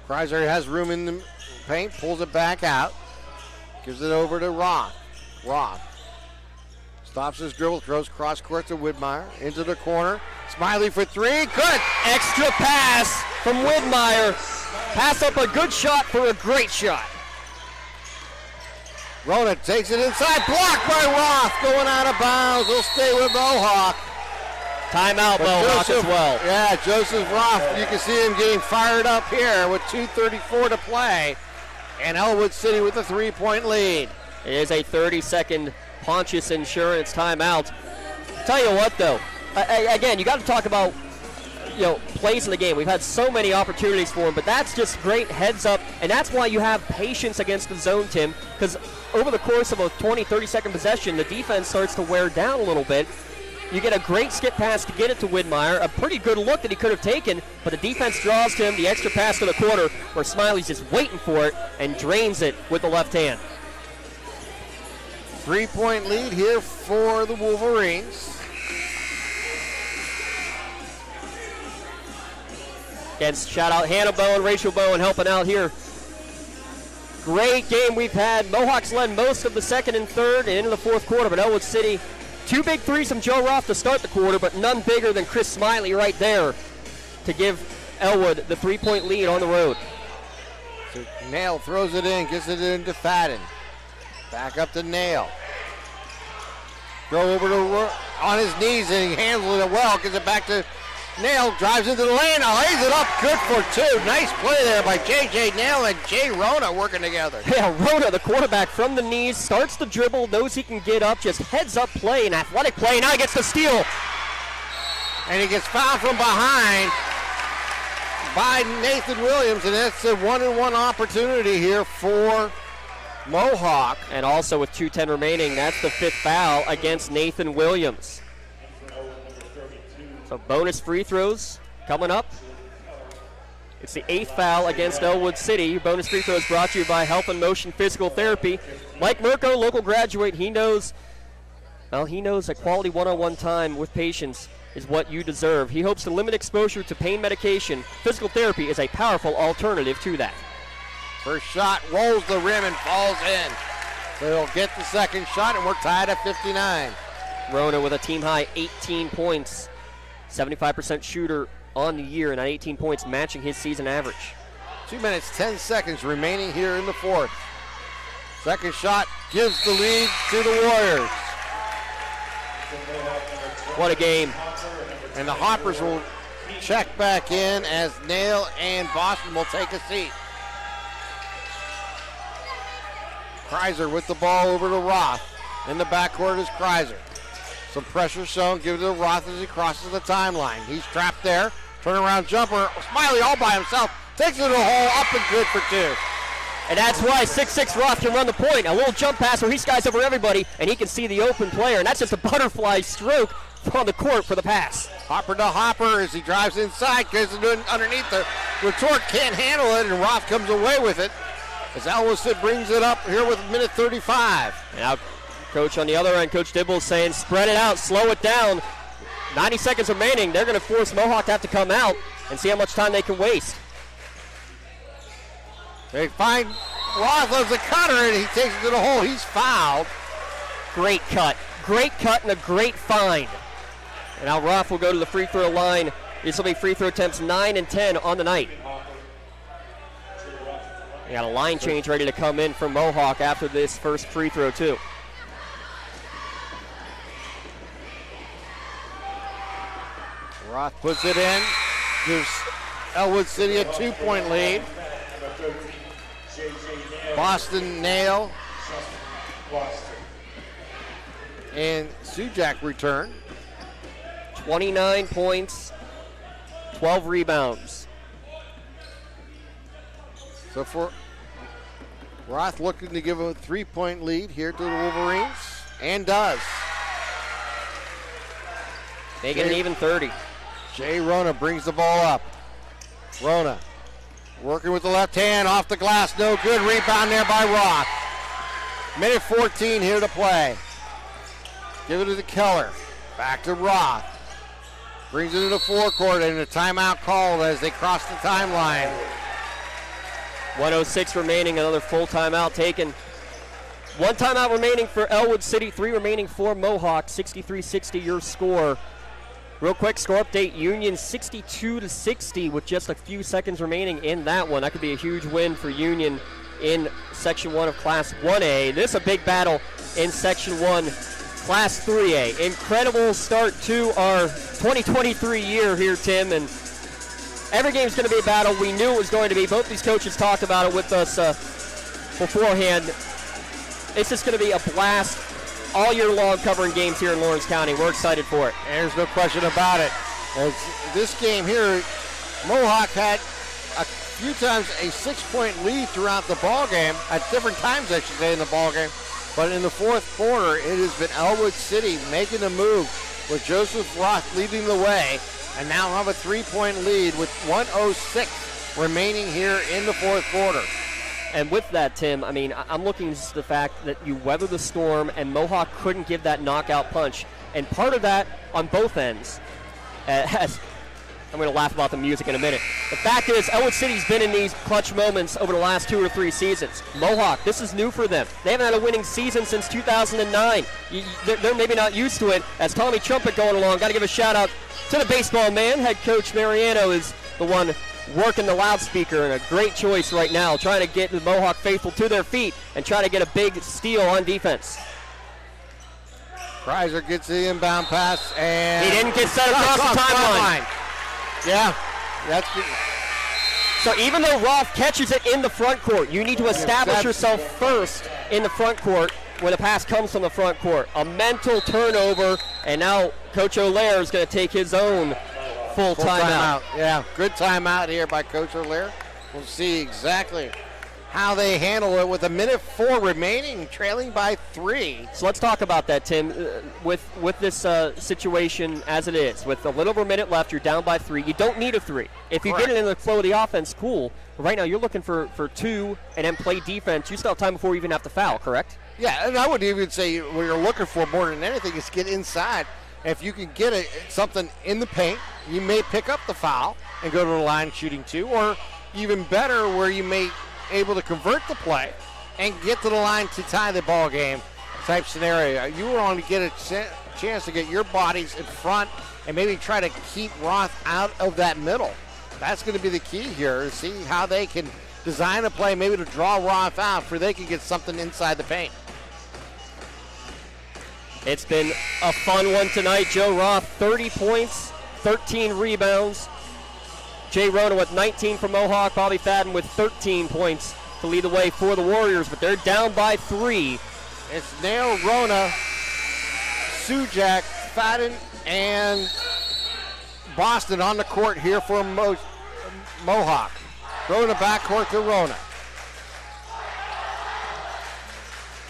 Kreiser has room in the paint, pulls it back out. Gives it over to Roth. Roth stops his dribble, throws cross court to Widmeyer. Into the corner. Smiley for 3. Good! Extra pass from Widmeyer. Pass up a good shot for a great shot. Rona takes it inside. Blocked by Roth. Going out of bounds. He'll stay with Mohawk. Timeout, Mohawk as well. Yeah, Joseph Roth, you can see him getting fired up here with 2:34 to play. And Ellwood City with a 3-point lead. It is a 30-second Pontius Insurance timeout. Tell you what, though, again, you got to talk about plays in the game. We've had so many opportunities for him, but that's just great heads up, and that's why you have patience against the zone, Tim, because over the course of a 20, 30-second possession, the defense starts to wear down a little bit. You get a great skip pass to get it to Widmeyer, a pretty good look that he could have taken, but the defense draws to him, the extra pass to the corner, where Smiley's just waiting for it and drains it with the left hand. 3-point lead here for the Wolverines. Again, shout out Hannah Bowen, Rachel Bowen helping out here. Great game we've had. Mohawks led most of the second and third and into the fourth quarter, but Ellwood City, 2 big threes from Joe Roth to start the quarter, but none bigger than Chris Smiley right there to give Ellwood the 3-point lead on the road. So Nail throws it in, gets it into Fadden. Back up to Nail. Throw over to on his knees, and he handles it well. Gets it back to Nail. Drives into the lane. Lays it up. Good for 2. Nice play there by J.J. Nail and Jay Rona working together. Yeah, Rona, the quarterback from the knees, starts the dribble, knows he can get up, just heads up play, an athletic play. Now he gets the steal. And he gets fouled from behind by Nathan Williams, and that's a 1-and-1 opportunity here for Mohawk. And also with 2:10 remaining, that's the 5th foul against Nathan Williams. So bonus free throws coming up. It's the 8th foul against Ellwood City. Bonus free throws brought to you by Health and Motion Physical Therapy. Mike Mirko, local graduate, he knows that quality one-on-one time with patients is what you deserve. He hopes to limit exposure to pain medication. Physical therapy is a powerful alternative to that. First shot rolls the rim and falls in. So he'll get the second shot, and we're tied at 59. Rona with a team-high 18 points. 75% shooter on the year, and at 18 points matching his season average. 2 minutes, 10 seconds remaining here in the fourth. Second shot gives the lead to the Warriors. What a game. And the Hoppers will check back in as Nail and Boston will take a seat. Kreiser with the ball over to Roth. In the backcourt is Kreiser. Some pressure shown, give it to Roth as he crosses the timeline. He's trapped there. Turnaround jumper. Smiley all by himself. Takes it to the hole, up and good for 2. And that's why 6'6" Roth can run the point. A little jump pass where he skies over everybody, and he can see the open player. And that's just a butterfly stroke on the court for the pass. Hopper to Hopper as he drives inside. Gets it underneath the retort. Can't handle it, and Roth comes away with it. As Ellwood brings it up here with minute 35. Now, Coach on the other end, Coach Dibble saying spread it out, slow it down. 90 seconds remaining. They're going to force Mohawk to have to come out and see how much time they can waste. They find Roth as a cutter, and he takes it to the hole. He's fouled. Great cut and a great find. And now Roth will go to the free throw line. This will be free throw attempts 9 and 10 on the night. We got a line change ready to come in from Mohawk after this first free throw too. Roth puts it in, gives Ellwood City a 2-point lead. Boston Nail and Sujak return. 29 points, 12 rebounds. So for Roth looking to give a 3-point lead here to the Wolverines, and does. Making it even 30. Jay Rona brings the ball up. Rona working with the left hand off the glass. No good. Rebound there by Roth. Minute 14 here to play. Give it to Keller. Back to Roth. Brings it to the forecourt and a timeout called as they cross the timeline. 1:06 remaining, another full timeout taken. 1 timeout remaining for Ellwood City, 3 remaining for Mohawk. 63-60 your score. Real quick score update, Union 62-60 with just a few seconds remaining in that one. That could be a huge win for Union in Section 1 of Class 1A. This is a big battle in Section 1, Class 3A. Incredible start to our 2023 year here, Tim, and every game's going to be a battle. We knew it was going to be. Both these coaches talked about it with us beforehand. It's just going to be a blast all year long covering games here in Lawrence County. We're excited for it. There's no question about it. As this game here, Mohawk had a few times a 6-point lead throughout the ball game, at different times I should say in the ball game. But in the fourth quarter, it has been Ellwood City making a move with Joseph Roth leading the way, and now have a 3-point lead with 1:06 remaining here in the fourth quarter. And with that, Tim, I mean, I'm looking at the fact that you weather the storm and Mohawk couldn't give that knockout punch. And part of that on both ends, as I'm going to laugh about the music in a minute. The fact is, Ellwood City's been in these clutch moments over the last 2 or 3 seasons. Mohawk, this is new for them. They haven't had a winning season since 2009. They're maybe not used to it. As Tommy Trumpet going along, got to give a shout out to the baseball man. Head coach Mariano is the one working the loudspeaker, and a great choice right now, trying to get the Mohawk faithful to their feet and try to get a big steal on defense. Kreiser gets the inbound pass, and he didn't get set across the timeline. Yeah, that's good. So even though Roth catches it in the front court, you need to establish yourself first in the front court when the pass comes from the front court. A mental turnover, and now Coach O'Lear is going to take his own full timeout. Yeah, good timeout here by Coach O'Lear. We'll see exactly how they handle it with 1:04 remaining, trailing by 3. So let's talk about that, Tim. With this situation as it is, with a little over a minute left, you're down by 3. You don't need a 3. If you get it in the flow of the offense, cool. But right now you're looking for 2 and then play defense. You still have time before you even have to foul, correct? Yeah, and I would even say what you're looking for more than anything is get inside. If you can get something in the paint, you may pick up the foul and go to the line shooting 2, or even better where you may able to convert the play and get to the line to tie the ball game type scenario. You want to get a chance to get your bodies in front and maybe try to keep Roth out of that middle. That's going to be the key here, to see how they can design a play maybe to draw Roth out where they can get something inside the paint. It's been a fun one tonight. Joe Roth, 30 points, 13 rebounds. Jay Rona with 19 for Mohawk. Bobby Fadden with 13 points to lead the way for the Warriors, but they're down by 3. It's Nail, Rona, Sujak, Fadden, and Boston on the court here for Mohawk. Rona backcourt to Rona.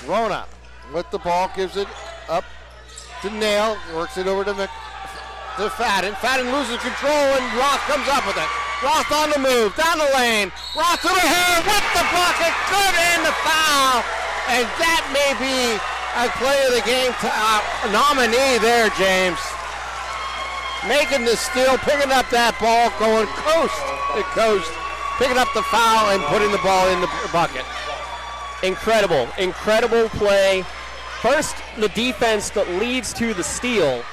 Rona with the ball, gives it up to Nail, works it over to Fadden. Fadden loses control, and Roth comes up with it. Roth on the move, down the lane. Roth to the hole with the bucket, good, and the foul. And that may be a play of the game nominee there, James. Making the steal, picking up that ball, going coast to coast, picking up the foul and putting the ball in the bucket. Incredible play. First, the defense that leads to the steal.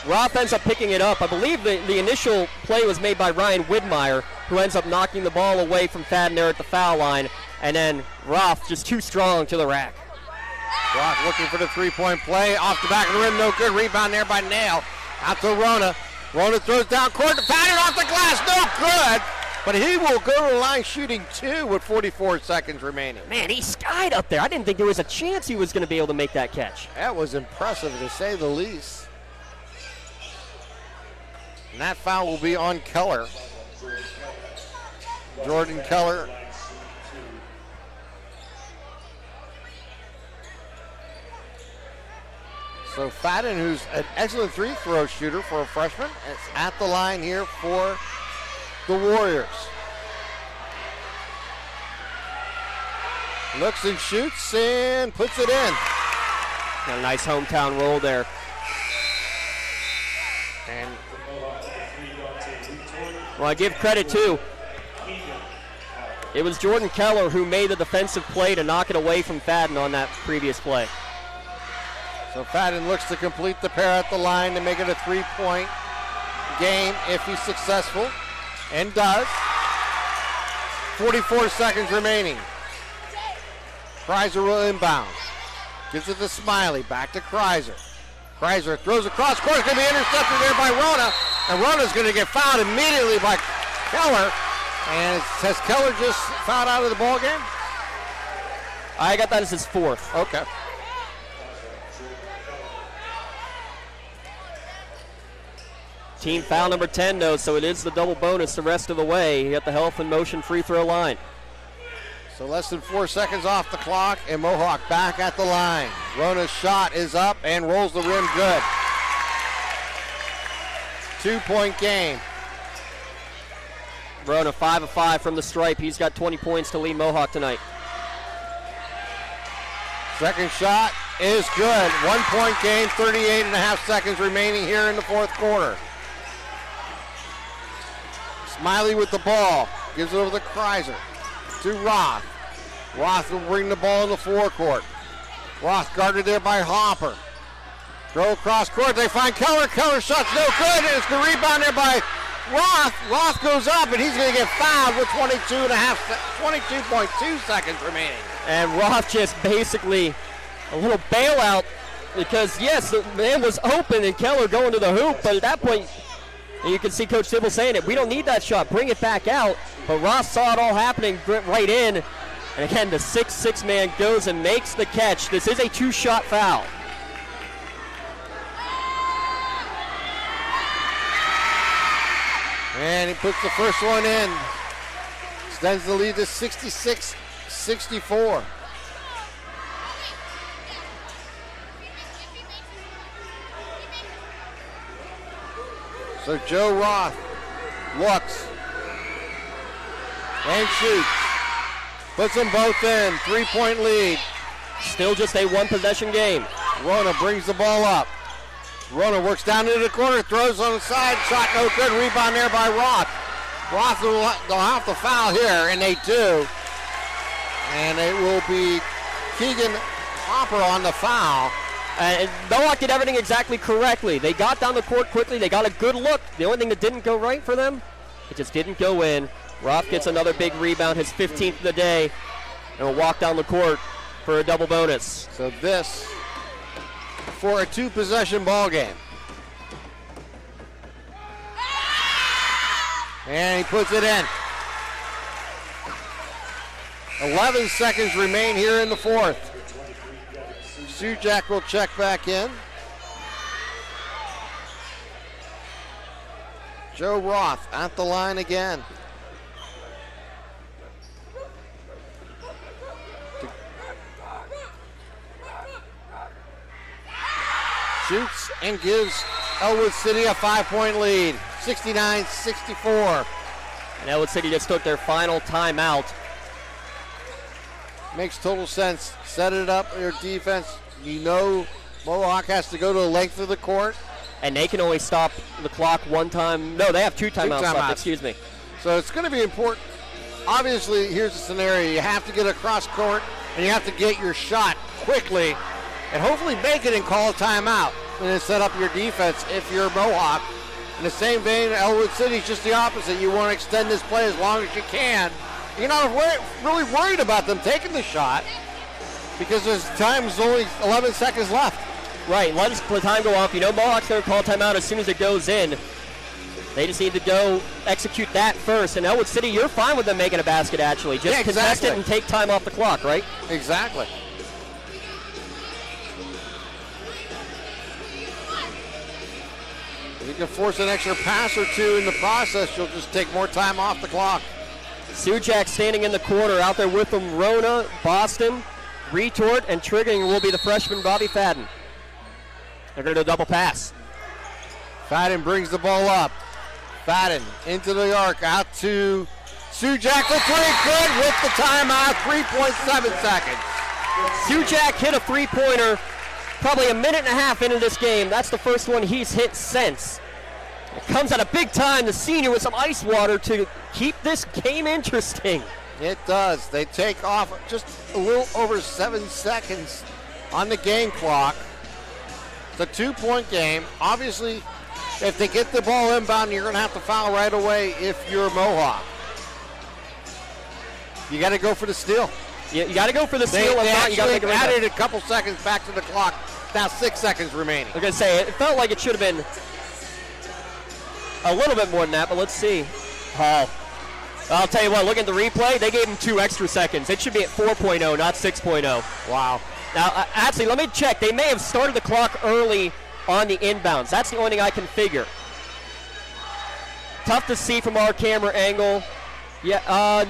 Roth ends up picking it up. I believe the initial play was made by Ryan Widmeyer, who ends up knocking the ball away from Fadden there at the foul line. And then Roth just too strong to the rack. Roth looking for the 3-point play. Off the back of the rim, no good. Rebound there by Nail. Out to Rona. Rona throws down court to Fadden off the glass. No good. But he will go to the line shooting 2 with 44 seconds remaining. Man, he skied up there. I didn't think there was a chance he was going to be able to make that catch. That was impressive, to say the least. And that foul will be on Keller. Jordan Keller. So Fadden, who's an excellent free throw shooter for a freshman, is at the line here for the Warriors. Looks and shoots and puts it in. Got a nice hometown roll there. And well, I give credit too. It was Jordan Keller who made the defensive play to knock it away from Fadden on that previous play. So Fadden looks to complete the pair at the line to make it a 3-point game if he's successful, and does. 44 seconds remaining. Kreiser will inbound. Gives it to Smiley. Back to Kreiser. Kreiser throws across court. It's going to be intercepted there by Rona. And Rona's going to get fouled immediately by Keller. And has Keller just fouled out of the ball game? I got that as his fourth. Okay. Team foul number 10, though, so it is the double bonus the rest of the way at the Health and Motion free throw line. So less than 4 seconds off the clock, and Mohawk back at the line. Rona's shot is up and rolls the rim good. 2-point game. Rona 5 of 5 from the stripe. He's got 20 points to lead Mohawk tonight. Second shot is good. 1-point game, 38.5 seconds remaining here in the fourth quarter. Smiley with the ball. Gives it over to Kreiser. To Roth. Roth will bring the ball in the forecourt. Roth guarded there by Hopper. Throw across court. They find Keller. Keller shot's no good. It's the rebound there by Roth. Roth goes up, and he's going to get fouled with 22.2 seconds remaining. And Roth just basically a little bailout because, yes, the man was open and Keller going to the hoop, but at that point, and you can see Coach Sybil saying it, we don't need that shot, bring it back out. But Ross saw it all happening right in. And again, the 6'6" man goes and makes the catch. This is a 2-shot foul. And he puts the first one in. Extends the lead to 66-64. So Joe Roth looks and shoots. Puts them both in. 3-point lead. Still just a one-possession game. Rona brings the ball up. Rona works down into the corner, throws on the side, shot no good. Rebound there by Roth. Roth will have to foul here, and they do. And it will be Keegan Hopper on the foul. And Mohawk did everything exactly correctly. They got down the court quickly. They got a good look. The only thing that didn't go right for them, it just didn't go in. Roth gets another big rebound, his 15th of the day, and will walk down the court for a double bonus. So this for a 2-possession ball game. And he puts it in. 11 seconds remain here in the fourth. Sujak will check back in. Joe Roth at the line again. Shoots and gives Ellwood City a 5-point lead, 69-64. And Ellwood City just took their final timeout. Makes total sense. Set it up, your defense. You know Mohawk has to go to the length of the court. And they can only stop the clock one time. No, they have 2 timeouts left, excuse me. So it's going to be important. Obviously, here's the scenario. You have to get across court, and you have to get your shot quickly, and hopefully make it and call a timeout, and then set up your defense if you're Mohawk. In the same vein, Ellwood City's just the opposite. You want to extend this play as long as you can. You're not really worried about them taking the shot because there's only 11 seconds left. Right, let the time go off. You know Mohawk's going to call timeout as soon as it goes in. They just need to go execute that first. And Ellwood City, you're fine with them making a basket, actually. Just contest it and take time off the clock, right? Exactly. If you can force an extra pass or two in the process, you'll just take more time off the clock. Sujak standing in the corner. Out there with them, Rona, Boston, Retort, and triggering will be the freshman Bobby Fadden. They're going to do a double pass. Fadden brings the ball up. Fadden into the arc, out to Sujak for three, good with the timeout, 3.7 seconds. Sujak hit a three-pointer probably a minute and a half into this game. That's the first one he's hit since. It comes at a big time, the senior with some ice water to keep this game interesting. It does. They take off just a little over 7 seconds on the game clock. It's a 2-point game. Obviously, if they get the ball inbound, you're going to have to foul right away if you're Mohawk. You got to go for the steal. You got to go for the steal. They actually added a couple seconds back to the clock. Now 6 seconds remaining. I was going to say, it felt like it should have been a little bit more than that, but let's see. Oh, I'll tell you what, look at the replay. They gave him 2 extra seconds. It should be at 4.0, not 6.0. Wow. Now, actually, let me check. They may have started the clock early on the inbounds. That's the only thing I can figure. Tough to see from our camera angle. Yeah, I'm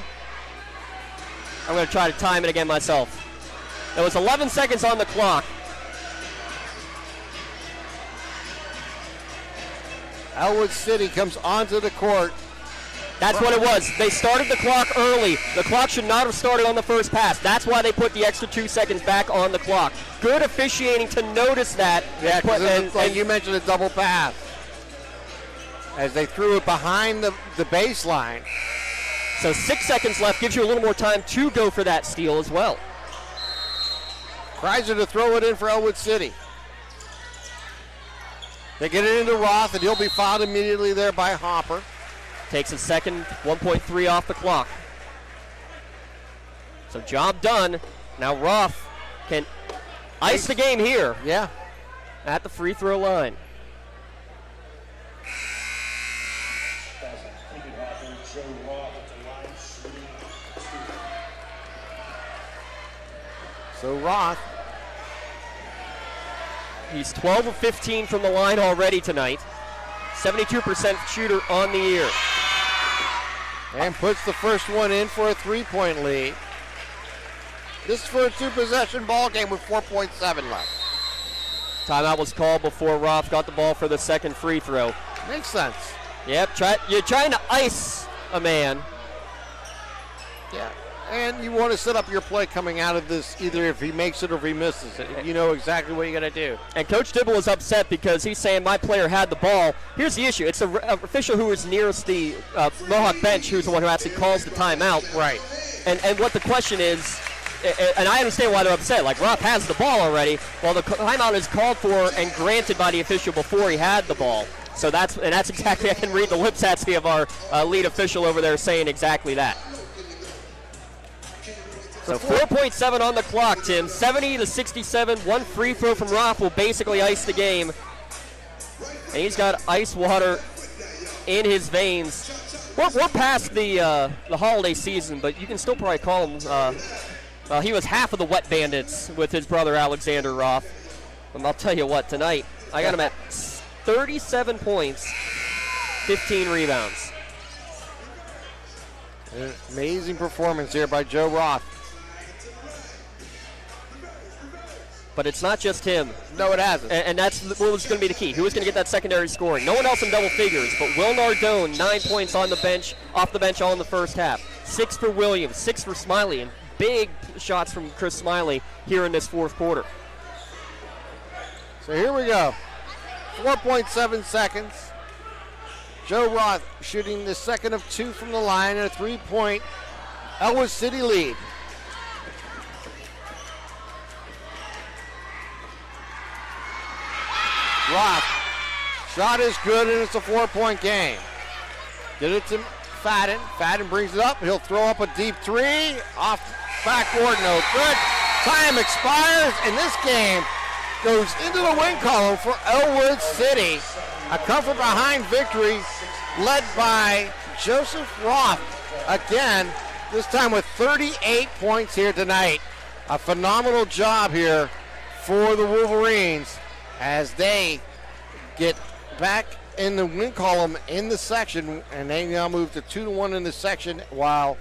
going to try to time it again myself. There was 11 seconds on the clock. Ellwood City comes onto the court. That's what it was. They started the clock early. The clock should not have started on the first pass. That's why they put the extra 2 seconds back on the clock. Good officiating to notice that. Yeah, and you mentioned a double pass. As they threw it behind the baseline. So 6 seconds left, gives you a little more time to go for that steal as well. Kreiser to throw it in for Ellwood City. They get it into Roth, and he'll be fouled immediately there by Hopper. Takes a second, 1.3 off the clock. So job done. Now Roth can ice the game here. Yeah. At the free throw line. So Roth. He's 12 of 15 from the line already tonight. 72% shooter on the year. And puts the first one in for a 3-point lead. This is for a 2-possession ball game with 4.7 left. Timeout was called before Roth got the ball for the second free throw. Makes sense. Yep, you're trying to ice a man. Yeah, and you want to set up your play coming out of this, either if he makes it or if he misses it. You know exactly what you're going to do. And Coach Dibble is upset because he's saying my player had the ball. Here's the issue. It's the official who is nearest the Mohawk bench who's the one who actually calls the timeout. Right. And what the question is, and I understand why they're upset. Like, Roth has the ball already. Well, the timeout is called for and granted by the official before he had the ball. So that's exactly, I can read the lips actually of our lead official over there saying exactly that. So 4.7 on the clock, Tim. 70-67. One free throw from Roth will basically ice the game. And he's got ice water in his veins. We're past the holiday season, but you can still probably call him. He was half of the Wet Bandits with his brother Alexander Roth. And I'll tell you what, tonight I got him at 37 points, 15 rebounds. An amazing performance here by Joe Roth. But it's not just him. No, it hasn't. And that's what was going to be the key. Who was going to get that secondary scoring? No one else in double figures, but Will Nardone, 9 points on the bench, off the bench all in the first half. 6 for Williams, 6 for Smiley, and big shots from Chris Smiley here in this fourth quarter. So here we go. 4.7 seconds. Joe Roth shooting the second of 2 from the line and a 3-point Ellwood City lead. Roth, shot is good and it's a 4-point game. Get it to Fadden. Fadden brings it up. He'll throw up a deep 3. Off backboard, no good. Time expires and this game goes into the win column for Ellwood City. A comfort behind victory led by Joseph Roth. Again, this time with 38 points here tonight. A phenomenal job here for the Wolverines as they get back in the win column in the section, and they now move to 2-1 in the section while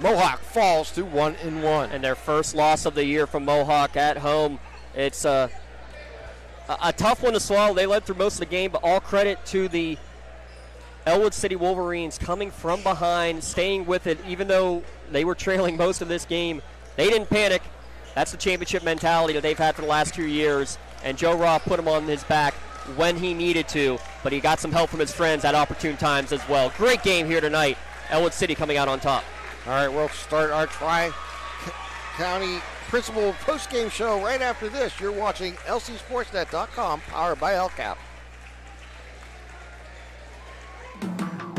Mohawk falls to 1-1. And their first loss of the year from Mohawk at home. It's a tough one to swallow. They led through most of the game, but all credit to the Ellwood City Wolverines coming from behind, staying with it, even though they were trailing most of this game. They didn't panic. That's the championship mentality that they've had for the last 2 years, and Joe Roth put him on his back when he needed to, but he got some help from his friends at opportune times as well. Great game here tonight. Ellwood City coming out on top. All right, we'll start our Tri-County Principal post-game show right after this. You're watching lcsportsnet.com, powered by LCAP.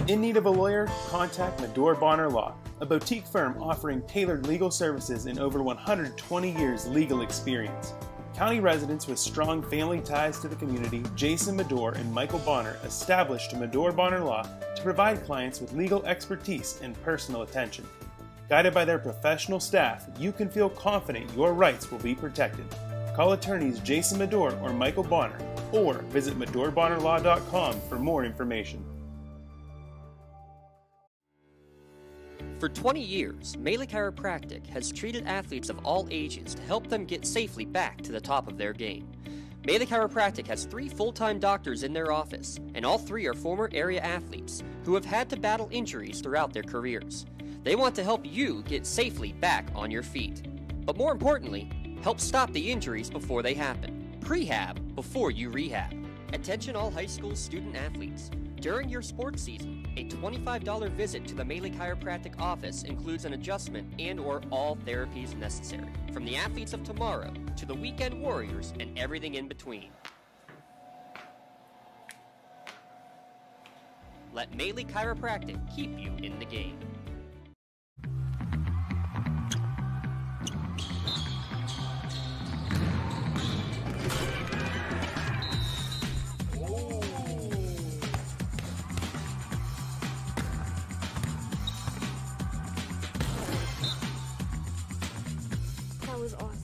In need of a lawyer? Contact Medore Bonner Law, a boutique firm offering tailored legal services and over 120 years legal experience. County residents with strong family ties to the community, Jason Medore and Michael Bonner, established Medore Bonner Law to provide clients with legal expertise and personal attention. Guided by their professional staff, you can feel confident your rights will be protected. Call attorneys Jason Medore or Michael Bonner, or visit MedoreBonnerLaw.com for more information. For 20 years, Melee Chiropractic has treated athletes of all ages to help them get safely back to the top of their game. Melee Chiropractic has 3 full-time doctors in their office, and all 3 are former area athletes who have had to battle injuries throughout their careers. They want to help you get safely back on your feet. But more importantly, help stop the injuries before they happen. Prehab before you rehab. Attention all high school student athletes. During your sports season, a $25 visit to the Melee Chiropractic office includes an adjustment and/or all therapies necessary, from the athletes of tomorrow to the weekend warriors and everything in between. Let Melee Chiropractic keep you in the game. That was awesome.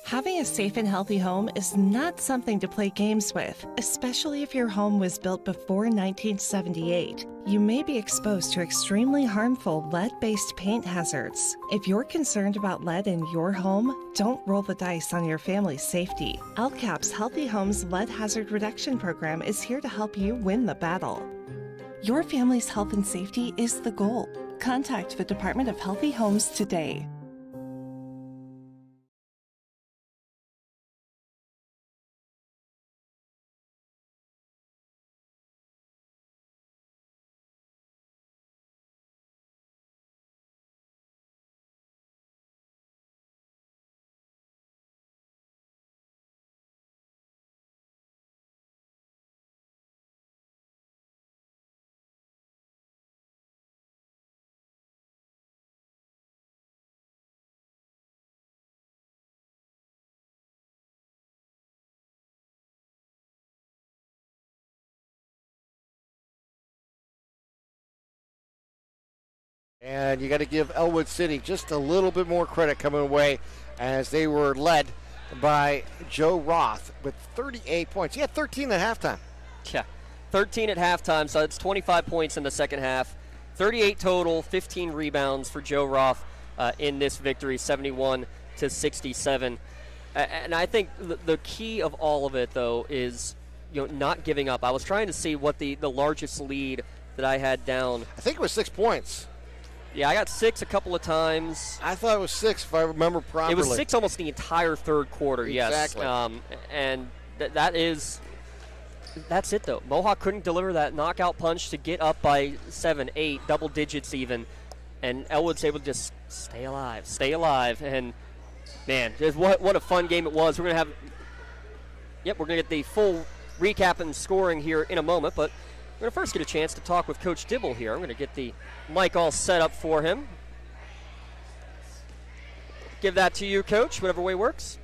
Having a safe and healthy home is not something to play games with, especially if your home was built before 1978. You may be exposed to extremely harmful lead-based paint hazards. If you're concerned about lead in your home, don't roll the dice on your family's safety. LCAP's Healthy Homes Lead Hazard Reduction Program is here to help you win the battle. Your family's health and safety is the goal. Contact the Department of Healthy Homes today. And you got to give Ellwood City just a little bit more credit coming away, as they were led by Joe Roth with 38 points. He had 13 at halftime. Yeah, 13 at halftime, so it's 25 points in the second half. 38 total, 15 rebounds for Joe Roth in this victory, 71-67. And I think the key of all of it, though, is not giving up. I was trying to see what the largest lead that I had down. I think it was 6 points. Yeah, I got 6 a couple of times. I thought it was 6 if I remember properly. It was 6 almost the entire third quarter, exactly. Yes. And that's it, though. Mohawk couldn't deliver that knockout punch to get up by 7, 8, double digits even. And Ellwood's able to just stay alive. And, man, what a fun game it was. We're going to get the full recap and scoring here in a moment, but we're going to first get a chance to talk with Coach Dibble here. I'm going to get the mic all set up for him. Give that to you, Coach, whatever way works.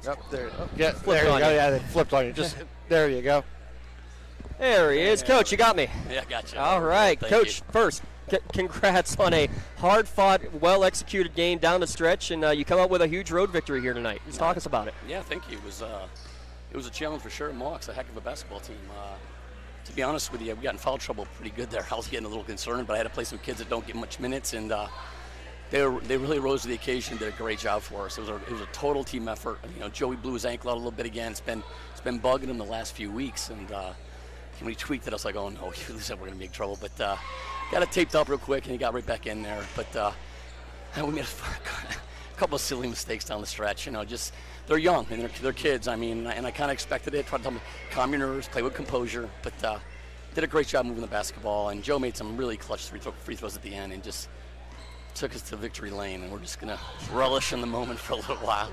Yep, there. Yeah, there you go. Yeah, they flipped on you. Just there you go. There he is. Coach, you got me. Yeah, I got you. All right, Thank Coach, you. first, congrats on a hard-fought, well-executed game down the stretch, and you come out with a huge road victory here tonight. Just talk us about it. Yeah, thank you. It was a challenge for sure. Mohawk's a heck of a basketball team. To be honest with you, we got in foul trouble pretty good there. I was getting a little concerned, but I had to play some kids that don't get much minutes, and they really rose to the occasion. Did a great job for us. It was a total team effort. Joey blew his ankle out a little bit again. It's been bugging him the last few weeks, and when he tweaked it, I was like, oh no, we're gonna be in trouble. But got it taped up real quick, and he got right back in there. But we made a couple of silly mistakes down the stretch. Just they're young and they're kids. I mean, and I kind of expected it. Tried to tell them, calm your nerves, play with composure. But did a great job moving the basketball, and Joe made some really clutch free throws at the end, and just took us to victory lane, and we're just going to relish in the moment for a little while.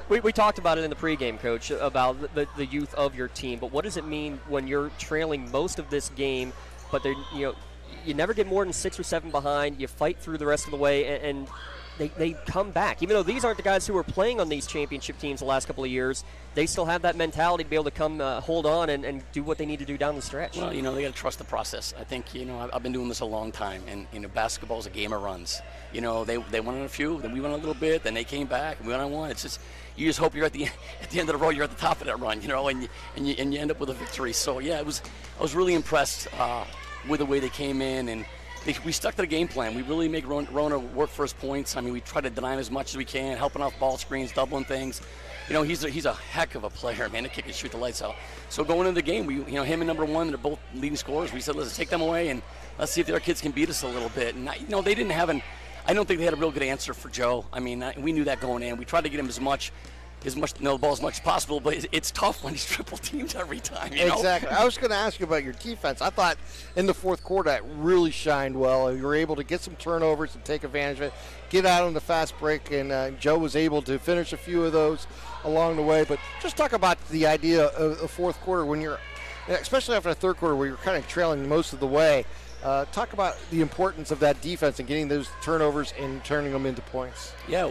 We talked about it in the pregame, Coach, about the youth of your team, but what does it mean when you're trailing most of this game, but you never get more than 6 or 7 behind, you fight through the rest of the way, and they come back. Even though these aren't the guys who are playing on these championship teams the last couple of years, they still have that mentality to be able to come hold on and do what they need to do down the stretch. Well, they got to trust the process. I think, I've been doing this a long time, and basketball is a game of runs. They won on a few, then we won a little bit, then they came back, and we won on one. It's just, you just hope you're at the end of the road, you're at the top of that run, and you end up with a victory. So, yeah, I was really impressed with the way they came in, and we stuck to the game plan. We really make Rona work for his points. I mean, we try to deny him as much as we can, helping off ball screens, doubling things. He's a heck of a player, man, to kick and shoot the lights out. So going into the game, him and number 1, they're both leading scorers. We said, let's take them away and let's see if the other kids can beat us a little bit. And they didn't have I don't think they had a real good answer for Joe. I mean, we knew that going in. We tried to get him as much the ball as much as possible, but it's tough when he's triple teamed every time. Exactly. I was going to ask you about your defense. I thought in the fourth quarter that really shined well. You were able to get some turnovers and take advantage of it, get out on the fast break, and Joe was able to finish a few of those along the way. But just talk about the idea of the fourth quarter when you're, especially after the third quarter where you're kind of trailing most of the way. Talk about the importance of that defense and getting those turnovers and turning them into points. Yeah,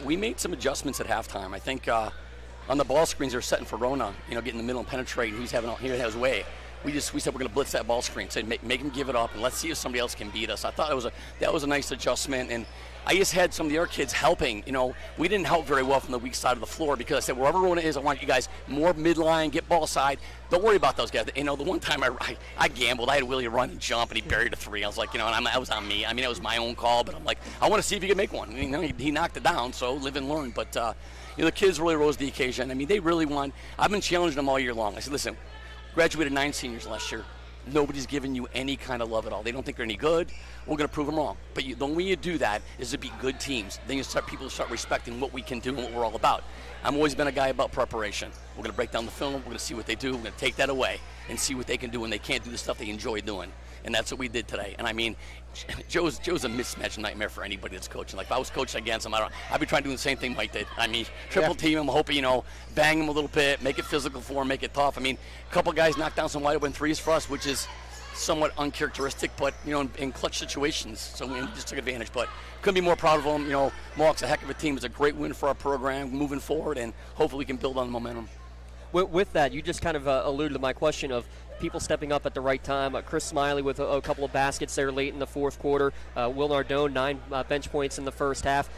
we made some adjustments at halftime. I think on the ball screens they're setting for Rona, get in the middle and penetrate, and he had his way. We said we're going to blitz that ball screen, say make him give it up, and let's see if somebody else can beat us. I thought that was a nice adjustment, and I just had some of the other kids helping. We didn't help very well from the weak side of the floor because I said wherever Rona is, I want you guys more midline, get ball side. Don't worry about those guys. The one time I gambled, I had Willie run and jump, and he buried a 3. I was like, that was on me. I mean, it was my own call, but I'm like, I want to see if he can make one. He knocked it down, so live and learn. But the kids really rose to the occasion. I mean, they really won. I've been challenging them all year long. I said, listen, graduated 9 seniors last year. Nobody's giving you any kind of love at all. They don't think they're any good. We're going to prove them wrong. But the only way you do that is to beat good teams. Then people start respecting what we can do and what we're all about. I've always been a guy about preparation. We're going to break down the film. We're going to see what they do. We're going to take that away and see what they can do when they can't do the stuff they enjoy doing. And that's what we did today. And I mean, Joe's a mismatch nightmare for anybody that's coaching. Like if I was coaching against him, I'd be trying to do the same thing Mike did. I mean, triple team him, hoping, bang him a little bit, make it physical for him, make it tough. I mean, a couple guys knocked down some wide open threes for us, which is somewhat uncharacteristic, but in clutch situations. So we just took advantage. But couldn't be more proud of them. Mohawk's a heck of a team. It's a great win for our program moving forward, and hopefully we can build on the momentum. With that, you just kind of alluded to my question of people stepping up at the right time. Chris Smiley with a couple of baskets there late in the fourth quarter. Will Nardone, 9 bench points in the first half.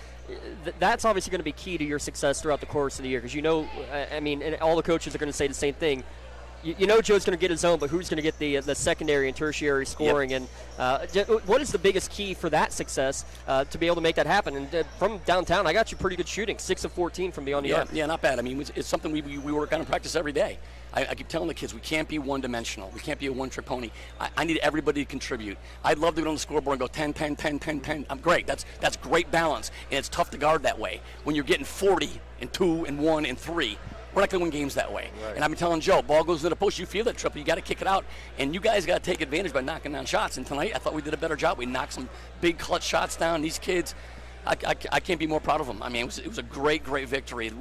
That's obviously going to be key to your success throughout the course of the year because and all the coaches are going to say the same thing. Joe's going to get his own, but who's going to get the secondary and tertiary scoring? Yep. And what is the biggest key for that success to be able to make that happen? And from downtown, I got you pretty good shooting, 6 of 14 from beyond the arc. Yeah, not bad. I mean, it's something we work on in practice every day. I keep telling the kids we can't be one-dimensional. We can't be a one-trick pony. I need everybody to contribute. I'd love to go on the scoreboard and go 10, 10, 10, 10, 10. I'm great. That's great balance, and it's tough to guard that way. When you're getting 40 and 2 and 1 and 3, we're not going to win games that way. Right. And I've been telling Joe, ball goes to the post, you feel that triple, you got to kick it out. And you guys got to take advantage by knocking down shots. And tonight, I thought we did a better job. We knocked some big clutch shots down. These kids, I can't be more proud of them. I mean, it was a great victory.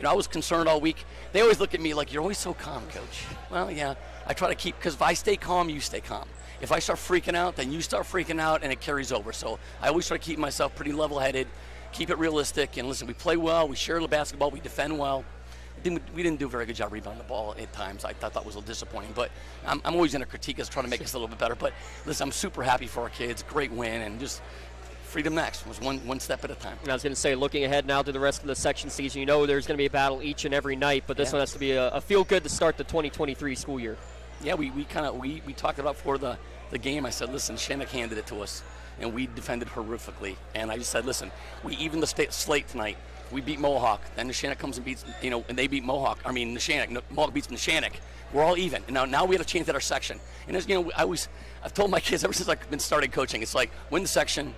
I was concerned all week. They always look at me like, you're always so calm, Coach. Well, yeah, I try to keep, because if I stay calm, you stay calm. If I start freaking out, then you start freaking out, and it carries over. So I always try to keep myself pretty level-headed, keep it realistic. And listen, we play well, we share the basketball, we defend well. we didn't do a very good job rebounding the ball at times. I thought that was a little disappointing, but I'm always going to critique us, trying to make us a little bit better. But listen, I'm super happy for our kids. Great win, and just freedom next. It was one step at a time. And I was going to say, looking ahead now to the rest of the section season, there's going to be a battle each and every night, but this one has to be a feel-good to start the 2023 school year. Yeah, we talked about before the game. I said, listen, Shannock handed it to us, and we defended horrifically. And I just said, listen, we even the slate tonight. We beat Mohawk, then the Shannock comes and beats, and they beat Mohawk. I mean, the Shannock. Mohawk beats the Shannock. We're all even. And now we have a chance at our section. And as I've told my kids ever since I've been started coaching, it's like win the section,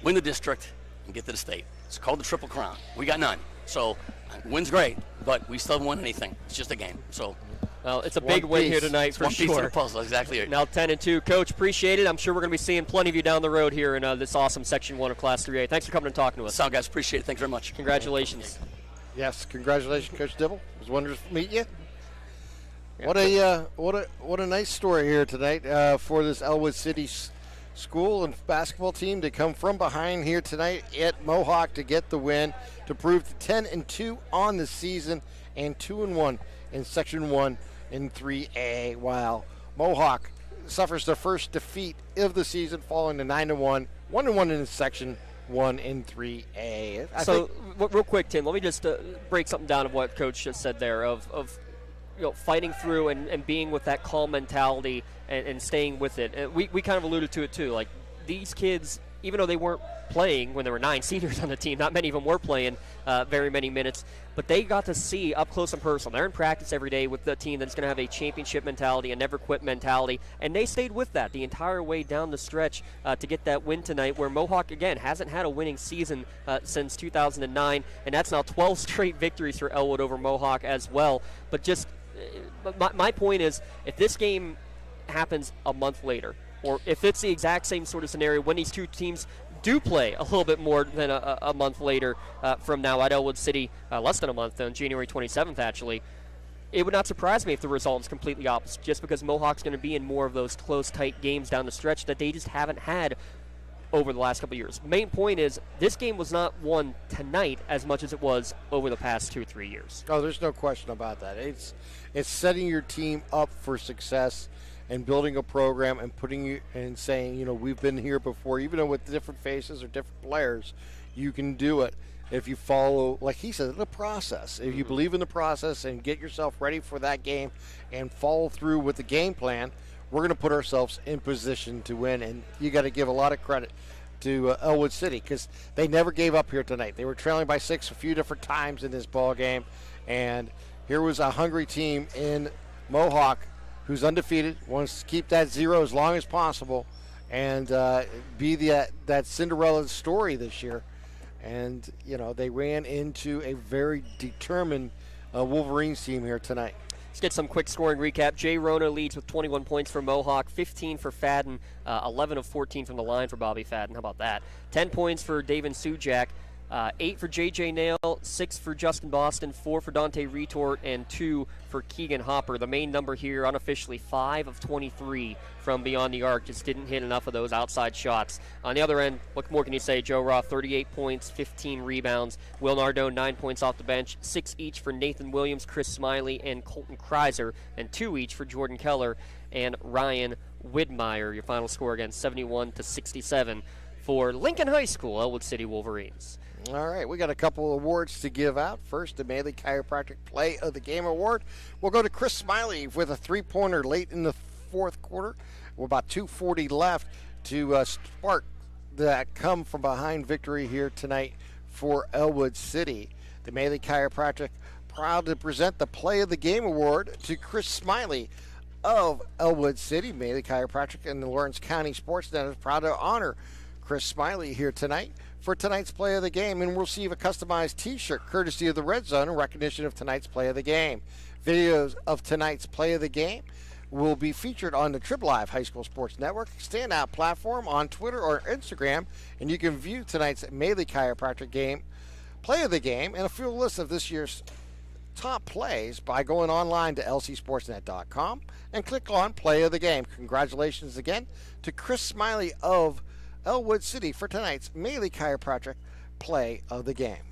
win the district, and get to the state. It's called the Triple Crown. We got none. So win's great, but we still haven't won anything. It's just a game. So. Well, it's a big win here tonight for one sure. Piece of the puzzle, exactly. Now 10-2, Coach. Appreciate it. I'm sure we're going to be seeing plenty of you down the road here in this awesome Section 1 of Class 3A. Thanks for coming and talking to us. Sound guys, appreciate it. Thanks very much. Congratulations. Yes, congratulations, Coach Dibble. It was wonderful to meet you. What a nice story here tonight for this Ellwood City school and basketball team to come from behind here tonight at Mohawk to get the win, to prove to 10-2 on the season and 2-1 in Section 1 in 3A, while Mohawk suffers their first defeat of the season, falling to 9-1, 1-1 in Section 1 in 3A. Real quick, Tim, let me just break something down of what Coach just said there of fighting through and being with that calm mentality and staying with it. And we kind of alluded to it too. Like, these kids, even though they weren't playing when there were 9 seniors on the team, not many of them were playing very many minutes, but they got to see up close and personal. They're in practice every day with the team that's going to have a championship mentality, a never quit mentality, and they stayed with that the entire way down the stretch to get that win tonight, where Mohawk, again, hasn't had a winning season since 2009, and that's now 12 straight victories for Ellwood over Mohawk as well. But just my point is, if this game happens a month later, or if it's the exact same sort of scenario when these two teams do play a little bit more than a month later from now at Ellwood City, less than a month, on January 27th actually, it would not surprise me if the result is completely opposite, just because Mohawk's going to be in more of those close, tight games down the stretch that they just haven't had over the last couple of years. Main point is, this game was not won tonight as much as it was over the past 2-3 years. Oh, there's no question about that. It's setting your team up for success and building a program and putting you and saying, we've been here before, even though with different faces or different players, you can do it if you follow, like he said, the process. If you believe in the process and get yourself ready for that game and follow through with the game plan, we're going to put ourselves in position to win. And you got to give a lot of credit to Ellwood City, because they never gave up here tonight. They were trailing by 6 a few different times in this ball game, and here was a hungry team in Mohawk who's undefeated, wants to keep that 0 as long as possible, and be that Cinderella story this year. And they ran into a very determined Wolverines team here tonight. Let's get some quick scoring recap. Jay Rona leads with 21 points for Mohawk, 15 for Fadden, 11 of 14 from the line for Bobby Fadden. How about that? 10 points for David Sujak, 8 for J.J. Nail, 6 for Justin Boston, 4 for Dante Retort, and 2 for Keegan Hopper. The main number here, unofficially, 5 of 23 from beyond the arc. Just didn't hit enough of those outside shots. On the other end, what more can you say? Joe Roth, 38 points, 15 rebounds. Will Nardone, 9 points off the bench, 6 each for Nathan Williams, Chris Smiley, and Colton Kreiser, and 2 each for Jordan Keller and Ryan Widmeyer. Your final score again, 71-67 for Lincoln High School, Ellwood City Wolverines. All right, we got a couple awards to give out. First, the Maley Chiropractic Play of the Game Award. We'll go to Chris Smiley with a 3-pointer late in the fourth quarter. With about 2:40 left to spark that come from behind victory here tonight for Ellwood City. The Maley Chiropractic proud to present the Play of the Game Award to Chris Smiley of Ellwood City. Maley Chiropractic and the Lawrence County SportsNet is proud to honor Chris Smiley here tonight for tonight's Play of the Game, and we'll receive a customized t-shirt courtesy of the Red Zone in recognition of tonight's Play of the Game. Videos of tonight's Play of the Game will be featured on the Trib Live High School Sports Network standout platform on Twitter or Instagram, and you can view tonight's Maley Chiropractic game, Play of the Game, and a full list of this year's top plays by going online to lcsportsnet.com and click on Play of the Game. Congratulations again to Chris Smiley of Ellwood City for tonight's Maley Chiropractic Play of the Game.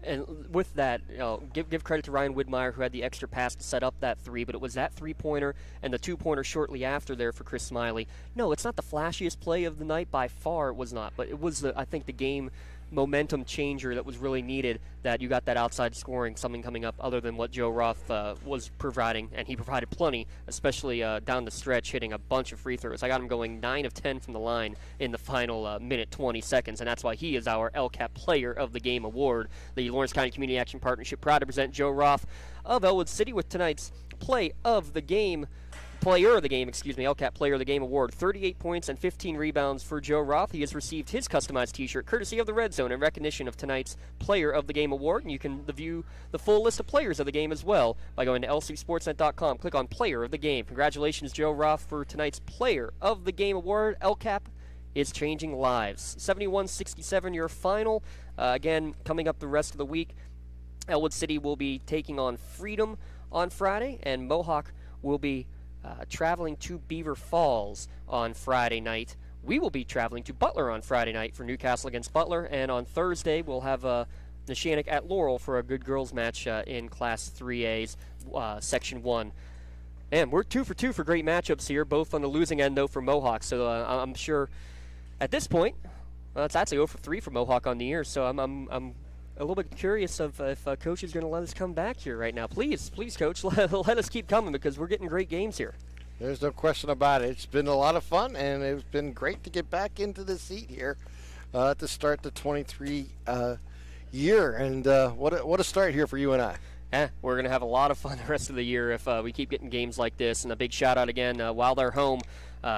And with that, give credit to Ryan Widmeyer, who had the extra pass to set up that three, but it was that three-pointer and the two-pointer shortly after there for Chris Smiley. No, it's not the flashiest play of the night. By far it was not, but it was, I think, the game momentum changer that was really needed, that you got that outside scoring, something coming up other than what Joe Roth was providing, and he provided plenty, especially down the stretch, hitting a bunch of free throws. I got him going 9 of 10 from the line in the final minute 20 seconds, and that's why he is our LCAP Player of the Game award. The Lawrence County Community Action Partnership proud to present Joe Roth of Ellwood City with tonight's Player of the Game, LCAP Player of the Game award. 38 points and 15 rebounds for Joe Roth. He has received his customized t-shirt courtesy of the Red Zone in recognition of tonight's Player of the Game award. And you can view the full list of players of the game as well by going to lcsportsnet.com. Click on Player of the Game. Congratulations, Joe Roth, for tonight's Player of the Game award. LCAP is changing lives. 71-67 your final. Again, coming up the rest of the week, Ellwood City will be taking on Freedom on Friday, and Mohawk will be traveling to Beaver Falls on Friday night. We will be traveling to Butler on Friday night for Newcastle against Butler, and on Thursday we'll have Neshannock at Laurel for a good girls match in Class 3A's Section 1. And we're 2 for 2 for great matchups here, both on the losing end, though, for Mohawk. So I'm sure at this point, it's actually 0 for 3 for Mohawk on the year. So I'm a little bit curious of if Coach is going to let us come back here right now. Please, Coach, let us keep coming, because we're getting great games here. There's no question about it. It's been a lot of fun, and it's been great to get back into the seat here to start the 23 year. And what a start here for you and I. We're going to have a lot of fun the rest of the year if we keep getting games like this. And a big shout-out again while they're home.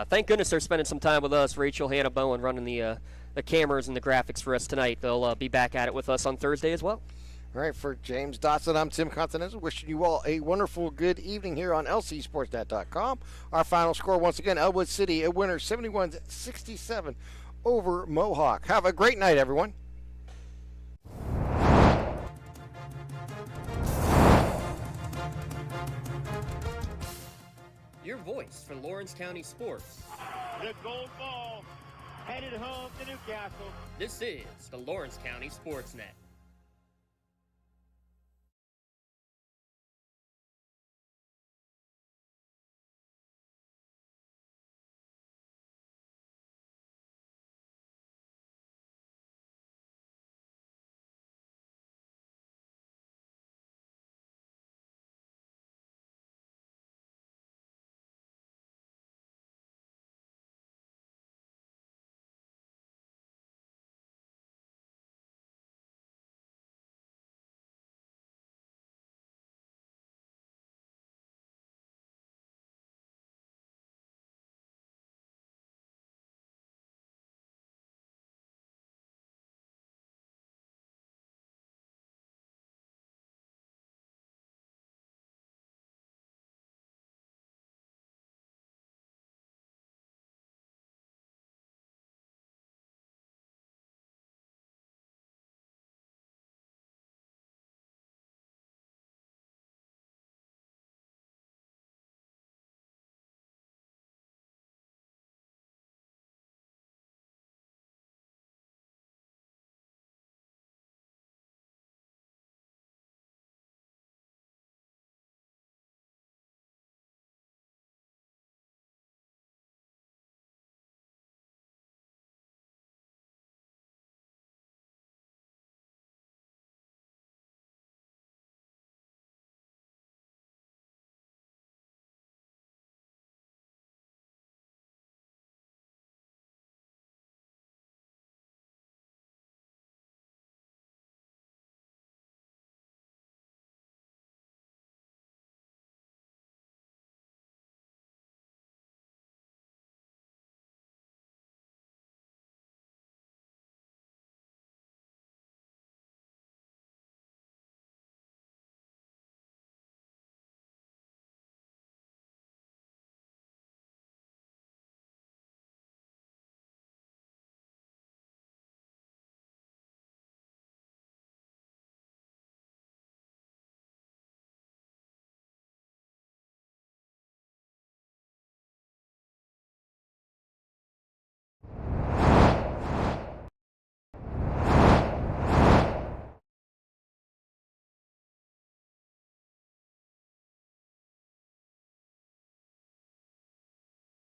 Thank goodness they're spending some time with us. Rachel, Hannah Bowen running the cameras and the graphics for us tonight. They'll be back at it with us on Thursday as well. All right, for James Dotson, I'm Tim Continental, wishing you all a wonderful good evening here on lcsportsnet.com. Our final score, once again, Ellwood City, a winner 71-67 over Mohawk. Have a great night, everyone. Your voice for Lawrence County sports. The gold ball headed home to Newcastle. This is the Lawrence County SportsNet.